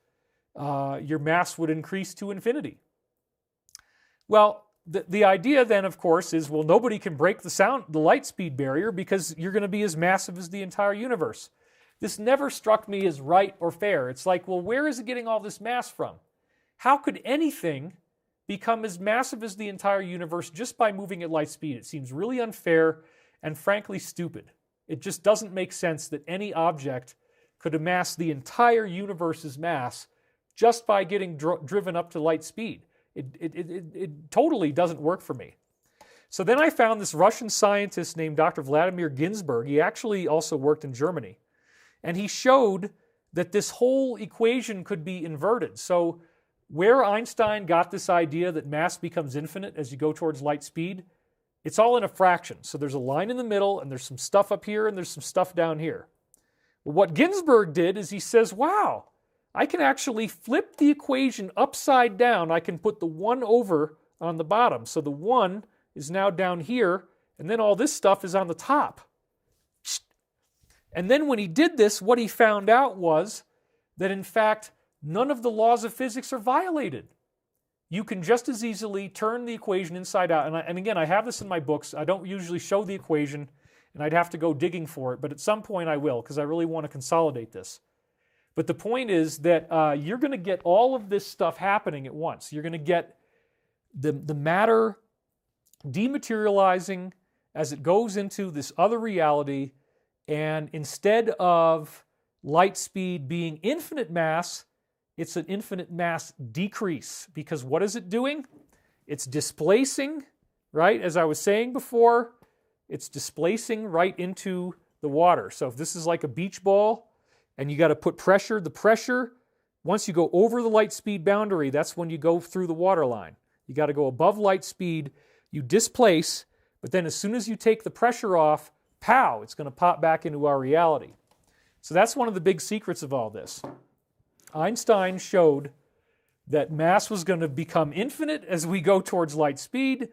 A: your mass would increase to infinity. Well, the idea then, of course, is, well, nobody can break the light speed barrier because you're going to be as massive as the entire universe. This never struck me as right or fair. It's like, well, where is it getting all this mass from? How could anything become as massive as the entire universe just by moving at light speed? It seems really unfair and frankly stupid. It just doesn't make sense that any object could amass the entire universe's mass just by getting driven up to light speed. It totally doesn't work for me. So then I found this Russian scientist named Dr. Vladimir Ginzburg. He actually also worked in Germany. And he showed that this whole equation could be inverted. So where Einstein got this idea that mass becomes infinite as you go towards light speed, it's all in a fraction. So there's a line in the middle, and there's some stuff up here, and there's some stuff down here. Well, what Ginzburg did is he says, wow, I can actually flip the equation upside down. I can put the 1 over on the bottom. So the 1 is now down here, and then all this stuff is on the top. And then when he did this, what he found out was that, in fact, none of the laws of physics are violated. You can just as easily turn the equation inside out. And again, I have this in my books. I don't usually show the equation, and I'd have to go digging for it. But at some point I will, because I really want to consolidate this. But the point is that you're going to get all of this stuff happening at once. You're going to get the matter dematerializing as it goes into this other reality. And instead of light speed being infinite mass, it's an infinite mass decrease. Because what is it doing? It's displacing, right? As I was saying before, it's displacing right into the water. So if this is like a beach ball and you got to put pressure, the pressure, once you go over the light speed boundary, that's when you go through the water line. You got to go above light speed, you displace, but then as soon as you take the pressure off, pow, it's going to pop back into our reality. So that's one of the big secrets of all this. Einstein showed that mass was going to become infinite as we go towards light speed.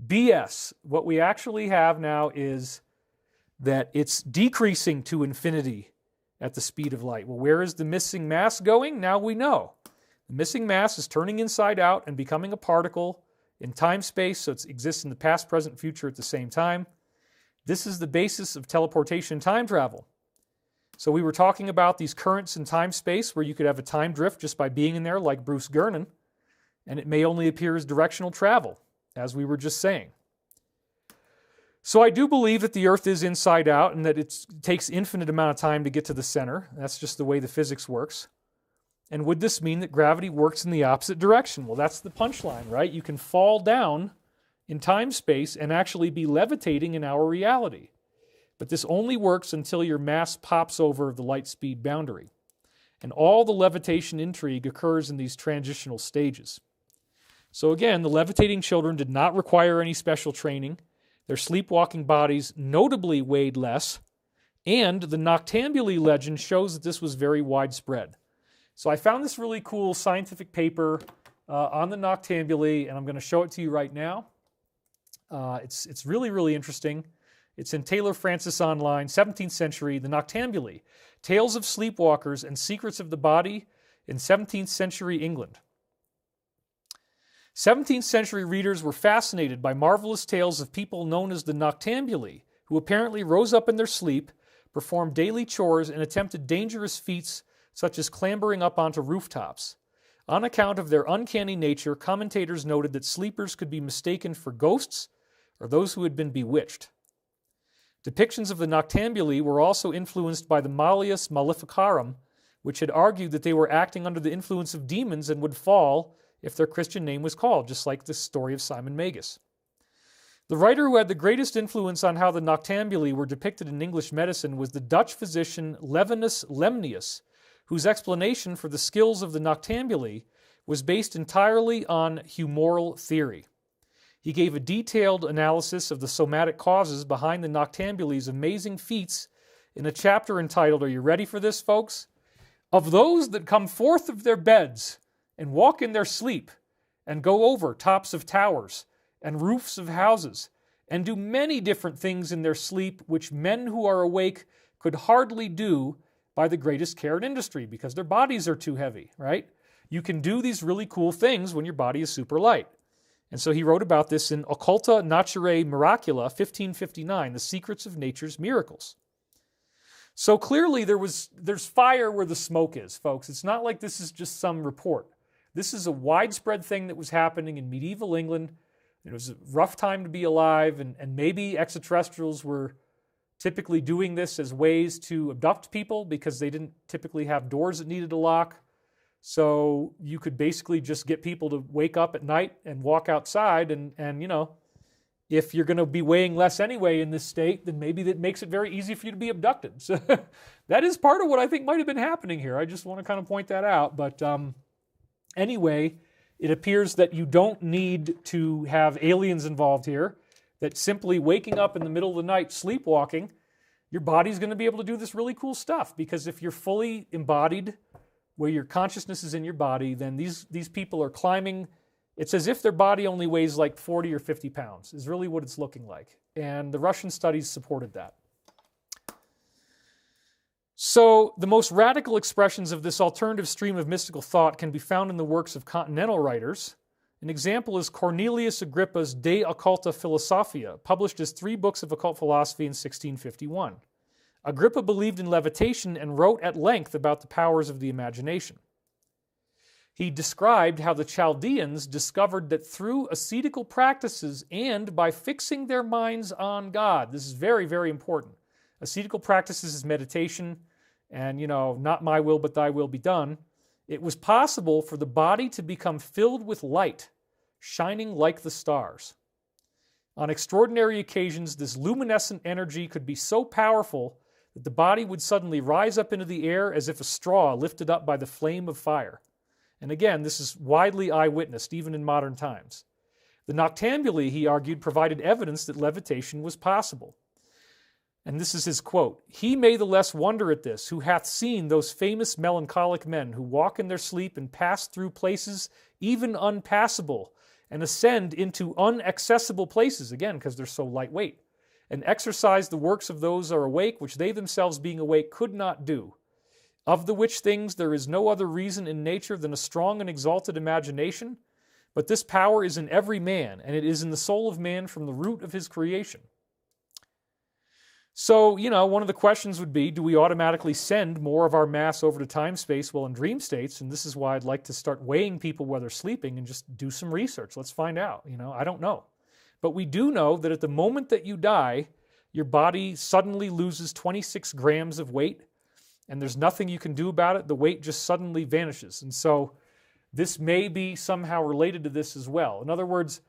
A: BS. What we actually have now is that it's decreasing to infinity at the speed of light. Well, where is the missing mass going? Now we know. The missing mass is turning inside out and becoming a particle in time-space, so it exists in the past, present, future at the same time. This is the basis of teleportation and time travel. So we were talking about these currents in time-space where you could have a time drift just by being in there, like Bruce Gernon, and it may only appear as directional travel, as we were just saying. So I do believe that the Earth is inside out and that it takes infinite amount of time to get to the center. That's just the way the physics works. And would this mean that gravity works in the opposite direction? Well, that's the punchline, right? You can fall down in time-space and actually be levitating in our reality. But this only works until your mass pops over the light speed boundary. and all the levitation intrigue occurs in these transitional stages. So again, the levitating children did not require any special training. Their sleepwalking bodies notably weighed less, and the noctambuli legend shows that this was very widespread. So I found this really cool scientific paper on the noctambuli, and I'm going to show it to you right now. It's really, really interesting. It's in Taylor Francis Online, 17th century, the noctambuli, Tales of Sleepwalkers and Secrets of the Body in 17th century England. 17th century readers were fascinated by marvelous tales of people known as the noctambuli, who apparently rose up in their sleep, performed daily chores, and attempted dangerous feats such as clambering up onto rooftops. On account of their uncanny nature, commentators noted that sleepers could be mistaken for ghosts or those who had been bewitched. Depictions of the noctambuli were also influenced by the Malleus Maleficarum, which had argued that they were acting under the influence of demons and would fall if their Christian name was called, just like the story of Simon Magus. The writer who had the greatest influence on how the noctambuli were depicted in English medicine was the Dutch physician Levinus Lemnius, whose explanation for the skills of the noctambuli was based entirely on humoral theory. He gave a detailed analysis of the somatic causes behind the noctambuli's amazing feats in a chapter entitled, are you ready for this, folks? Of those that come forth of their beds and walk in their sleep and go over tops of towers and roofs of houses and do many different things in their sleep which men who are awake could hardly do by the greatest care and industry because their bodies are too heavy, right? You can do these really cool things when your body is super light. And so he wrote about this in Occulta Naturae Miracula, 1559, The Secrets of Nature's Miracles. So clearly there's fire where the smoke is, folks. It's not like this is just some report. This is a widespread thing that was happening in medieval England. It was a rough time to be alive, and maybe extraterrestrials were typically doing this as ways to abduct people because they didn't typically have doors that needed a lock. So you could basically just get people to wake up at night and walk outside, and you know, if you're going to be weighing less anyway in this state, then maybe that makes it very easy for you to be abducted. So that is part of what I think might have been happening here. I just want to kind of point that out. But anyway, it appears that you don't need to have aliens involved here, that simply waking up in the middle of the night, sleepwalking, your body's going to be able to do this really cool stuff. Because if you're fully embodied, where your consciousness is in your body, then these people are climbing. It's as if their body only weighs like 40 or 50 pounds, is really what it's looking like. And the Russian studies supported that. So the most radical expressions of this alternative stream of mystical thought can be found in the works of continental writers. An example is Cornelius Agrippa's De Occulta Philosophia, published as 3 books of occult philosophy in 1651. Agrippa believed in levitation and wrote at length about the powers of the imagination. He described how the Chaldeans discovered that through ascetical practices and by fixing their minds on God, this is very, very important. Ascetical practices is meditation and, you know, not my will but thy will be done. It was possible for the body to become filled with light, shining like the stars. On extraordinary occasions, this luminescent energy could be so powerful that the body would suddenly rise up into the air as if a straw lifted up by the flame of fire. And again, this is widely eyewitnessed, even in modern times. The noctambuli, he argued, provided evidence that levitation was possible. And this is his quote, "He may the less wonder at this, who hath seen those famous melancholic men who walk in their sleep and pass through places even unpassable, and ascend into unaccessible places," again, because they're so lightweight, "and exercise the works of those are awake, which they themselves being awake could not do. Of the which things there is no other reason in nature than a strong and exalted imagination, but this power is in every man, and it is in the soul of man from the root of his creation." So, you know, one of the questions would be, do we automatically send more of our mass over to time-space while in dream states? And this is why I'd like to start weighing people while they're sleeping and just do some research. Let's find out. You know, I don't know. But we do know that at the moment that you die, your body suddenly loses 26 grams of weight, and there's nothing you can do about it. The weight just suddenly vanishes. And so this may be somehow related to this as well. In other words,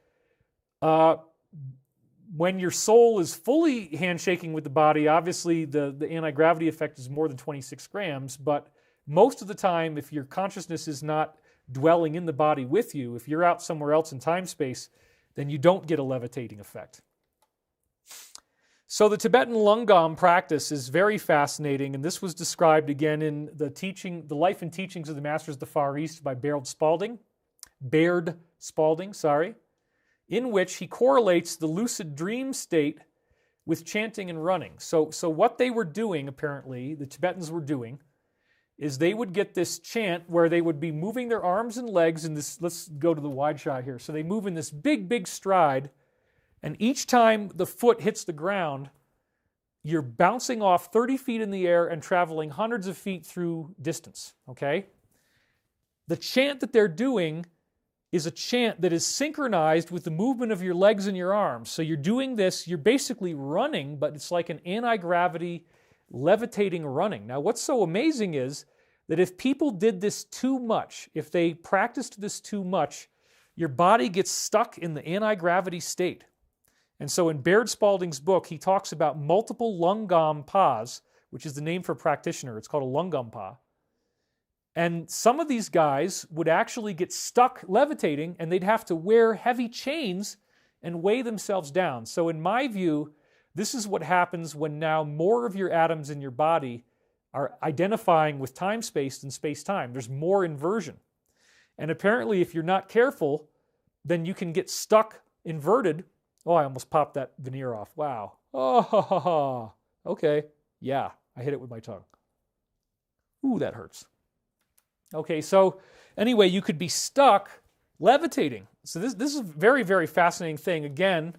A: when your soul is fully handshaking with the body, obviously the anti-gravity effect is more than 26 grams, but most of the time, if your consciousness is not dwelling in the body with you, if you're out somewhere else in time-space, then you don't get a levitating effect. So the Tibetan Lungam practice is very fascinating, and this was described again in the Life and Teachings of the Masters of the Far East by Baird Spalding, in which he correlates the lucid dream state with chanting and running. So what they were doing, apparently, the Tibetans were doing, is they would get this chant where they would be moving their arms and legs in this, let's go to the wide shot here. So they move in this big, big stride, and each time the foot hits the ground, you're bouncing off 30 feet in the air and traveling hundreds of feet through distance, okay? The chant that they're doing is a chant that is synchronized with the movement of your legs and your arms. So you're doing this, you're basically running, but it's like an anti-gravity levitating running. Now, what's so amazing is that if people did this too much, if they practiced this too much, your body gets stuck in the anti-gravity state. And so in Baird Spalding's book, he talks about multiple Lungam pas, which is the name for a practitioner. It's called a Lungam pa. And some of these guys would actually get stuck levitating, and they'd have to wear heavy chains and weigh themselves down. So in my view, this is what happens when now more of your atoms in your body are identifying with time-space than space-time. There's more inversion. And apparently, if you're not careful, then you can get stuck inverted. Oh, I almost popped that veneer off. Wow. Oh, okay. Yeah, I hit it with my tongue. Ooh, that hurts. Okay, so anyway, you could be stuck levitating. So this is a very, very fascinating thing. Again,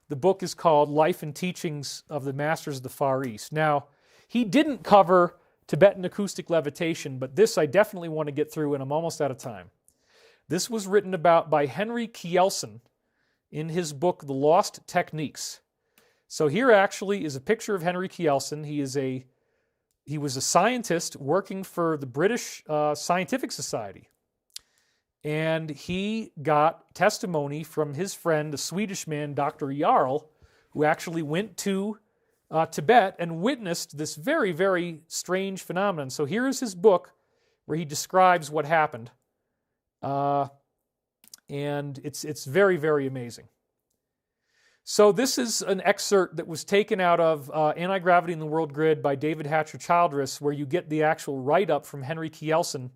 A: the book is called Life and Teachings of the Masters of the Far East. Now, he didn't cover Tibetan acoustic levitation, but this I definitely want to get through, and I'm almost out of time. This was written about by Henry Kielsen in his book, The Lost Techniques. So here actually is a picture of Henry Kielsen. He was a scientist working for the British Scientific Society. And he got testimony from his friend, a Swedish man, Dr. Jarl, who actually went to Tibet and witnessed this very, very strange phenomenon. So here is his book where he describes what happened. And it's very, very amazing. So this is an excerpt that was taken out of Anti-Gravity in the World Grid by David Hatcher Childress, where you get the actual write-up from Henry Kielsen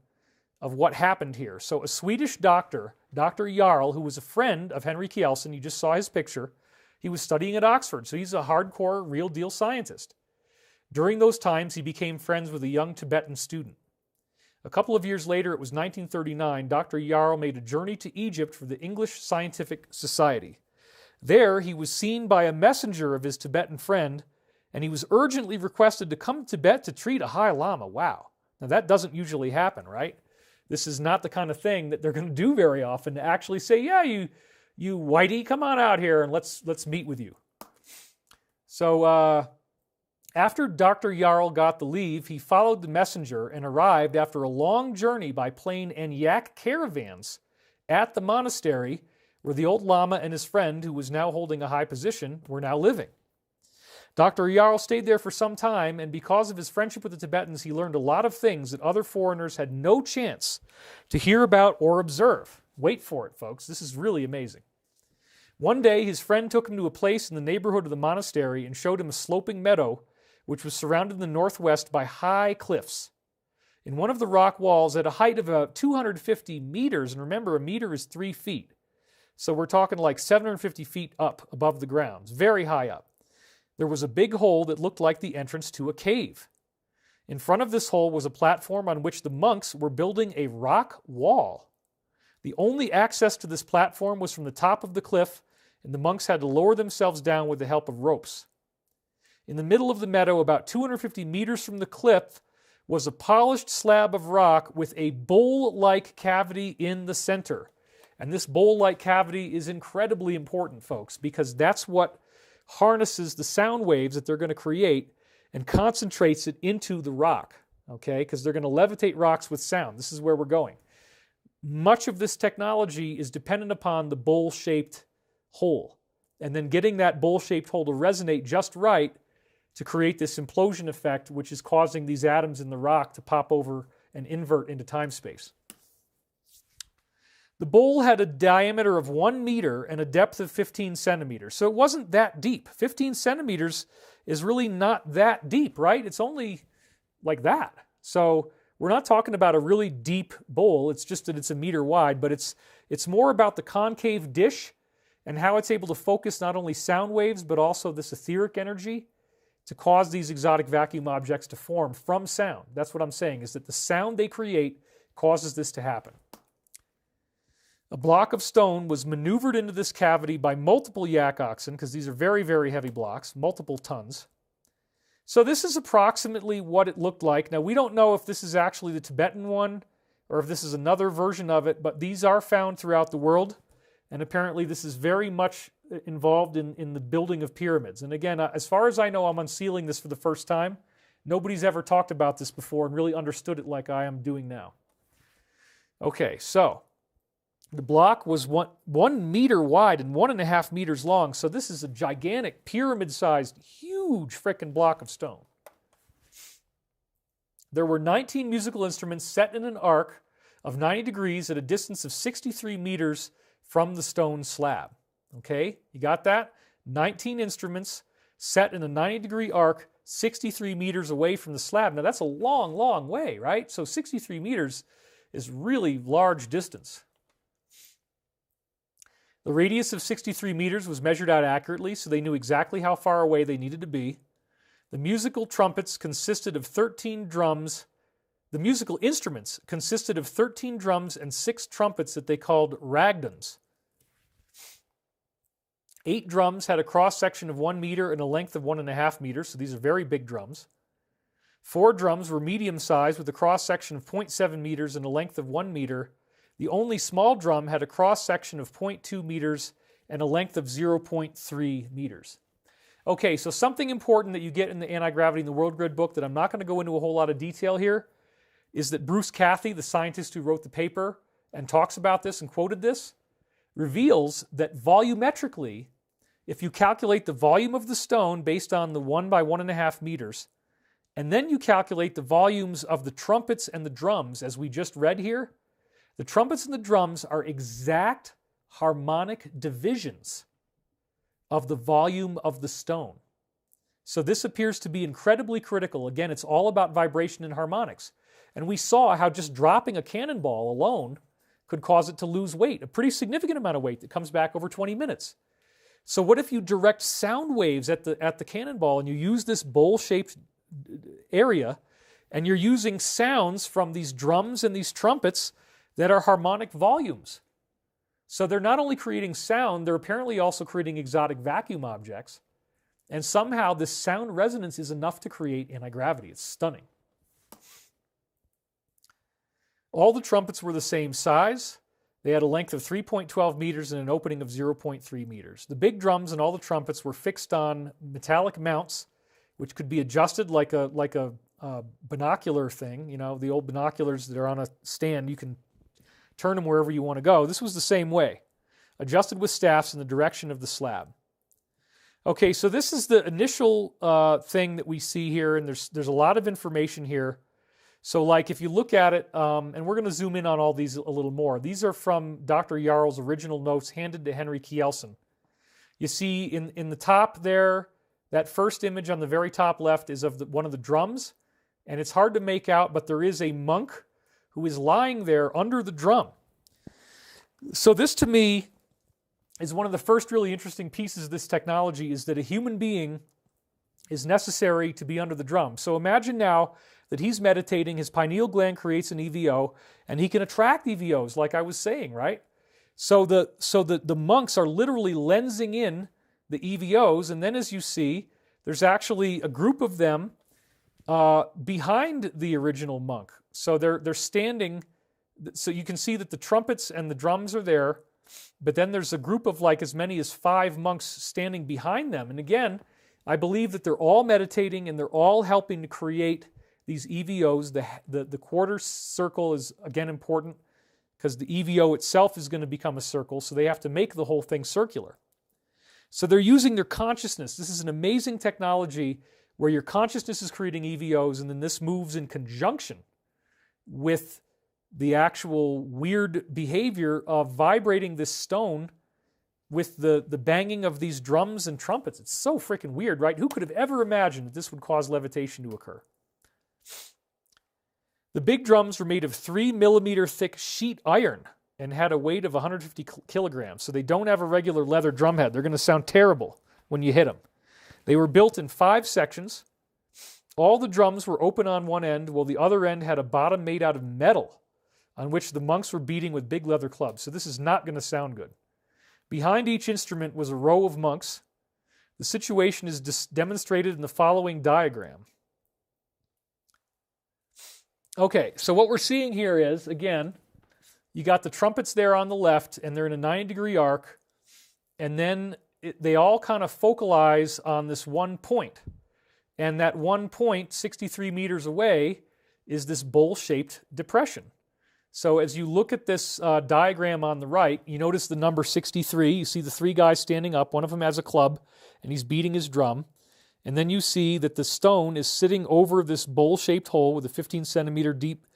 A: of what happened here. So a Swedish doctor, Dr. Jarl, who was a friend of Henry Kielsen, you just saw his picture, he was studying at Oxford, so he's a hardcore, real-deal scientist. During those times, he became friends with a young Tibetan student. A couple of years later, it was 1939, Dr. Jarl made a journey to Egypt for the English Scientific Society. There, he was seen by a messenger of his Tibetan friend, and he was urgently requested to come to Tibet to treat a High Lama. Wow. Now, that doesn't usually happen, right? This is not the kind of thing that they're going to do very often, to actually say, yeah, you whitey, come on out here and let's meet with you. So after Dr. Jarl got the leave, he followed the messenger and arrived after a long journey by plane and yak caravans at the monastery where the old Lama and his friend, who was now holding a high position, were now living. Dr. Jarl stayed there for some time, and because of his friendship with the Tibetans, he learned a lot of things that other foreigners had no chance to hear about or observe. Wait for it, folks. This is really amazing. One day, his friend took him to a place in the neighborhood of the monastery and showed him a sloping meadow, which was surrounded in the northwest by high cliffs. In one of the rock walls, at a height of about 250 meters, and remember, a meter is 3 feet, so we're talking like 750 feet up above the ground, very high up. There was a big hole that looked like the entrance to a cave. In front of this hole was a platform on which the monks were building a rock wall. The only access to this platform was from the top of the cliff, and the monks had to lower themselves down with the help of ropes. In the middle of the meadow, about 250 meters from the cliff, was a polished slab of rock with a bowl-like cavity in the center. And this bowl-like cavity is incredibly important, folks, because that's what harnesses the sound waves that they're going to create and concentrates it into the rock, okay? Because they're going to levitate rocks with sound. This is where we're going. Much of this technology is dependent upon the bowl-shaped hole, and then getting that bowl-shaped hole to resonate just right to create this implosion effect, which is causing these atoms in the rock to pop over and invert into time-space. The bowl had a diameter of 1 meter and a depth of 15 centimeters. So it wasn't that deep. 15 centimeters is really not that deep, right? It's only like that. So we're not talking about a really deep bowl. It's just that it's a meter wide, but it's more about the concave dish and how it's able to focus not only sound waves, but also this etheric energy to cause these exotic vacuum objects to form from sound. That's what I'm saying, is that the sound they create causes this to happen. A block of stone was maneuvered into this cavity by multiple yak oxen, because these are very, very heavy blocks, multiple tons. So this is approximately what it looked like. Now, we don't know if this is actually the Tibetan one or if this is another version of it, but these are found throughout the world, and apparently this is very much involved in the building of pyramids. And again, as far as I know, I'm unsealing this for the first time. Nobody's ever talked about this before and really understood it like I am doing now. Okay, so the block was 1 meter wide and 1.5 meters long, so this is a gigantic, pyramid-sized, huge frickin' block of stone. There were 19 musical instruments set in an arc of 90 degrees at a distance of 63 meters from the stone slab. Okay, you got that? 19 instruments set in a 90-degree arc 63 meters away from the slab. Now, that's a long, long way, right? So 63 meters is really large distance. The radius of 63 meters was measured out accurately, so they knew exactly how far away they needed to be. The musical trumpets consisted of 13 drums. The musical instruments consisted of 13 drums and 6 trumpets that they called ragdans. 8 drums had a cross-section of 1 meter and a length of 1.5 meters, so these are very big drums. 4 drums were medium-sized with a cross-section of 0.7 meters and a length of 1 meter. The only small drum had a cross-section of 0.2 meters and a length of 0.3 meters. Okay, so something important that you get in the Anti-Gravity in the World Grid book that I'm not going to go into a whole lot of detail here is that Bruce Cathy, the scientist who wrote the paper and talks about this and quoted this, reveals that volumetrically, if you calculate the volume of the stone based on the 1 by 1.5 meters, and then you calculate the volumes of the trumpets and the drums, as we just read here, the trumpets and the drums are exact harmonic divisions of the volume of the stone. So this appears to be incredibly critical. Again, it's all about vibration and harmonics. And we saw how just dropping a cannonball alone could cause it to lose weight, a pretty significant amount of weight that comes back over 20 minutes. So what if you direct sound waves at the cannonball and you use this bowl-shaped area and you're using sounds from these drums and these trumpets that are harmonic volumes? So they're not only creating sound, they're apparently also creating exotic vacuum objects. And somehow this sound resonance is enough to create anti-gravity. It's stunning. All the trumpets were the same size. They had a length of 3.12 meters and an opening of 0.3 meters. The big drums and all the trumpets were fixed on metallic mounts, which could be adjusted like a binocular thing. You know, the old binoculars that are on a stand, you can turn them wherever you want to go. This was the same way, adjusted with staffs in the direction of the slab. Okay, so this is the initial thing that we see here, and there's a lot of information here. So like if you look at it, and we're going to zoom in on all these a little more. These are from Dr. Jarl's original notes handed to Henry Kielsen. You see in the top there, that first image on the very top left is of one of the drums, and it's hard to make out, but there is a monk who is lying there under the drum. So this to me is one of the first really interesting pieces of this technology, is that a human being is necessary to be under the drum. So imagine now that he's meditating, his pineal gland creates an EVO, and he can attract EVOs, like I was saying, right? So the monks are literally lensing in the EVOs, and then as you see, there's actually a group of them behind the original monk. So they're standing, so you can see that the trumpets and the drums are there, but then there's a group of like as many as 5 monks standing behind them. And again, I believe that they're all meditating and they're all helping to create these EVOs. The quarter circle is, again, important because the EVO itself is going to become a circle, so they have to make the whole thing circular. So they're using their consciousness. This is an amazing technology where your consciousness is creating EVOs, and then this moves in conjunction with the actual weird behavior of vibrating this stone with the banging of these drums and trumpets. It's so freaking weird, right? Who could have ever imagined that this would cause levitation to occur? The big drums were made of 3 millimeter thick sheet iron and had a weight of 150 kilograms. So they don't have a regular leather drum head. They're going to sound terrible when you hit them. They were built in 5 sections. All the drums were open on one end, while the other end had a bottom made out of metal on which the monks were beating with big leather clubs. So this is not going to sound good. Behind each instrument was a row of monks. The situation is demonstrated in the following diagram. Okay, so what we're seeing here is, again, you got the trumpets there on the left, and they're in a 90-degree arc, and then they all kind of focalize on this one point. And that one point, 63 meters away, is this bowl-shaped depression. So as you look at this diagram on the right, you notice the number 63. You see the 3 guys standing up. One of them has a club, and he's beating his drum. And then you see that the stone is sitting over this bowl-shaped hole with a 15-centimeter deep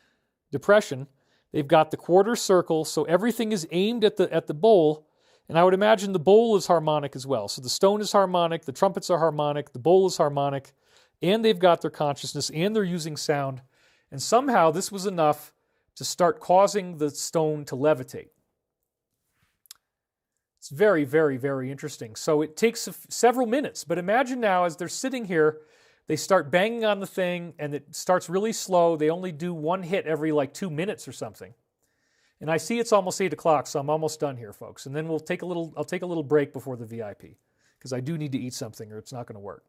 A: depression. They've got the quarter circle, so everything is aimed at the bowl. And I would imagine the bowl is harmonic as well. So the stone is harmonic, the trumpets are harmonic, the bowl is harmonic, and they've got their consciousness, and they're using sound. And somehow this was enough to start causing the stone to levitate. It's very, very, very interesting. So it takes several minutes, but imagine now as they're sitting here, they start banging on the thing, and it starts really slow. They only do one hit every like 2 minutes or something. And I see it's almost 8 o'clock, so I'm almost done here, folks. And then I'll take a little break before the VIP, because I do need to eat something or it's not going to work.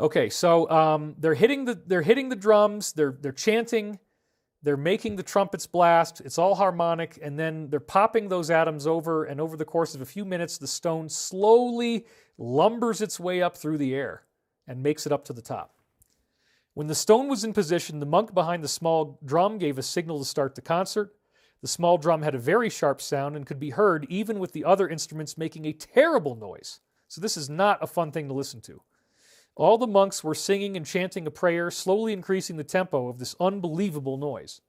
A: Okay, so they're hitting the drums, they're chanting, they're making the trumpets blast. It's all harmonic, and then they're popping those atoms over, and over the course of a few minutes, the stone slowly lumbers its way up through the air and makes it up to the top. When the stone was in position, the monk behind the small drum gave a signal to start the concert. The small drum had a very sharp sound and could be heard even with the other instruments making a terrible noise. So this is not a fun thing to listen to. All the monks were singing and chanting a prayer, slowly increasing the tempo of this unbelievable noise.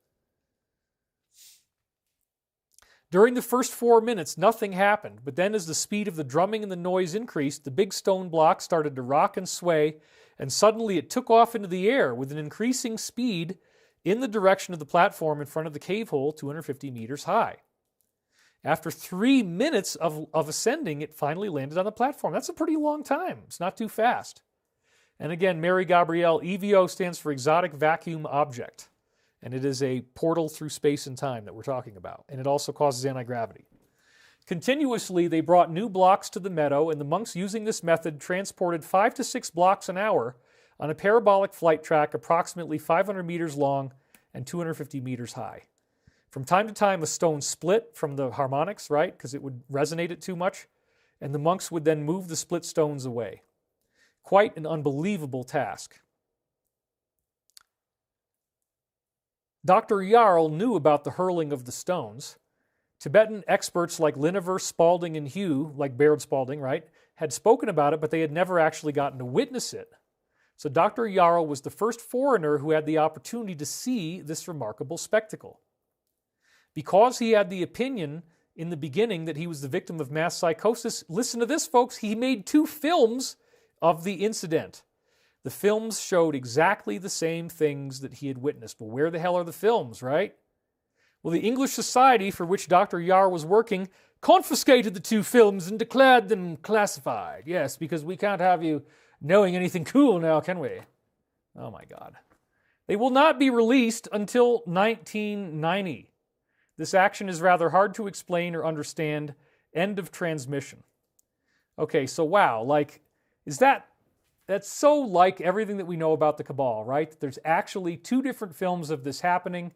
A: During the first 4 minutes, nothing happened, but then as the speed of the drumming and the noise increased, the big stone block started to rock and sway, and suddenly it took off into the air with an increasing speed in the direction of the platform in front of the cave hole, 250 meters high. After 3 minutes of ascending, it finally landed on the platform. That's a pretty long time. It's not too fast. And again, Mary Gabrielle, EVO stands for Exotic Vacuum Object. And it is a portal through space and time that we're talking about. And it also causes anti-gravity. Continuously, they brought new blocks to the meadow, and the monks using this method transported 5 to 6 blocks an hour on a parabolic flight track approximately 500 meters long and 250 meters high. From time to time, a stone split from the harmonics, right, because it would resonate it too much, and the monks would then move the split stones away. Quite an unbelievable task. Dr. Jarl knew about the hurling of the stones. Tibetan experts like Linnever, Spalding, and Hugh, like Baird Spalding, right, had spoken about it, but they had never actually gotten to witness it. So Dr. Jarl was the first foreigner who had the opportunity to see this remarkable spectacle. Because he had the opinion in the beginning that he was the victim of mass psychosis, listen to this, folks, he made 2 films of the incident. The films showed exactly the same things that he had witnessed. Well, where the hell are the films, right? Well, the English Society, for which Dr. Jarl was working, confiscated the 2 films and declared them classified. Yes, because we can't have you knowing anything cool now, can we? Oh my God. They will not be released until 1990. This action is rather hard to explain or understand. End of transmission. Okay, so wow, like, that's so like everything that we know about the Cabal, right? There's actually 2 different films of this happening,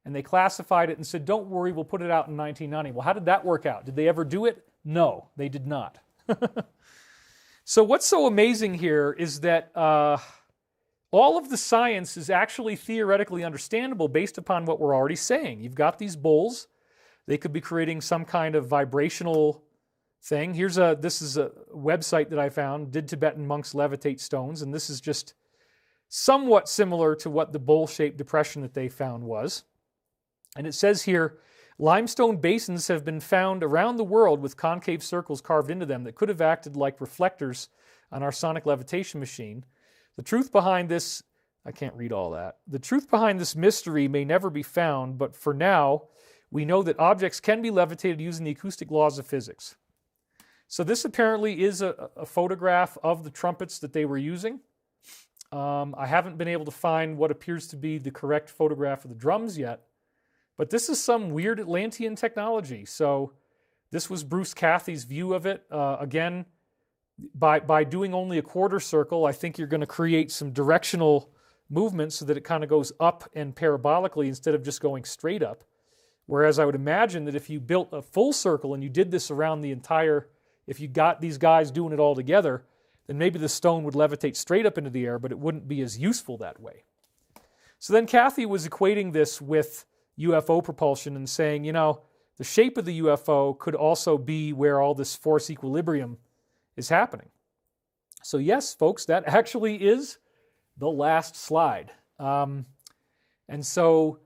A: and they classified it and said, don't worry, we'll put it out in 1990. Well, how did that work out? Did they ever do it? No, they did not. So what's so amazing here is that all of the science is actually theoretically understandable based upon what we're already saying. You've got these bowls. They could be creating some kind of vibrational thing. This is a website that I found, Did Tibetan Monks Levitate Stones? And this is just somewhat similar to what the bowl-shaped depression that they found was. And it says here, limestone basins have been found around the world with concave circles carved into them that could have acted like reflectors on our sonic levitation machine. The truth behind this, I can't read all that. The truth behind this mystery may never be found, but for now, we know that objects can be levitated using the acoustic laws of physics. So this apparently is a photograph of the trumpets that they were using. I haven't been able to find what appears to be the correct photograph of the drums yet, but this is some weird Atlantean technology. So this was Bruce Cathy's view of it. Again, by doing only a quarter circle, I think you're going to create some directional movement so that it kind of goes up and parabolically instead of just going straight up. Whereas I would imagine that if you built a full circle and you did this around the entire, if you got these guys doing it all together, then maybe the stone would levitate straight up into the air, but it wouldn't be as useful that way. So then Cathy was equating this with UFO propulsion and saying, you know, the shape of the UFO could also be where all this force equilibrium is happening. So yes, folks, that actually is the last slide. And so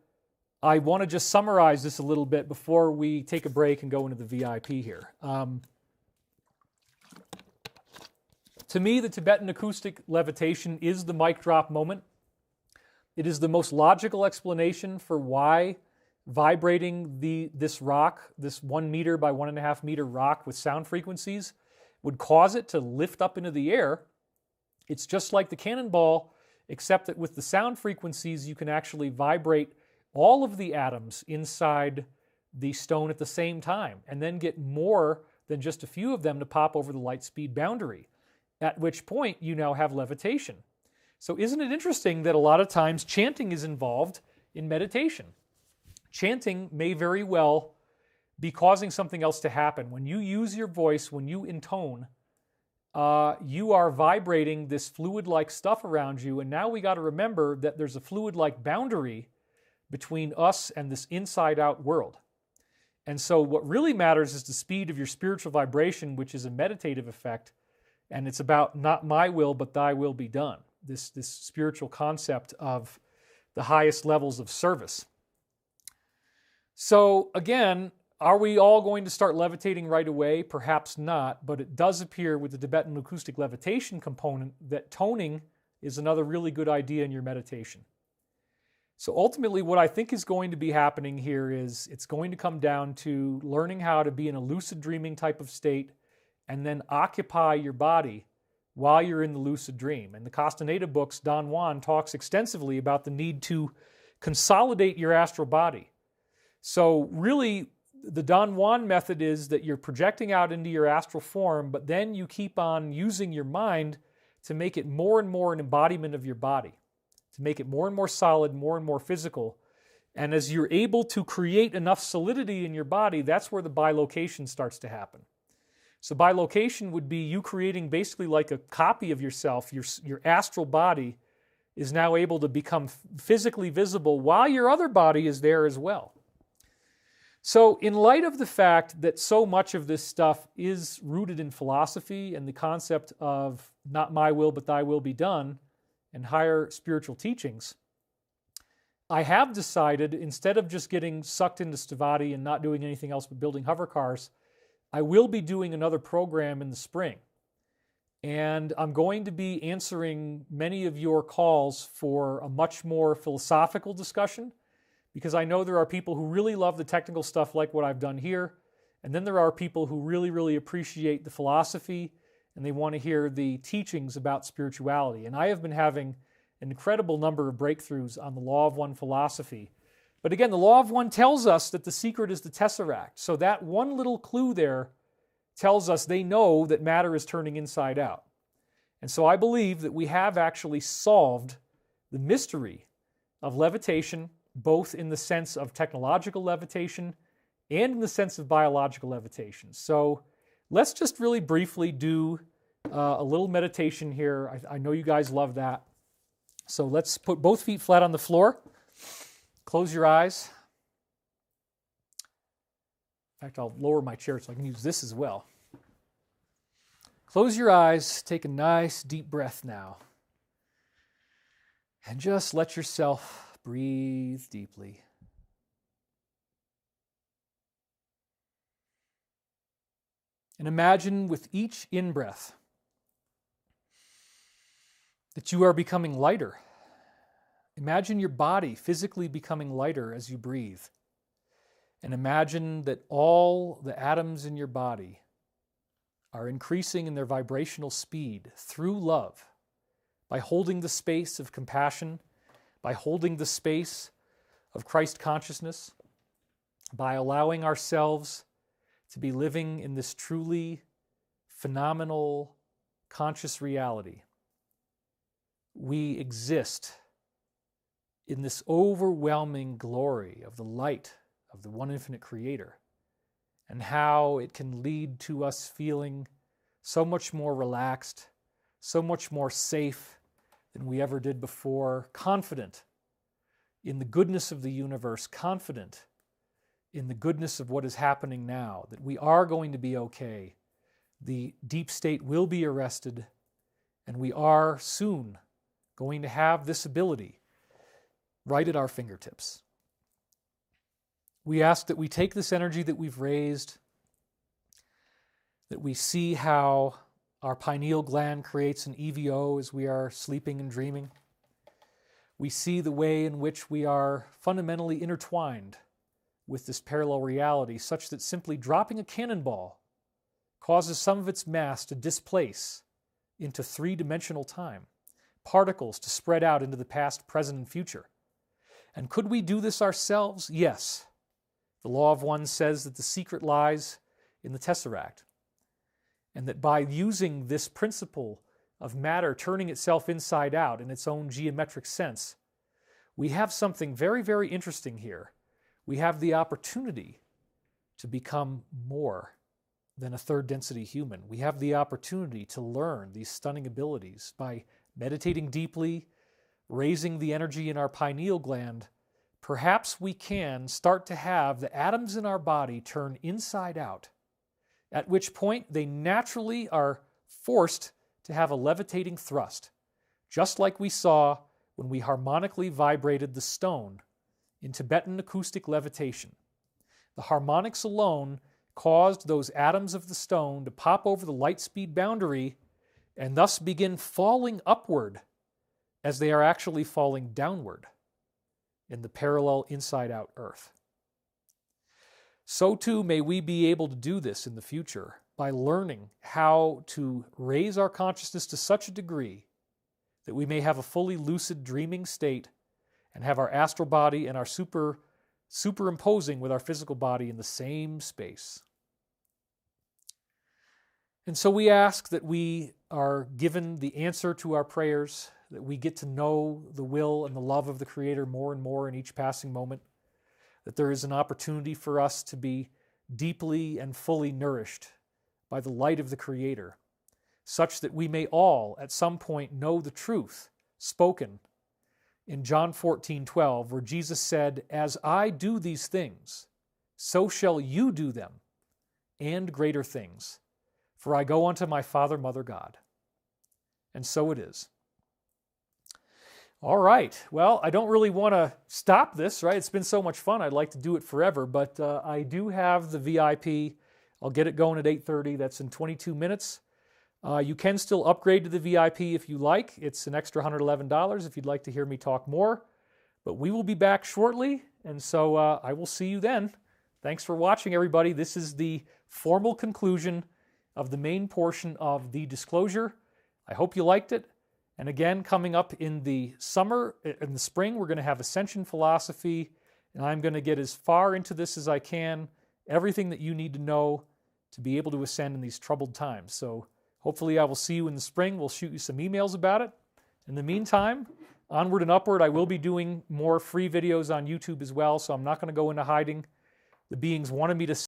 A: I want to just summarize this a little bit before we take a break and go into the VIP here. To me, the Tibetan acoustic levitation is the mic drop moment. It is the most logical explanation for why vibrating this rock, this 1 meter by 1.5 meter rock with sound frequencies, would cause it to lift up into the air. It's just like the cannonball, except that with the sound frequencies, you can actually vibrate all of the atoms inside the stone at the same time, and then get more than just a few of them to pop over the light speed boundary, at which point you now have levitation. So isn't it interesting that a lot of times chanting is involved in meditation? Chanting may very well be causing something else to happen. When you use your voice, when you intone, you are vibrating this fluid-like stuff around you, and now we got to remember that there's a fluid-like boundary between us and this inside-out world. And so what really matters is the speed of your spiritual vibration, which is a meditative effect, and it's about not my will, but thy will be done, this spiritual concept of the highest levels of service. So again, are we all going to start levitating right away? Perhaps not, but it does appear with the Tibetan acoustic levitation component that toning is another really good idea in your meditation. So ultimately, what I think is going to be happening here is it's going to come down to learning how to be in a lucid dreaming type of state and then occupy your body while you're in the lucid dream. In the Castaneda books, Don Juan talks extensively about the need to consolidate your astral body. So really, the Don Juan method is that you're projecting out into your astral form, but then you keep on using your mind to make it more and more an embodiment of your body, to make it more and more solid, more and more physical. And as you're able to create enough solidity in your body, that's where the bilocation starts to happen. So bilocation would be you creating basically like a copy of yourself. Your astral body is now able to become physically visible while your other body is there as well. So in light of the fact that so much of this stuff is rooted in philosophy and the concept of not my will but thy will be done and higher spiritual teachings, I have decided, instead of just getting sucked into Stavati and not doing anything else but building hover cars, I will be doing another program in the spring. And I'm going to be answering many of your calls for a much more philosophical discussion, because I know there are people who really love the technical stuff like what I've done here, and then there are people who really, really appreciate the philosophy and they want to hear the teachings about spirituality. And I have been having an incredible number of breakthroughs on the Law of One philosophy. But again, the Law of One tells us that the secret is the tesseract. So that one little clue there tells us they know that matter is turning inside out. And so I believe that we have actually solved the mystery of levitation, both in the sense of technological levitation and in the sense of biological levitation. So let's just really briefly do a little meditation here. I know you guys love that. So let's put both feet flat on the floor. Close your eyes. In fact, I'll lower my chair so I can use this as well. Close your eyes. Take a nice deep breath now. And just let yourself breathe deeply. And imagine with each in-breath that you are becoming lighter. Imagine your body physically becoming lighter as you breathe. And imagine that all the atoms in your body are increasing in their vibrational speed through love, by holding the space of compassion, by holding the space of Christ consciousness, by allowing ourselves to be living in this truly phenomenal conscious reality. We exist in this overwhelming glory of the light of the one infinite creator, and how it can lead to us feeling so much more relaxed, so much more safe than we ever did before, confident in the goodness of the universe, confident in the goodness of what is happening now, that we are going to be okay. The deep state will be arrested, and we are soon going to have this ability right at our fingertips. We ask that we take this energy that we've raised, that we see how our pineal gland creates an EVO as we are sleeping and dreaming. We see the way in which we are fundamentally intertwined with this parallel reality, such that simply dropping a cannonball causes some of its mass to displace into three-dimensional time, particles to spread out into the past, present, and future. And could we do this ourselves? Yes. The Law of One says that the secret lies in the Tesseract, and that by using this principle of matter turning itself inside out in its own geometric sense, we have something very, very interesting here. We have the opportunity to become more than a third density human. We have the opportunity to learn these stunning abilities by meditating deeply, raising the energy in our pineal gland. Perhaps we can start to have the atoms in our body turn inside out, at which point they naturally are forced to have a levitating thrust, just like we saw when we harmonically vibrated the stone in Tibetan acoustic levitation. The harmonics alone caused those atoms of the stone to pop over the light speed boundary and thus begin falling upward as they are actually falling downward in the parallel inside-out earth. So too may we be able to do this in the future by learning how to raise our consciousness to such a degree that we may have a fully lucid dreaming state and have our astral body and our superimposing with our physical body in the same space. And so we ask that we are given the answer to our prayers, that we get to know the will and the love of the Creator more and more in each passing moment, that there is an opportunity for us to be deeply and fully nourished by the light of the Creator, such that we may all at some point know the truth spoken in John 14:12, where Jesus said, "As I do these things, so shall you do them, and greater things, for I go unto my Father, Mother God." And so it is. All right. Well, I don't really want to stop this, right? It's been so much fun. I'd like to do it forever, but I do have the VIP. I'll get it going at 8:30. That's in 22 minutes. You can still upgrade to the VIP if you like. It's an extra $111 if you'd like to hear me talk more. But we will be back shortly, and so I will see you then. Thanks for watching, everybody. This is the formal conclusion of the main portion of the disclosure. I hope you liked it. And again, coming up in the spring, we're going to have Ascension Philosophy, and I'm going to get as far into this as I can, everything that you need to know to be able to ascend in these troubled times. So hopefully I will see you in the spring. We'll shoot you some emails about it. In the meantime, onward and upward, I will be doing more free videos on YouTube as well, so I'm not going to go into hiding. The beings wanted me to